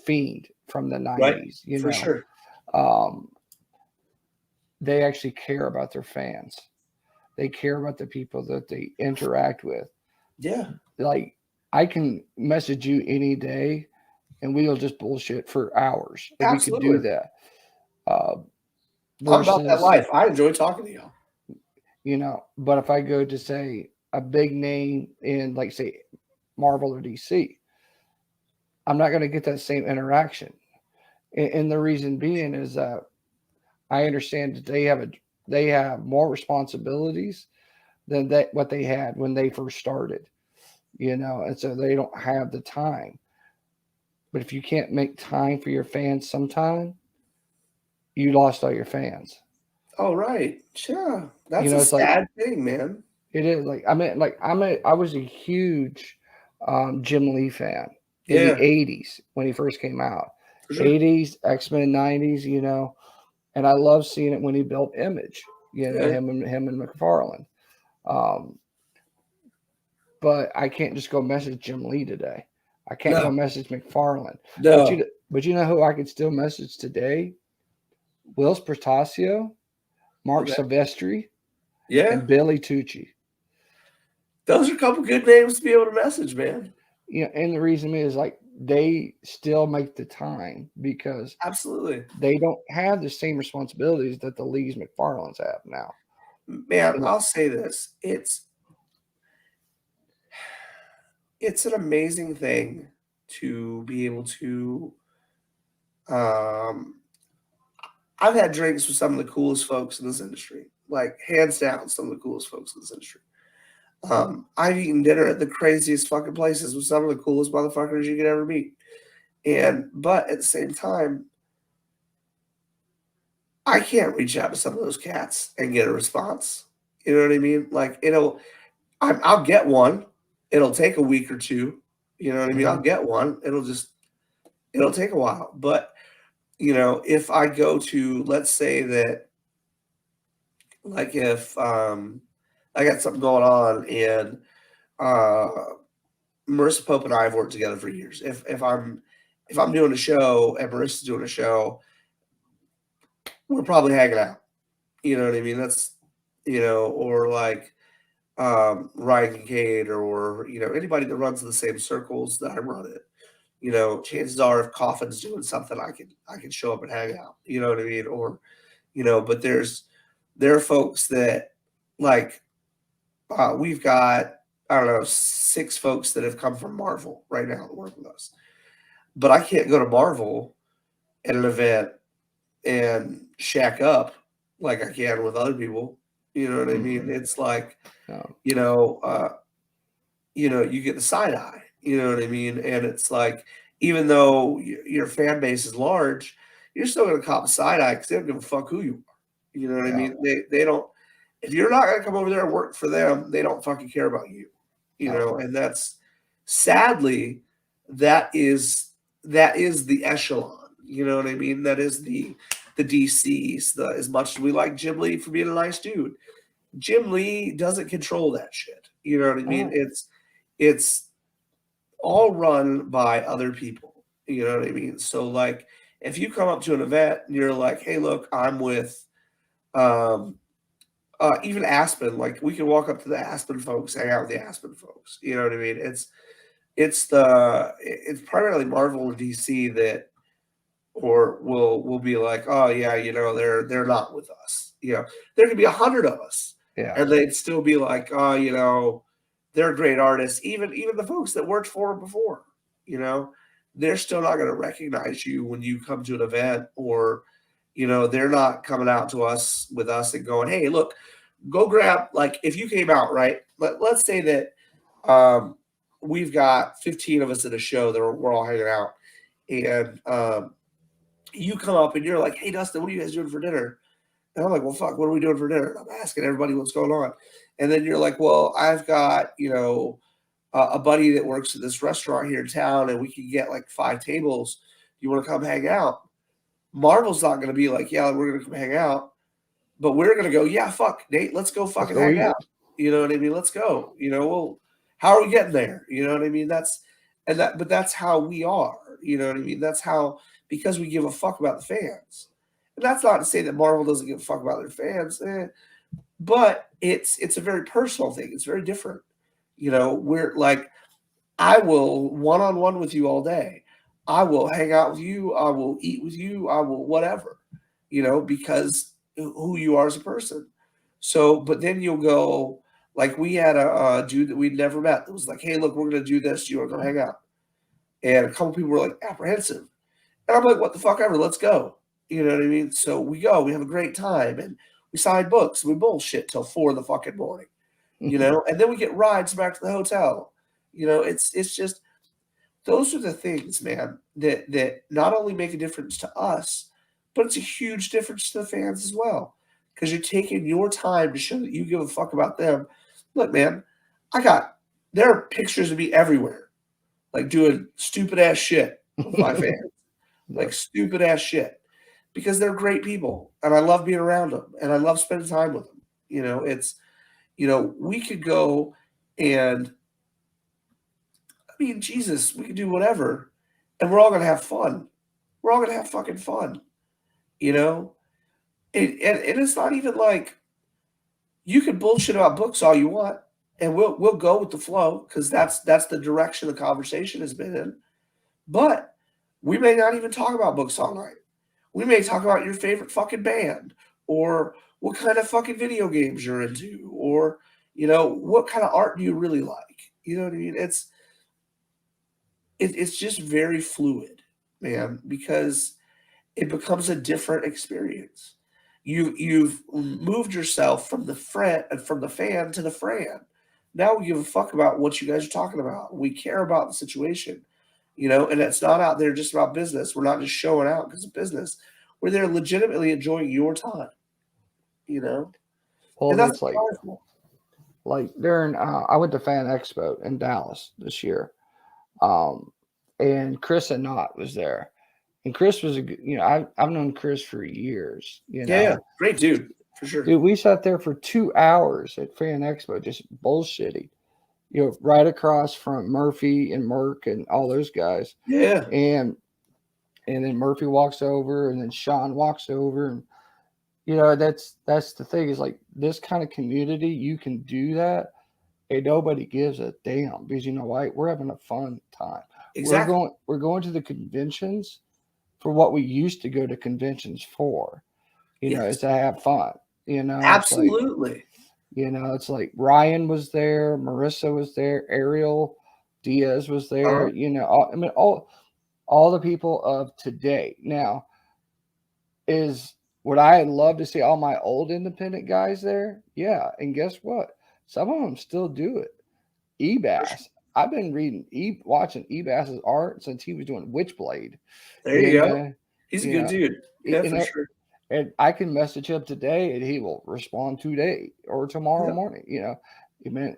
fiend from the 90s, right. For sure. They actually care about their fans. They care about the people that they interact with. Yeah. Like, I can message you any day and we'll just bullshit for hours. Like, Absolutely. we could do that. I'm about that life. I enjoy talking to y'all. But if I go to, say, a big name in, like, say, Marvel or DC, I'm not going to get that same interaction. And the reason being is that I understand that they have more responsibilities than what they had when they first started, and so they don't have the time. But if you can't make time for your fans sometime, you lost all your fans. Oh, right. Sure. That's a sad thing, man. It is. I was a huge Jim Lee fan in the 80s when he first came out. Sure. 80s, X-Men 90s, and I love seeing it when he built Image, him and McFarlane. But I can't just go message Jim Lee today. I can't go message McFarlane. No. But you know who I could still message today? Will Spertasio, Mark Silvestri, and Billy Tucci. Those are a couple good names to be able to message, man. And the reason is, like, they still make the time because absolutely they don't have the same responsibilities that the Lees McFarlanes have now. Man, I'll say this. It's an amazing thing to be able to I've had drinks with some of the coolest folks in this industry, like hands down, some of the coolest folks in this industry. I've eaten dinner at the craziest fucking places with some of the coolest motherfuckers you could ever meet. But at the same time, I can't reach out to some of those cats and get a response. You know what I mean? Like I'll get one. It'll take a week or two. You know what I mean? I'll get one. It'll take a while. But if I go to, let's say that, like if I got something going on and Marissa Pope and I have worked together for years. If I'm doing a show and Marissa's doing a show, we're probably hanging out. You know what I mean? That's or like Ryan Kincaid or anybody that runs in the same circles that I run it. Chances are if Coffin's doing something, I can show up and hang out. You know what I mean? Or but there are folks that like we've got, I don't know, 6 folks that have come from Marvel right now to work with us. But I can't go to Marvel at an event and shack up like I can with other people. You know what I mean? It's like, you get the side eye. You know what I mean? And it's like, even though your fan base is large, you're still going to cop a side eye because they don't give a fuck who you are. You know what I mean? They don't. If you're not going to come over there and work for them, they don't fucking care about you. And that's sadly that is the echelon. You know what I mean? That is the DCs. As much as we like Jim Lee for being a nice dude, Jim Lee doesn't control that shit. You know what I mean? It's all run by other people. You know what I mean? So like, if you come up to an event and you're like, hey, look, I'm with even Aspen, like we can walk up to the Aspen folks, hang out with the Aspen folks. You know what I mean? It's primarily Marvel and DC that, or we'll be like, oh yeah, they're not with us. There could be 100 of us, and they'd still be like, oh, they're great artists. Even the folks that worked for them before, they're still not going to recognize you when you come to an event, or they're not coming out to us with us and going, hey, look, go grab, like if you came out, right? Let's say that we've got 15 of us at a show that we're all hanging out, and you come up and you're like, hey, Dustin, what are you guys doing for dinner? And I'm like, well, fuck, what are we doing for dinner? And I'm asking everybody what's going on. And then you're like, well, I've got, a buddy that works at this restaurant here in town, and we can get like 5 tables. You want to come hang out? Marvel's not going to be like, yeah, we're going to come hang out. But we're going to go, yeah, fuck, Nate, let's go fucking hang out. You know what I mean? Let's go. Well, how are we getting there? You know what I mean? But that's how we are. You know what I mean? That's how, because we give a fuck about the fans. And that's not to say that Marvel doesn't give a fuck about their fans, but it's a very personal thing. It's very different. We're like, I will one-on-one with you all day. I will hang out with you. I will eat with you. I will whatever, because who you are as a person. So, but then you'll go, like we had a dude that we'd never met that was like, hey, look, we're going to do this. Do you want to go hang out? And a couple people were like apprehensive. And I'm like, what the fuck ever, let's go. You know what I mean? So we go, we have a great time, and we sign books. We bullshit till 4 in the fucking morning, and then we get rides back to the hotel. It's just, those are the things, man, that not only make a difference to us, but it's a huge difference to the fans as well. Because you're taking your time to show that you give a fuck about them. Look, man, there are pictures of me everywhere, like doing stupid ass shit with my fans. Like stupid ass shit. Because they're great people, and I love being around them, and I love spending time with them. We could go and, Jesus, we could do whatever, and we're all going to have fun. We're all going to have fucking fun, And it's not even like, you can bullshit about books all you want, and we'll go with the flow, because that's the direction the conversation has been in. But we may not even talk about books all night. We may talk about your favorite fucking band, or what kind of fucking video games you're into, or, what kind of art do you really like? You know what I mean? It's just very fluid, man, because it becomes a different experience. You've moved yourself from the fan to the Fran. Now we give a fuck about what you guys are talking about. We care about the situation. And it's not out there just about business. We're not just showing out because of business. where they're legitimately enjoying your time, you know? Well, And that's it's like powerful. during I went to Fan Expo in Dallas this year, and Chris and Knott was there, and Chris was I've known Chris for years, Yeah, great dude, for sure. Dude, we sat there for 2 hours at Fan Expo just bullshitting, right across from Murphy and Merck and all those guys, Yeah. and then Murphy walks over, and then Sean walks over, and that's the thing is like this kind of community, you can do that, and nobody gives a damn because why? We're having a fun time. Exactly. We're going to the conventions for what we used to go to conventions for, Yes. is to have fun. Absolutely. It's like Ryan was there, Marissa was there, Ariel Diaz was there. All the people of today. Now, would I love to see all my old independent guys there? Yeah, and guess what? Some of them still do it. Ebass. I've been watching Ebass's art since he was doing Witchblade. There you go. He's a good dude. Yeah, and for sure. And I can message him today, and he will respond today or tomorrow Yep. morning.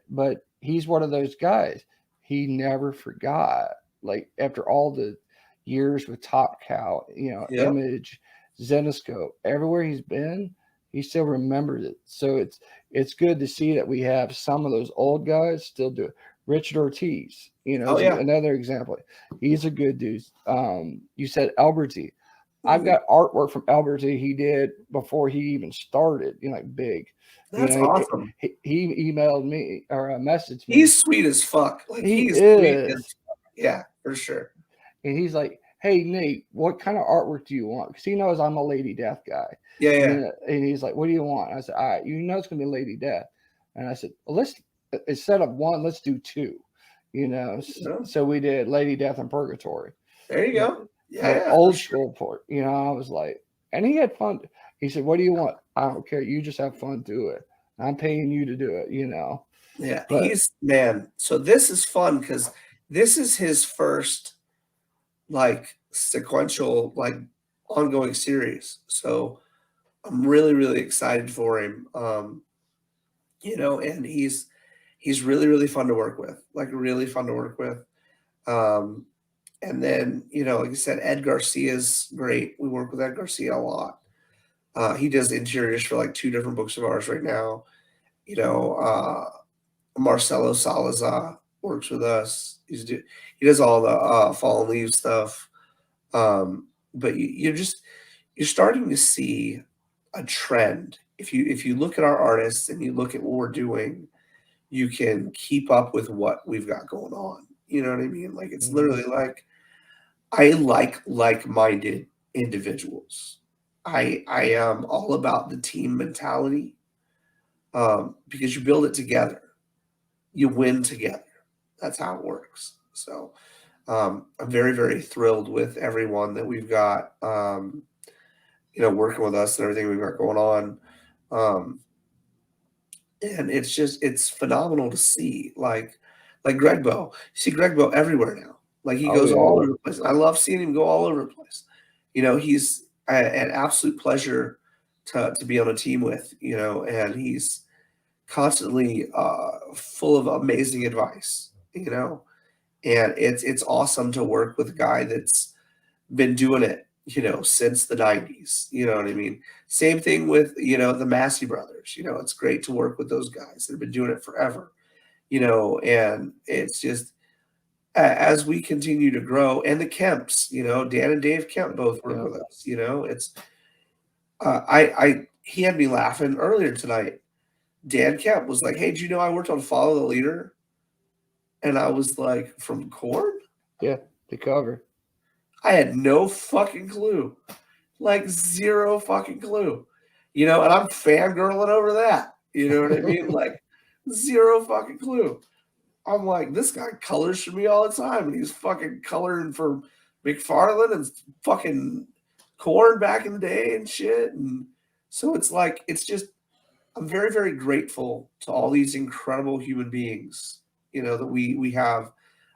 But he's one of those guys. He never forgot. Like after all the years with Top Cow, Yep. Image, Zenoscope, everywhere he's been, he still remembers it. So it's good to see that we have some of those old guys still do it. Richard Ortiz, another example. He's a good dude. You said Alberti. I've got artwork from Alberti he did before he even started, big. That's awesome. He emailed me or messaged me. He's sweet as fuck. Like he he's is. Sweet as fuck. Yeah, for sure. And he's like, "Hey Nate, what kind of artwork do you want?" Because he knows I'm a Lady Death guy. Yeah. And he's like, "What do you want?" I said, "All right, it's gonna be Lady Death." And I said, "Well, let's instead of one, let's do two." So we did Lady Death and Purgatory. There you go. Yeah, old school port. I was like, and he had fun. He said, "What do you want?" I don't care. You just have fun. Do it. I'm paying you to do it. Yeah, But, man. So this is fun because this is his first sequential ongoing series. So I'm really, really excited for him. And he's really, really fun to work with. Like really fun to work with. And then, like I said, Ed Garcia is great. We work with Ed Garcia a lot. He does interiors for like 2 different books of ours right now. Marcelo Salazar works with us. He does all the Fallen Leaves stuff. But you're starting to see a trend. If you look at our artists and you look at what we're doing, you can keep up with what we've got going on. You know what I mean? Like it's literally like I like-minded individuals. I am all about the team mentality because you build it together. You win together. That's how it works. So I'm very, very thrilled with everyone that we've got, working with us and everything we've got going on. And it's phenomenal to see like Greg Bow. You see Greg Bow everywhere now. Like he goes all over the place. I love seeing him go all over the place. He's an absolute pleasure to be on a team with, and he's constantly full of amazing advice, and it's awesome to work with a guy that's been doing it, since the 90s. You know what I mean? Same thing with, the Massey brothers. It's great to work with those guys that have been doing it forever, and it's just as we continue to grow, and the Kemps, Dan and Dave Kemp both work with us. It's he had me laughing earlier tonight. Dan Kemp was like, "Hey, do you know I worked on Follow the Leader?" And I was like, "From Korn?" Yeah, the cover. I had no fucking clue. Like zero fucking clue. And I'm fangirling over that. You know what I mean? Like zero fucking clue. I'm like, this guy colors for me all the time, and he's fucking coloring for McFarlane and fucking Korn back in the day and shit. And so it's like, I'm very, very grateful to all these incredible human beings, that we have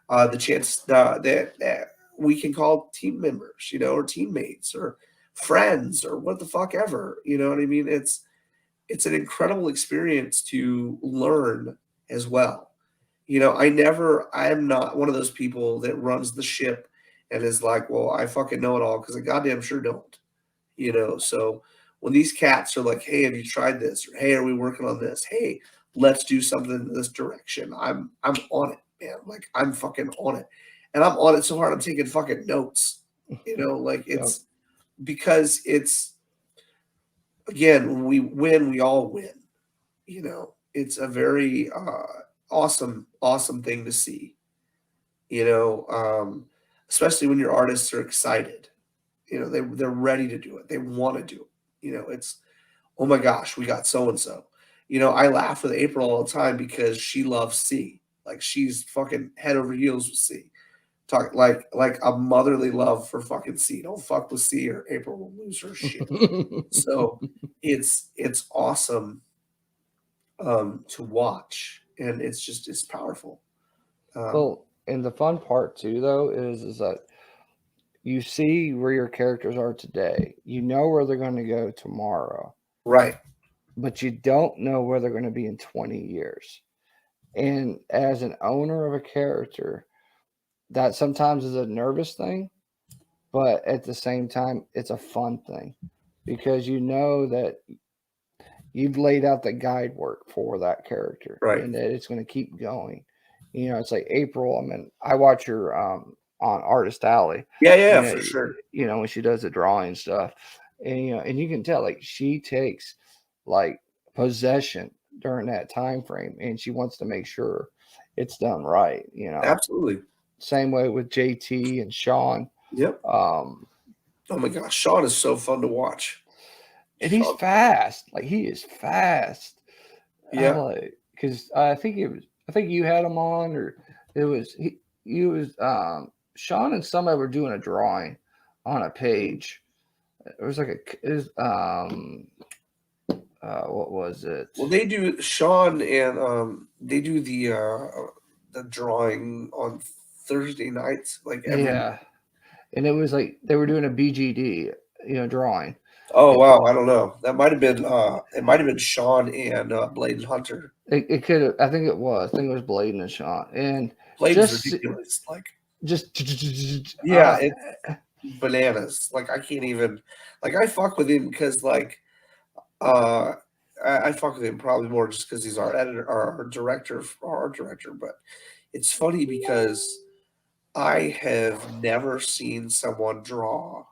the chance that we can call team members, or teammates or friends or what the fuck ever. You know what I mean? It's an incredible experience to learn as well. You know, I am not one of those people that runs the ship and is like, well, I fucking know it all, because I goddamn sure don't. You know, so when these cats are like, hey, have you tried this? Or hey, are we working on this? Hey, let's do something in this direction. I'm on it, man. Like, I'm fucking on it. And I'm on it so hard I'm taking fucking notes. You know, like it's because it's, again, when we win, we all win. You know, it's a very awesome thing to see. You know, especially when your artists are excited. You know, they're ready to do it. They want to do it. You know, it's, oh my gosh, we got so and so. You know, I laugh with April all the time because she loves C. Like, she's fucking head over heels with C. Talk like a motherly love for fucking C. Don't fuck with C or April will lose her shit. So it's awesome to watch, and it's powerful. Well, and the fun part too, though, is that you see where your characters are today. You know where they're going to go tomorrow, Right. but you don't know where they're going to be in 20 years. And as an owner of a character, that sometimes is a nervous thing, but at the same time, it's a fun thing because you know that you've laid out the guide work for that character, Right. and that it's going to keep going. You know, it's like April. I mean, I watch her on Artist Alley. Yeah, you know, for sure. You know, when she does the drawing stuff, and you know, and you can tell like she takes like possession during that time frame, and she wants to make sure it's done right. You know, Absolutely. same way with JT and Sean. Yep. Um, Oh my gosh, Sean is so fun to watch. and he's fast. Like, he is fast. Yeah. Like, because I think you had him on, or it was Sean and somebody were doing a drawing on a page. It was like what was it? Well, they do, Sean and they do the drawing on Thursday nights, like every. Yeah, and it was like they were doing a BGD, drawing. Oh wow, I don't know. That might have been it might have been Sean and Bladen Hunter. It could have. I think it was. I think it was Bladen and Sean. And Bladen's ridiculous. Like, just yeah, it's bananas. Like, I can't even, like, I fuck with him because like I fuck with him probably more just because he's our editor, our director, but it's funny because I have never seen someone draw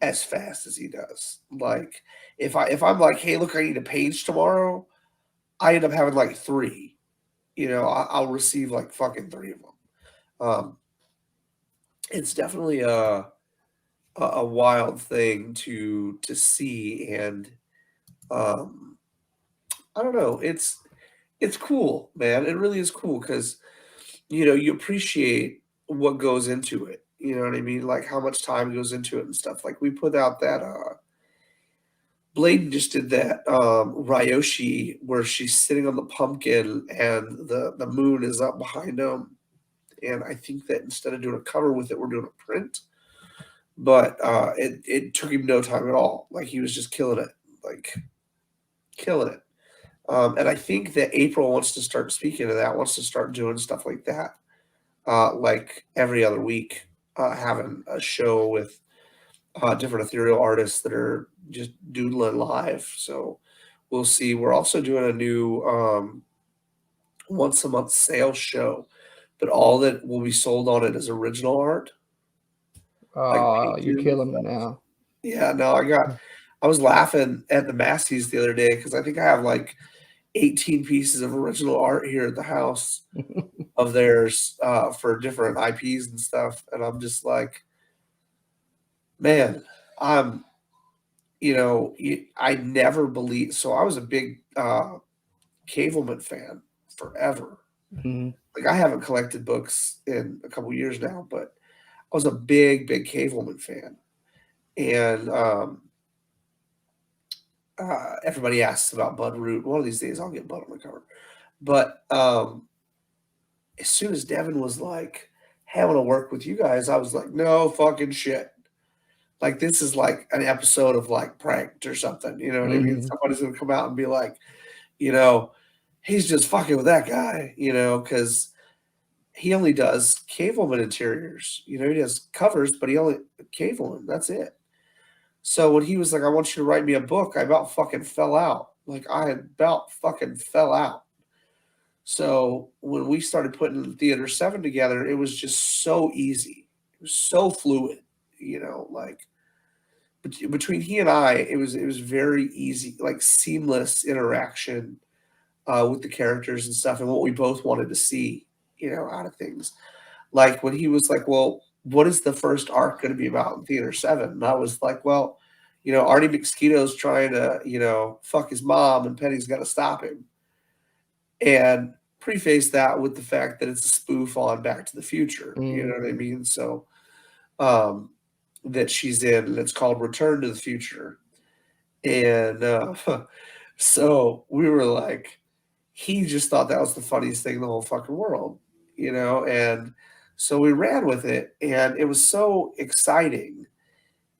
as fast as he does. Like, if I'm like, hey, look, I need a page tomorrow, I end up having like 3. You know, I'll receive like fucking 3 of them. It's definitely a wild thing to see, and I don't know. It's cool, man. It really is cool because, you know, you appreciate what goes into it. You know what I mean? Like, how much time goes into it and stuff. Like, we put out that Bladen just did that Ryoshi where she's sitting on the pumpkin and the moon is up behind them. And I think that instead of doing a cover with it, we're doing a print. But it took him no time at all. Like, he was just killing it. Like, killing it. And I think that April wants to start speaking of that, wants to start doing stuff like that. Like every other week, having a show with different ethereal artists that are just doodling live. So we'll see. We're also doing a new once a month sales show, but all that will be sold on it is original art. Like, you're killing me now. Yeah, no, I was laughing at the Massey's the other day because I think I have like 18 pieces of original art here at the house of theirs for different IPs and stuff. And I'm just like, man, I never believed. So I was a big Cavewoman fan forever. Mm-hmm. Like, I haven't collected books in a couple years now, but I was a big Cavewoman fan. And everybody asks about Bud Root. One of these days I'll get Bud on the cover. But as soon as Devin was like, hey, I want to work with you guys, I was like, no fucking shit. like this is like an episode of like Pranked or something. You know what I mean? Mhm. Somebody's gonna come out and be like, he's just fucking with that guy, because he only does cavewoman interiors. He does covers, but he only cavewoman. That's it. So when he was like, I want you to write me a book, I about fucking fell out. Like I about fucking fell out. So when we started putting Theater 7 together, it was just so easy. It was so fluid, like between he and I, it was very easy, like seamless interaction with the characters and stuff and what we both wanted to see, out of things. Like when he was like, well, what is the first arc going to be about in Theater 7? And I was like, well, Artie McSquito's trying to, fuck his mom and Penny's got to stop him. And preface that with the fact that it's a spoof on Back to the Future. You know what I mean? So that she's in, and it's called Return to the Future. And so we were like, he just thought that was the funniest thing in the whole fucking world, and so we ran with it, and it was so exciting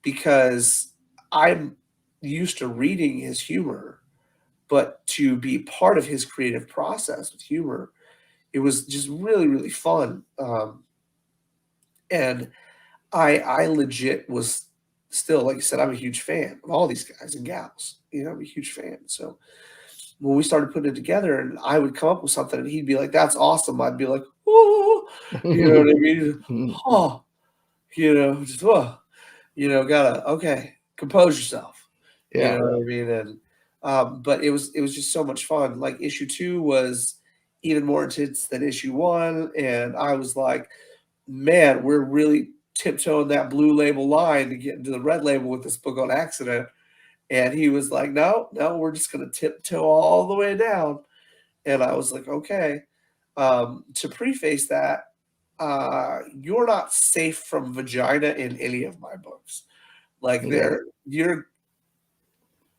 because I'm used to reading his humor, but to be part of his creative process with humor, it was just really, really fun. And I legit was still, like you said, I'm a huge fan of all these guys and gals. I'm a huge fan. So when we started putting it together, and I would come up with something, and he'd be like, "That's awesome." I'd be like, "Oh," you know what I mean? Oh, just gotta compose yourself. You Yeah. know what I mean? And but it was just so much fun. Like issue 2 was even more intense than issue 1, and I was like, man, we're really tiptoeing that blue label line to get into the red label with this book on accident. And he was like, no, we're just going to tiptoe all the way down. And I was like, okay. To preface that, you're not safe from vagina in any of my books. Like your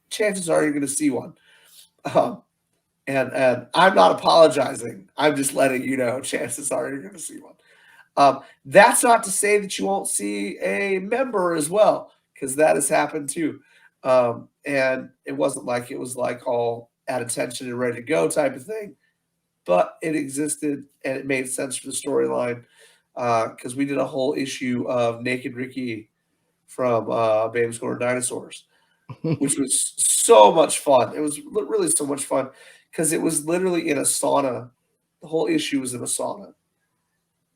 chances are you're going to see one. And I'm not apologizing. I'm just letting you know, chances are you're going to see one. That's not to say that you won't see a member as well, because that has happened too. And it wasn't like it was like all at attention and ready to go type of thing, but it existed and it made sense for the storyline, because we did a whole issue of Naked Ricky from Baby's Corner Dinosaurs, which was so much fun. It was really so much fun because it was literally in a sauna. The whole issue was in a sauna.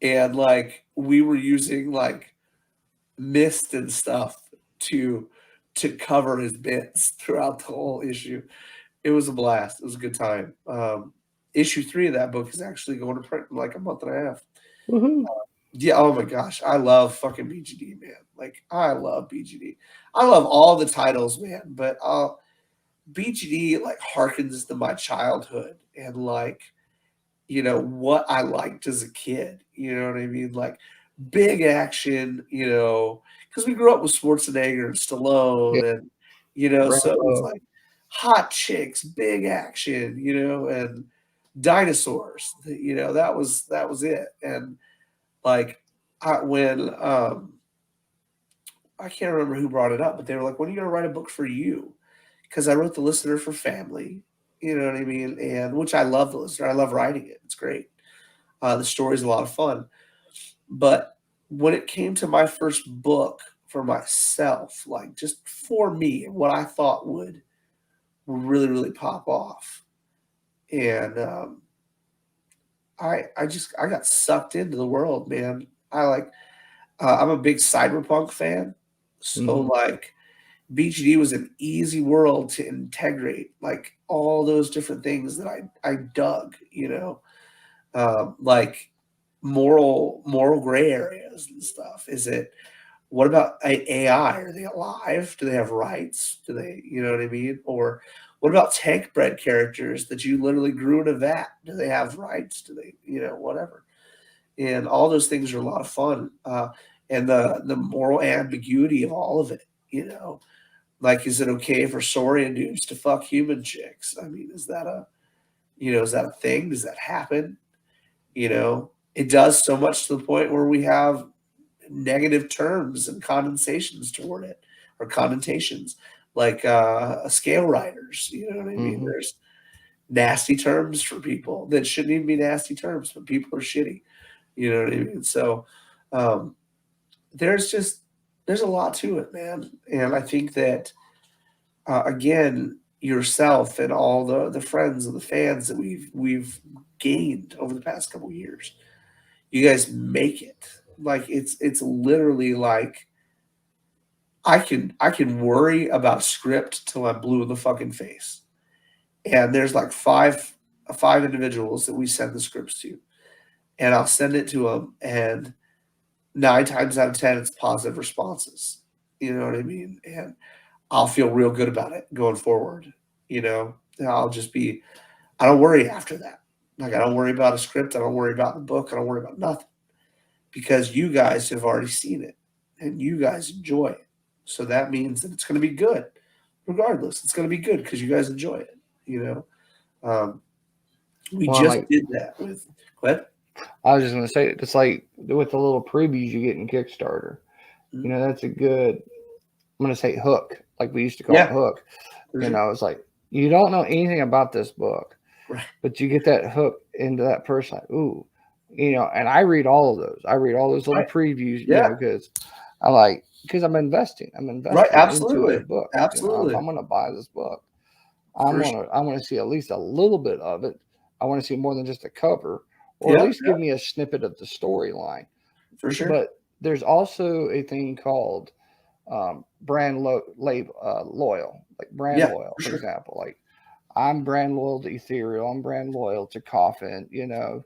And like we were using like mist and stuff to cover his bits throughout the whole issue. It was a blast. It was a good time. Issue 3 of that book is actually going to print in like a month and a half. Woohoo. Yeah, oh my gosh. I love fucking BGD, man. Like I love BGD. I love all the titles, man, but BGD like harkens to my childhood and like what I liked as a kid. You know what I mean? Like big action, because we grew up with Schwarzenegger and Stallone, and so it was like hot chicks, big action, and dinosaurs. That was it. And like when I can't remember who brought it up, but they were like, "When are you gonna write a book for you?" Because I wrote The Listener for family. You know what I mean? And which I love The Listener. I love writing it. It's great. The story's a lot of fun. But when it came to my first book for myself, like just for me and what I thought would really, really pop off. And I got sucked into the world, man. I'm a big cyberpunk fan. So like BGD was an easy world to integrate, like all those different things that I dug, like moral gray areas and stuff. What about AI? Are they alive? Do they have rights? Do they, you know what I mean? Or what about tank bred characters that you literally grew in a vat? Do they have rights? Do they, whatever? And all those things are a lot of fun. And the moral ambiguity of all of it, like, is it okay for Saurian dudes to fuck human chicks? I mean, is that a thing? Does that happen? It does so much to the point where we have negative terms and condensations toward it, or connotations, like scale riders. You know what I mean? Mhm. There's nasty terms for people that shouldn't even be nasty terms, but people are shitty. You know what I mean? So um, there's a lot to it, man. And I think that again, yourself and all the friends and the fans that we've gained over the past couple of years, you guys make it. Like it's literally like I can worry about script till I'm blue in the fucking face. And there's like five individuals that we send the scripts to, and I'll send it to them, and 9 times out of 10 it's positive responses. You know what I mean? And I'll feel real good about it going forward. You know, and I'll just be, I don't worry after that. Like I don't worry about a script. I don't worry about the book. I don't worry about nothing, because you guys have already seen it and you guys enjoy it. So that means that it's going to be good, regardless. It's going to be good because you guys enjoy it. You know, we Well, just like did that with. Go ahead. I was just gonna say, it's like with the little previews you get in Kickstarter. You know, that's a good. I'm gonna say hook, like we used to call it hook. You know, it's like you don't know anything about this book, right, but you get that hook into that person. Like, ooh, you know, and I read all of those. I read all those little previews, you know, because I'm investing. I'm investing into a book. Absolutely. You know, if I'm gonna buy this book, I want to see at least a little bit of it. I want to see more than just a cover, or at least give me a snippet of the storyline. For sure. But there's also a thing called brand loyal, like brand loyal, for example. Like I'm brand loyal to Ethereal, I'm brand loyal to Coffin, you know.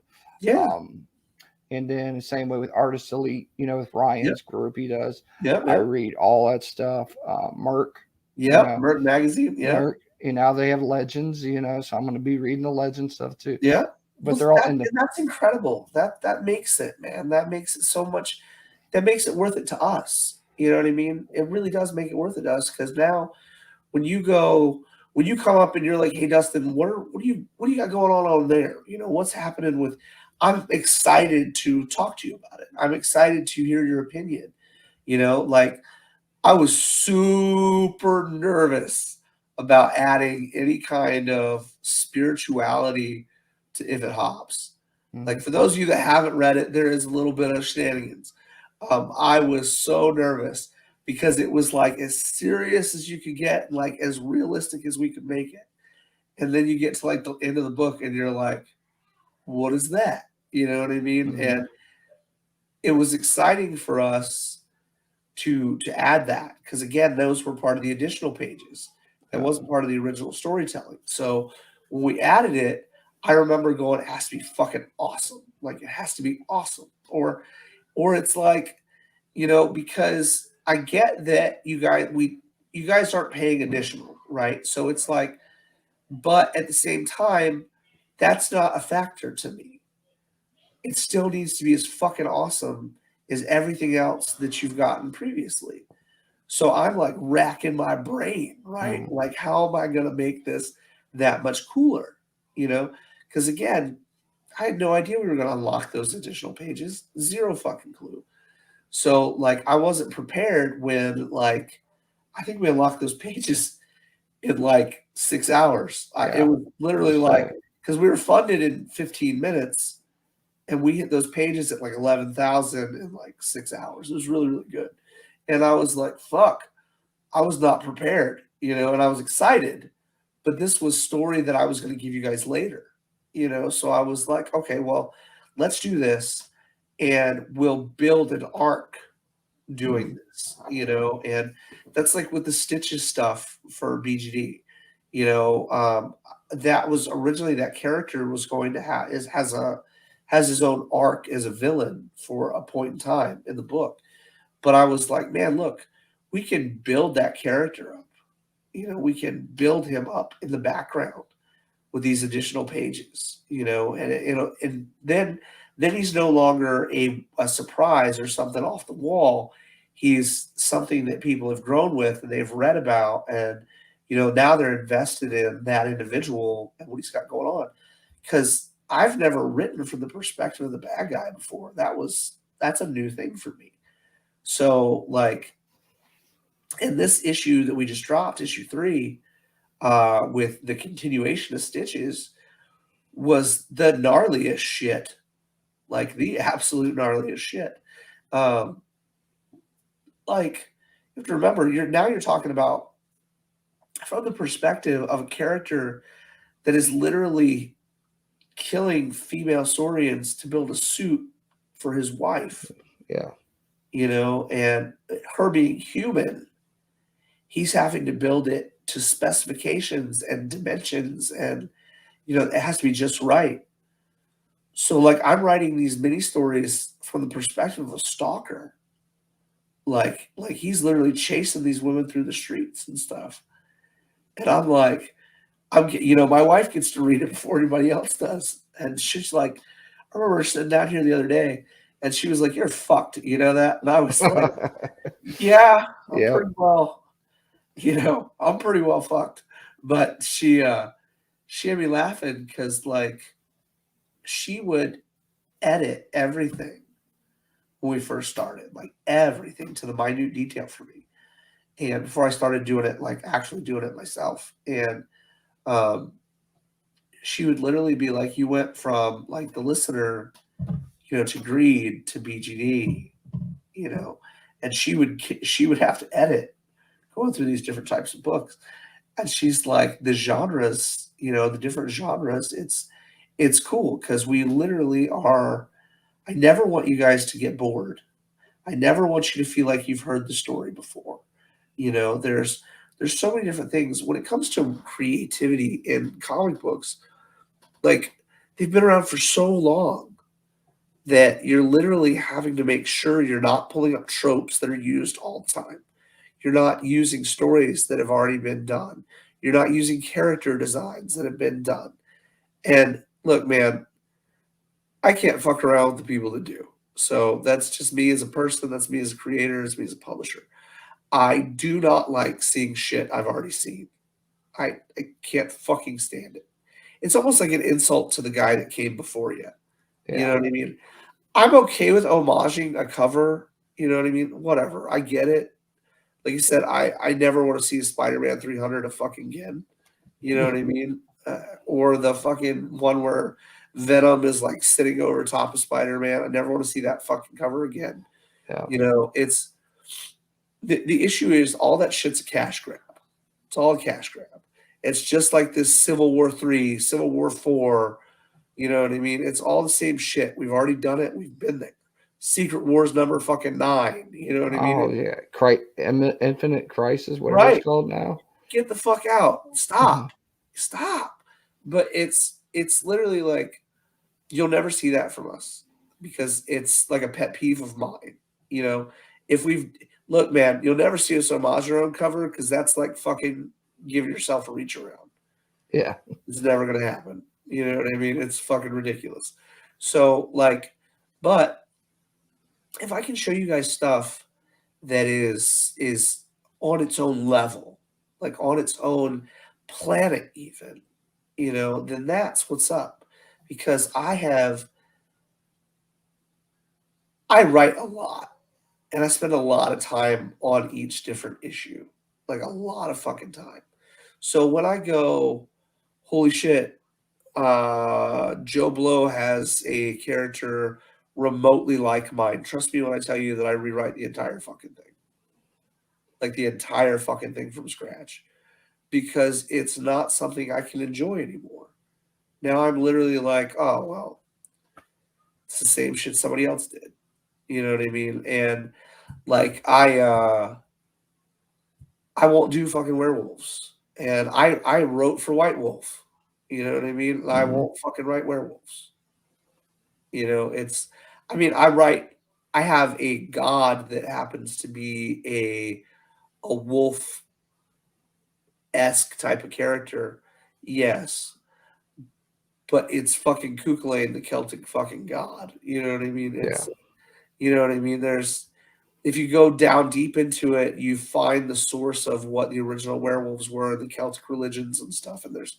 And then the same way with Artist Elite, you know, with Ryan's group, he does. I read all that stuff. Merc. Merc magazine. Merc. You know, they have legends, you know, so I'm going to be reading the legend stuff too. Yeah. But they're all in the. That's incredible. That makes it, man. That makes it so much. That makes it worth it to us. You know what I mean? It really does make it worth it to us, because now when you come up and you're like, hey Dustin, what do you got going on there? You know, what's happening with, I'm excited to talk to you about it. I'm excited to hear your opinion. You know, like I was super nervous about adding any kind of spirituality to If It Hops. Like for those of you that haven't read it, there is a little bit of shenanigans. I was so nervous because it was like as serious as you could get, like as realistic as we could make it. And then you get to like the end of the book and you're like, what is that? You know what I mean? And it was exciting for us to add that, because again, those were part of the additional pages. That wasn't part of the original storytelling. So when we added it, I remember going, it has to be fucking awesome. Like it has to be awesome. Or it's like, you know, because I get that you guys aren't paying additional, right? So it's like, but at the same time, that's not a factor to me. It still needs to be as fucking awesome as everything else that you've gotten previously. So I'm like racking my brain, right? Like, how am I going to make this that much cooler? You know, because again, I had no idea we were going to unlock those additional pages. Zero fucking clue. So like, I wasn't prepared when like, I think we unlocked those pages in like 6 hours. It was literally like, because we were funded in 15 minutes and we hit those pages at like 11,000 in like 6 hours. It was really, really good. And I was like, fuck, I was not prepared, you know, and I was excited, but this was story that I was going to give you guys later, you know? So I was like, okay, well, let's do this and we'll build an arc doing this, you know? And that's like with the Stitches stuff for BGD, you know, that was originally, that character was going to has his own arc as a villain for a point in time in the book. But I was like, man, look, we can build that character up. You know, we can build him up in the background with these additional pages, you know, and then he's no longer a surprise or something off the wall. He's something that people have grown with and they've read about, and you know, now they're invested in that individual and what he's got going on. Because I've never written from the perspective of the bad guy before. That's a new thing for me. So like, in this issue that we just dropped, issue 3, with the continuation of Stitches, was the gnarliest shit, like the absolute gnarliest shit. Like, you have to remember, you're talking about from the perspective of a character that is literally killing female saurians to build a suit for his wife. Yeah. And her being human, he's having to build it to specifications and dimensions, and it has to be just right. So like, I'm writing these mini stories from the perspective of a stalker. Like he's literally chasing these women through the streets and stuff. And I'm like, my wife gets to read it before anybody else does. And she's like, I remember sitting down here the other day and she was like, "You're fucked." You know that? And I was like, yeah, I'm Yep. pretty well, I'm pretty well fucked. But she had me laughing because like, she would edit everything when we first started, like everything to the minute detail for me. And before I started doing it, like actually doing it myself. And she would literally be like, you went from like the listener, to Greed to BGD, and she would have to edit going through these different types of books. And she's like, the genres, the different genres, it's cool because we literally are. I never want you guys to get bored. I never want you to feel like you've heard the story before. There's so many different things when it comes to creativity in comic books. Like, they've been around for so long that you're literally having to make sure you're not pulling up tropes that are used all the time. You're not using stories that have already been done. You're not using character designs that have been done. And look, man, I can't fuck around with the people that do. So that's just me as a person. That's me as a creator. That's me as a publisher. I do not like seeing shit I've already seen. I can't fucking stand it. It's almost like an insult to the guy that came before you. You know what I mean? I'm okay with homaging a cover. You know what I mean? Whatever. I get it. Like you said, I never want to see a Spider-Man 300 a fucking again. You know what I mean? Or the fucking one where Venom is like sitting over top of Spider-Man. I never want to see that fucking cover again. Yeah. It's the issue is all that shit's a cash grab. It's all a cash grab. It's just like this Civil War 3, Civil War 4. You know what I mean? It's all the same shit. We've already done it. We've been there. Secret Wars number fucking 9. You know what I mean? Oh yeah, Infinite Crisis, whatever it's called now. Get the fuck out! Stop! Stop! But it's literally like, you'll never see that from us because it's like a pet peeve of mine. If look, man, you'll never see us homage our own cover because that's like fucking giving yourself a reach around. Yeah, it's never gonna happen. You know what I mean? It's fucking ridiculous. So like, but if I can show you guys stuff that is on its own level, like on its own planet even, then that's what's up. Because I write a lot and I spend a lot of time on each different issue, like a lot of fucking time. So when I go, holy shit, Joe Blow has a character remotely like mine. Trust me when I tell you that I rewrite the entire fucking thing. Like the entire fucking thing from scratch. Because it's not something I can enjoy anymore. Now I'm literally like, oh, well, it's the same shit somebody else did. You know what I mean? And like, I won't do fucking werewolves. And I wrote for White Wolf. You know what I mean? I won't fucking write werewolves. I have a god that happens to be a wolf-esque type of character. Yes. But it's fucking Kukulain, the Celtic fucking god. You know what I mean? You know what I mean? If you go down deep into it, you find the source of what the original werewolves were, the Celtic religions and stuff, and there's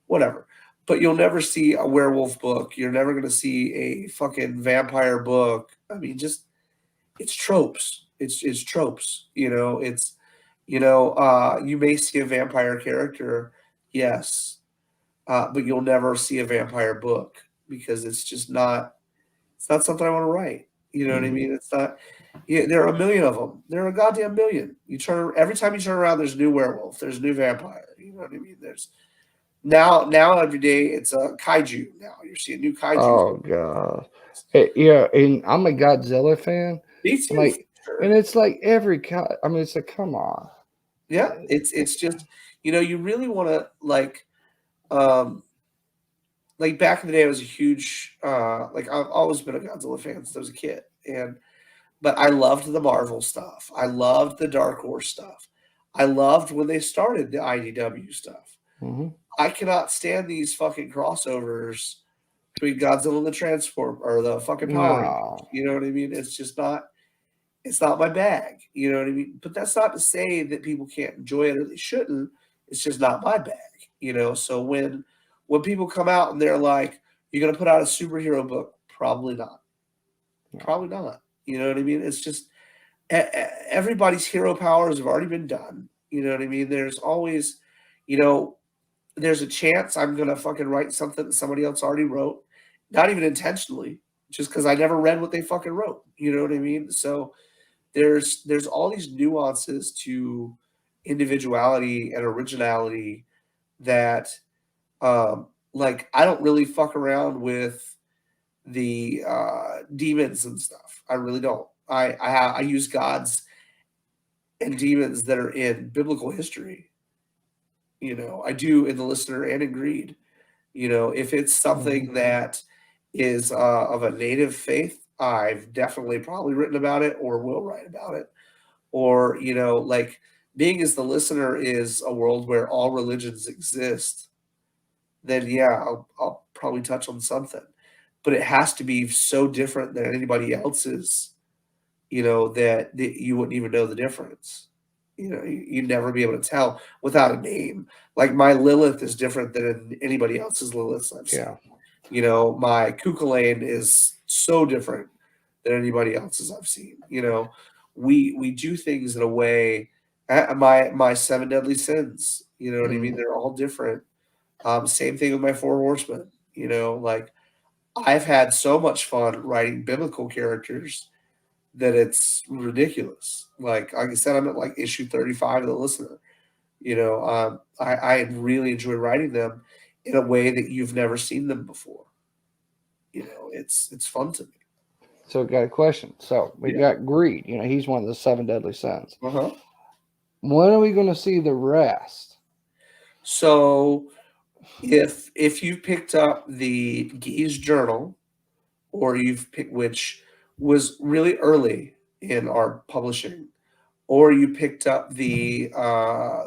whatever. But you'll never see a werewolf book. You're never going to see a fucking vampire book. I mean, it's tropes. It's tropes. It's you may see a vampire character, yes, but you'll never see a vampire book because it's not something I want to write. You know what I mean? It's not. Yeah, there are a million of them. There are a goddamn million. Every time you turn around, there's a new werewolf. There's a new vampire. You know what I mean? There's now every day it's a kaiju. Now you're seeing new kaiju. Oh god. Yeah, and I'm a Godzilla fan. Me too. Like, Sure. and it's like every I mean, it's like, come on. Yeah, it's just you really want to like back in the day I was a huge like I've always been a Godzilla fan since I was a kid, but I loved the Marvel stuff. I loved the Dark Horse stuff. I loved when they started the IDW stuff. Mm-hmm. I cannot stand these fucking crossovers between Godzilla and the Transform or the fucking Power Rangers. You know what I mean? It's not my bag. You know what I mean? But that's not to say that people can't enjoy it or they shouldn't. It's just not my bag. So when people come out and they're like, "You're gonna put out a superhero book," probably not. Probably not. You know what I mean? It's just everybody's hero powers have already been done. You know what I mean? There's always, there's a chance I'm gonna fucking write something that somebody else already wrote, not even intentionally, just because I never read what they fucking wrote. You know what I mean? So there's all these nuances to individuality and originality that like I don't really fuck around with the demons and stuff. I really don't. I use gods and demons that are in biblical history. I do in the Listener and in Greed. If it's something that is of a native faith, I've definitely probably written about it or will write about it. Or, like being as the Listener is a world where all religions exist, then yeah, I'll probably touch on something. But it has to be so different than anybody else's, that you wouldn't even know the difference. You'd never be able to tell without a name. Like my Lilith is different than anybody else's Lilith I've seen. My Kukulane is so different than anybody else's I've seen. We do things in a way. My 7 deadly sins. You know what I mean? They're all different. Same thing with my 4 horsemen. Like I've had so much fun writing biblical characters that it's ridiculous. Like I said, I'm at like issue 35 of the Listener. I really enjoy writing them in a way that you've never seen them before. It's fun to me. So got a question. So we got Greed. He's one of the 7 deadly sins. Uh-huh. When are we going to see the rest? So if you've picked up the Geese Journal, or you've picked, which was really early in our publishing, or you picked up the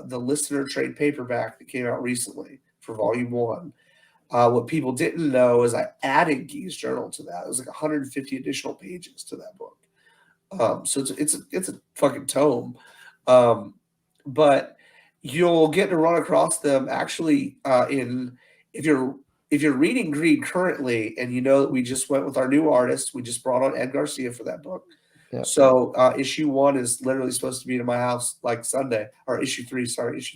Listener trade paperback that came out recently for Volume 1. What people didn't know is I added Geese Journal to that. It was like 150 additional pages to that book. So it's a fucking tome. But you'll get to run across them actually if you're reading Greed currently, and that we just went with our new artist. We just brought on Ed Garcia for that book. Yep. So issue 1 is literally supposed to be in my house like Sunday, or issue 3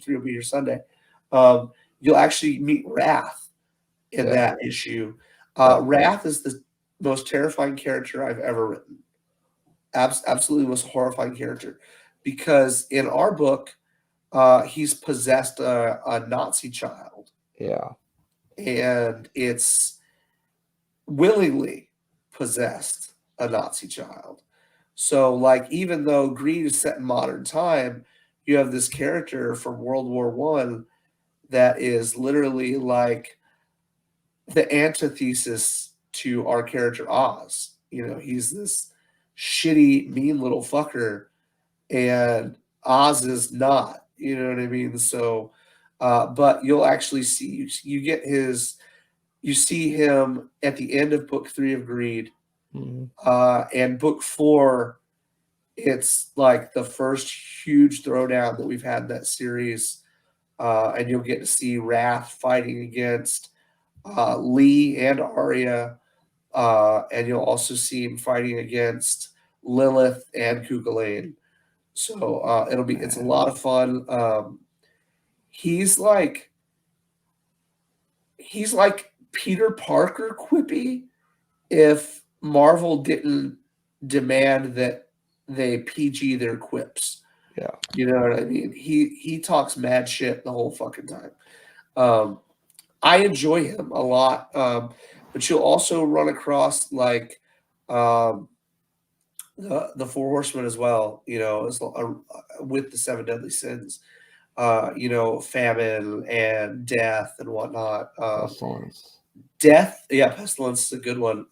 will be here Sunday. You'll actually meet Wrath in that issue. Wrath is the most terrifying character I've ever written. Absolutely most horrifying character, because in our book, he's possessed a Nazi child. Yeah. And it's willingly possessed a Nazi child. So, like, even though Greed is set in modern time, you have this character from World War I that is literally like the antithesis to our character Oz. He's this shitty, mean little fucker, and Oz is not. You know what I mean? So, but you'll actually see you see him at the end of book 3 of Greed. And book 4, it's like the first huge throwdown that we've had in that series. And you'll get to see Wrath fighting against Lee and Arya. And you'll also see him fighting against Lilith, and Cuchulainn. So it's a lot of fun. He's like Peter Parker quippy if Marvel didn't demand that they PG their quips. Yeah. You know what I mean? He talks mad shit the whole fucking time. I enjoy him a lot. But you'll also run across like the Four Horsemen as well, with the Seven Deadly Sins, famine and death and whatnot. Pestilence. Death, yeah, pestilence is a good one.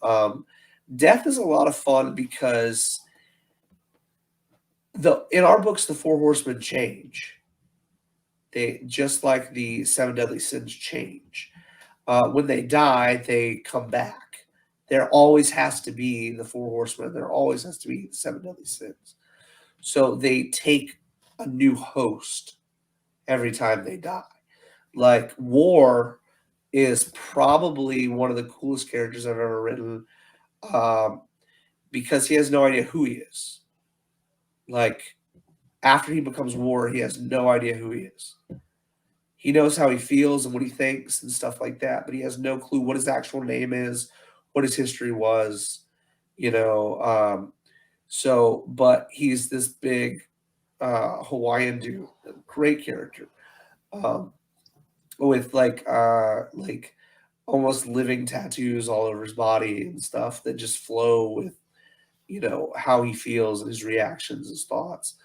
Death is a lot of fun because in our books the Four Horsemen change. They just like the Seven Deadly Sins change. When they die, they come back. There always has to be the Four Horsemen. There always has to be the Seven Deadly Sins. So they take a new host every time they die. Like War is probably one of the coolest characters I've ever written, because he has no idea who he is. Like after he becomes War, he has no idea who he is. He knows how he feels and what he thinks and stuff like that, but he has no clue what his actual name is, what his history was, but he's this big Hawaiian dude, great character, with like almost living tattoos all over his body and stuff that just flow with, how he feels and his reactions, his thoughts.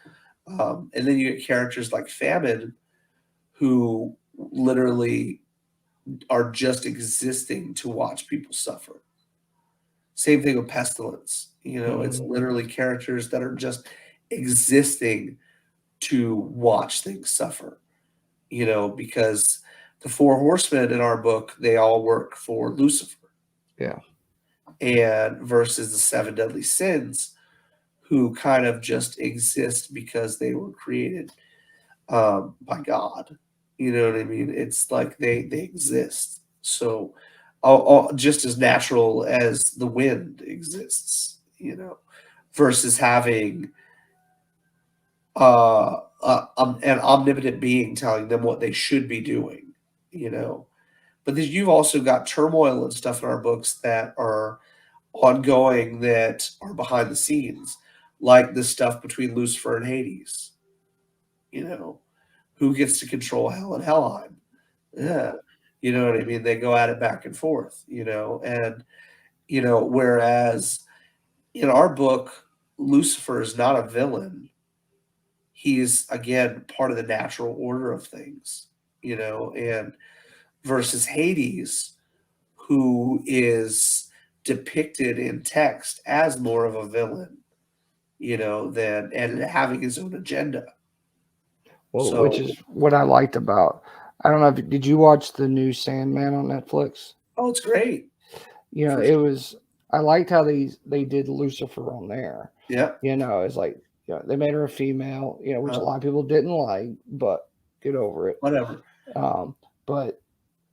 And then you get characters like Famine, who literally are just existing to watch people suffer. Same thing with Pestilence. It's literally characters that are just existing to watch things suffer. Because the Four Horsemen in our book, they all work for Lucifer. Yeah. And versus the Seven Deadly Sins, who kind of just exist because they were created by God. You know what I mean? It's like they exist. So just as natural as the wind exists, versus having an omnipotent being telling them what they should be doing, But then you've also got turmoil and stuff in our books that are ongoing, that are behind the scenes, like the stuff between Lucifer and Hades. Who gets to control Hell and Helheim? Yeah. You know what I mean? They go at it back and forth, and, whereas in our book, Lucifer is not a villain. He's, again, part of the natural order of things, and versus Hades, who is depicted in text as more of a villain, and having his own agenda. Well, which is what I liked about. I don't know. Did you watch the new Sandman on Netflix? Oh, it's great. It was. I liked how they did Lucifer on there. Yeah. It's like they made her a female. Which a lot of people didn't like, but get over it. Whatever. But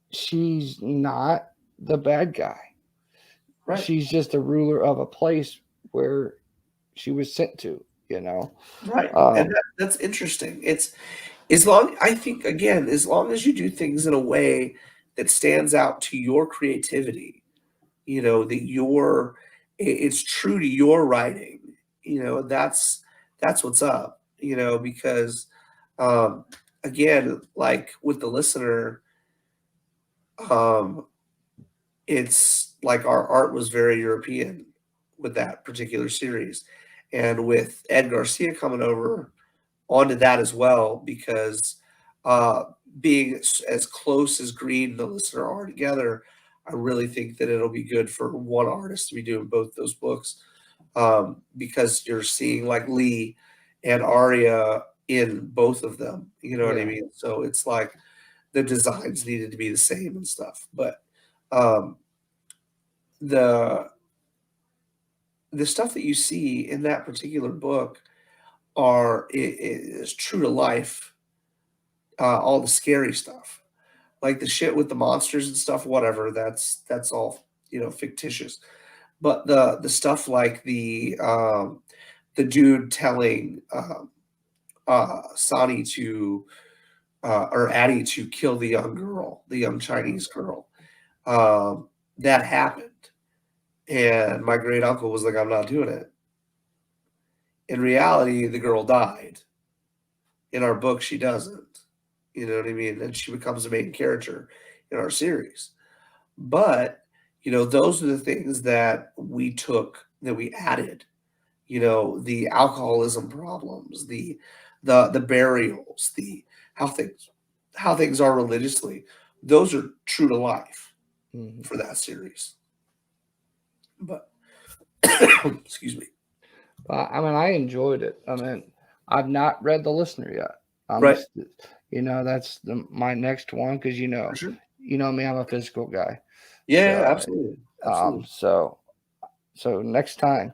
she's not the bad guy. Right. She's just a ruler of a place where she was sent to. Right. And that's interesting. It's as long as you do things in a way that stands out to your creativity, that it's true to your writing, that's what's up, because again, like with the listener, it's like our art was very European with that particular series. And with Ed Garcia coming over onto that as well, because being as close as Green and the listener are together, I really think that it'll be good for one artist to be doing both those books, because you're seeing like Lee and Aria in both of them. You know what I mean? So it's like the designs needed to be the same and stuff. But the stuff that you see in that particular book is true to life. All the scary stuff, like the shit with the monsters and stuff, whatever, that's all fictitious. But the stuff like the dude telling Sonny to or Addie to kill the young girl, the young Chinese girl, that happened. And my great uncle was like, I'm not doing it. In reality, the girl died. In our book, she doesn't. You know what I mean? And she becomes a main character in our series. But, those are the things that we took, that we added. The alcoholism problems, the burials, the how things are religiously. Those are true to life for that series. But excuse me. I mean, I enjoyed it. I mean, I've not read The Listener yet. Right. That's my next one because For sure. me, I'm a physical guy. Yeah, So, absolutely. Absolutely. So next time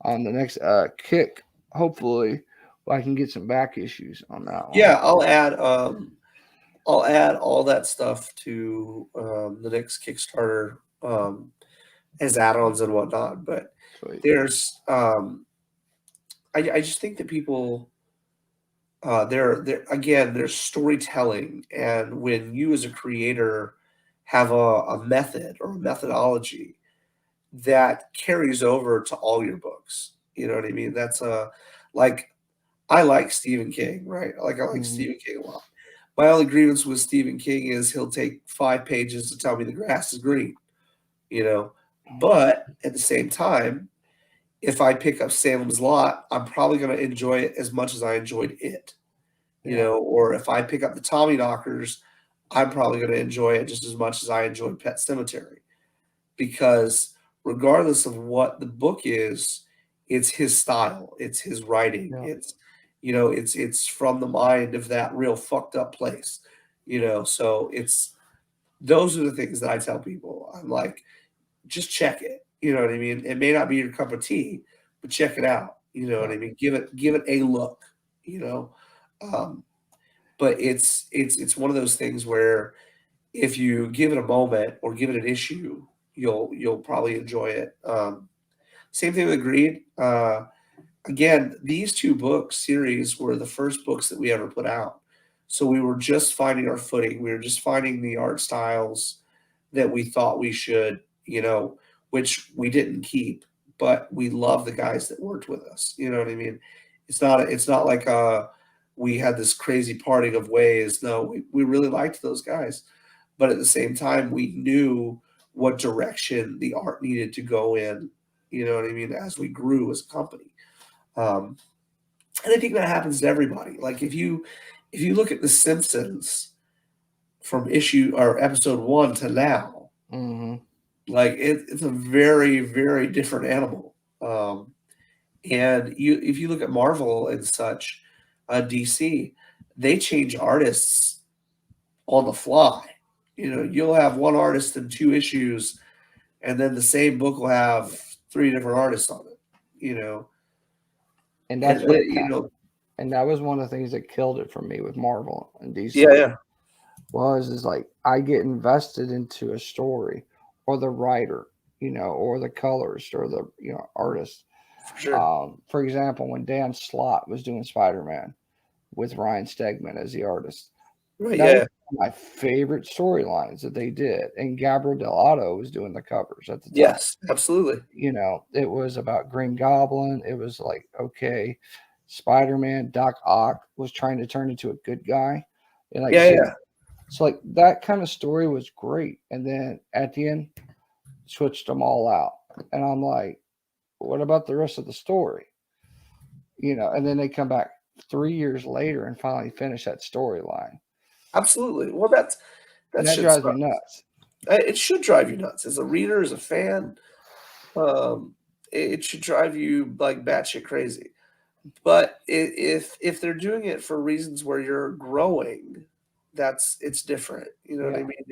on the next kick, hopefully I can get some back issues on that one. Yeah, I'll add all that stuff to the next Kickstarter as add-ons and whatnot. But Sweet. there's I just think that people there's storytelling, and when you as a creator have a method or a methodology that carries over to all your books. You know what I mean? That's like I like Stephen King, right? I like Stephen King a lot. My only grievance with Stephen King is he'll take 5 pages to tell me the grass is green, But at the same time, if I pick up Salem's Lot, I'm probably going to enjoy it as much as I enjoyed it, Or if I pick up the Tommyknockers, I'm probably going to enjoy it just as much as I enjoyed Pet Sematary, because regardless of what the book is, it's his style, it's his writing, it's it's from the mind of that real fucked up place, So those are the things that I tell people. I'm like, just check it. You know what I mean? It may not be your cup of tea, but check it out. You know what I mean? Give it a look. But it's one of those things where if you give it a moment or give it an issue, you'll probably enjoy it. Same thing with Greed. Again, these 2 book series were the first books that we ever put out. So we were just finding our footing. We were just finding the art styles that we thought we should, which we didn't keep, but we love the guys that worked with us. You know what I mean? It's not like we had this crazy parting of ways. No, we really liked those guys. But at the same time, we knew what direction the art needed to go in, you know what I mean, as we grew as a company. And I think that happens to everybody. Like if you look at The Simpsons from episode 1 to now, like it's a very, very different animal. And if you look at Marvel and such, DC, they change artists on the fly. You'll have one artist in 2 issues, and then the same book will have 3 different artists on it. And that's and that was one of the things that killed it for me with Marvel and DC. Yeah. Is like I get invested into a story or the writer, or the colorist or the artist. For sure. For example, when Dan Slott was doing Spider-Man with Ryan Stegman as the artist, right? That was my favorite storylines that they did, and Gabriel Dell'Otto was doing the covers at the time. Yes, absolutely. It was about Green Goblin. It was like, okay, Spider-Man, Doc Ock was trying to turn into a good guy, and so like that kind of story was great. And then at the end, switched them all out, and I'm like, what about the rest of the story? And then they come back 3 years later and finally finish that storyline. Absolutely. Well, that drives me nuts. It should drive you nuts as a reader, as a fan. It should drive you like batshit crazy. But if they're doing it for reasons where you're growing, it's different. You know what I mean?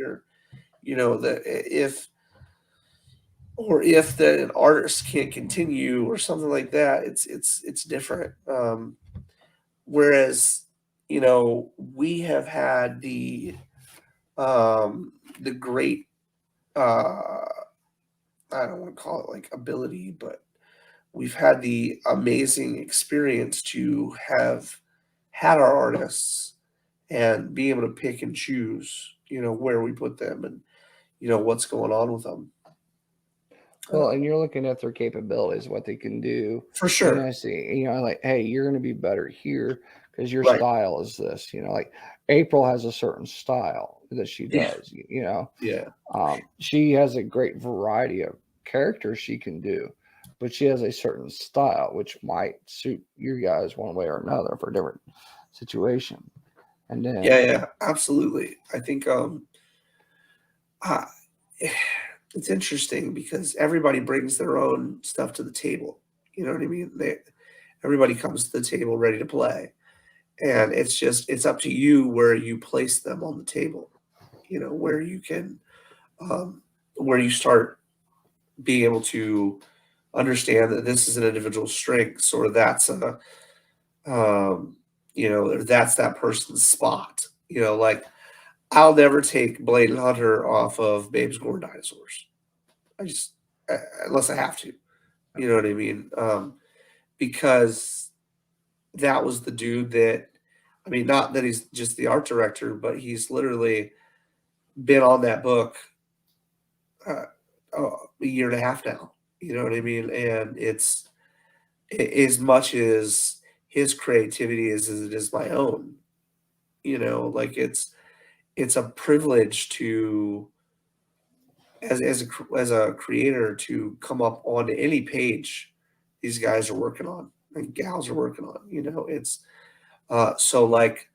If the artist can't continue or something like that, it's different. Whereas, we have had the great I don't want to call it like ability, but we've had the amazing experience to have had our artists and be able to pick and choose, where we put them and, what's going on with them. Well, and you're looking at their capabilities, what they can do. For sure. I see, like, hey, you're going to be better here because your Right. style is this. Like April has a certain style that she Yeah. does. Yeah. She has a great variety of characters she can do, but she has a certain style which might suit you guys one way or another for a different situation. And then, Yeah, absolutely. I think it's interesting because everybody brings their own stuff to the table. You know what I mean? Everybody comes to the table ready to play, and it's up to you where you place them on the table. Where you can, where you start being able to understand that this is an individual strengths, or that's or that's that person's spot. Like I'll never take Blade Hunter off of Babes Gore Dinosaurs. I just unless I have to. You know what I mean? Because that was the dude that, I mean, not that he's just the art director, but he's literally been on that book a year and a half now. You know what I mean? And it's as much as his creativity as it is my own. Like it's a privilege to as a creator to come up on any page these guys are working on and gals are working on. It's so like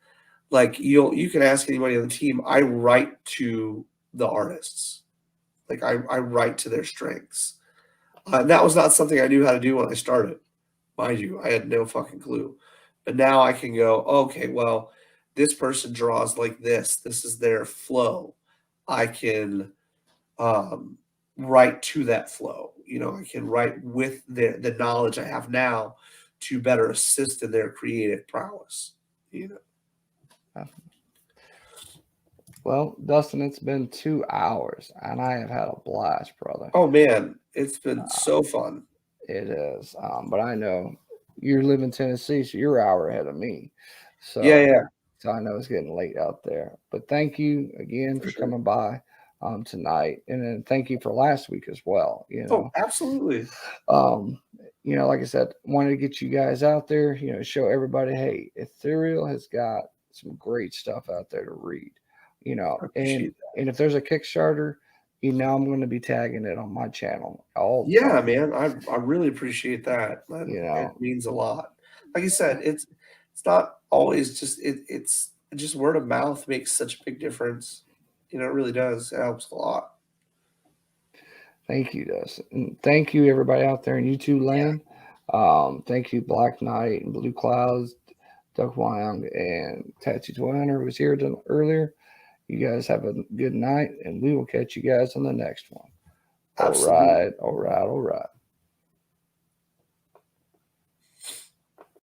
you can ask anybody on the team. I write to the artists, like I write to their strengths. That was not something I knew how to do when I started. Mind you, I had no fucking clue. But now I can go, okay, well, this person draws like this. This is their flow. I can write to that flow. I can write with the knowledge I have now to better assist in their creative prowess. Well, Dustin, it's been 2 hours, and I have had a blast, brother. Oh man, it's been so fun. It is, but I know you live in Tennessee, so you're an hour ahead of me. So Yeah. So I know it's getting late out there. But thank you again for coming by tonight, and then thank you for last week as well. Oh, absolutely. Like I said, wanted to get you guys out there. Show everybody, hey, Ethereal has got some great stuff out there to read. And if there's a Kickstarter, I'm going to be tagging it on my channel. Yeah, man, I really appreciate that. It means a lot. Like I said, it's not always just it's just word of mouth makes such a big difference. It really does. It helps a lot. Thank you, Dustin. And thank you, everybody out there in YouTube land. Thank you, Black Knight and Blue Clouds, Duck Wang, and Tattoo Hunter was here earlier. You guys have a good night, and we will catch you guys on the next one. Absolutely. All right.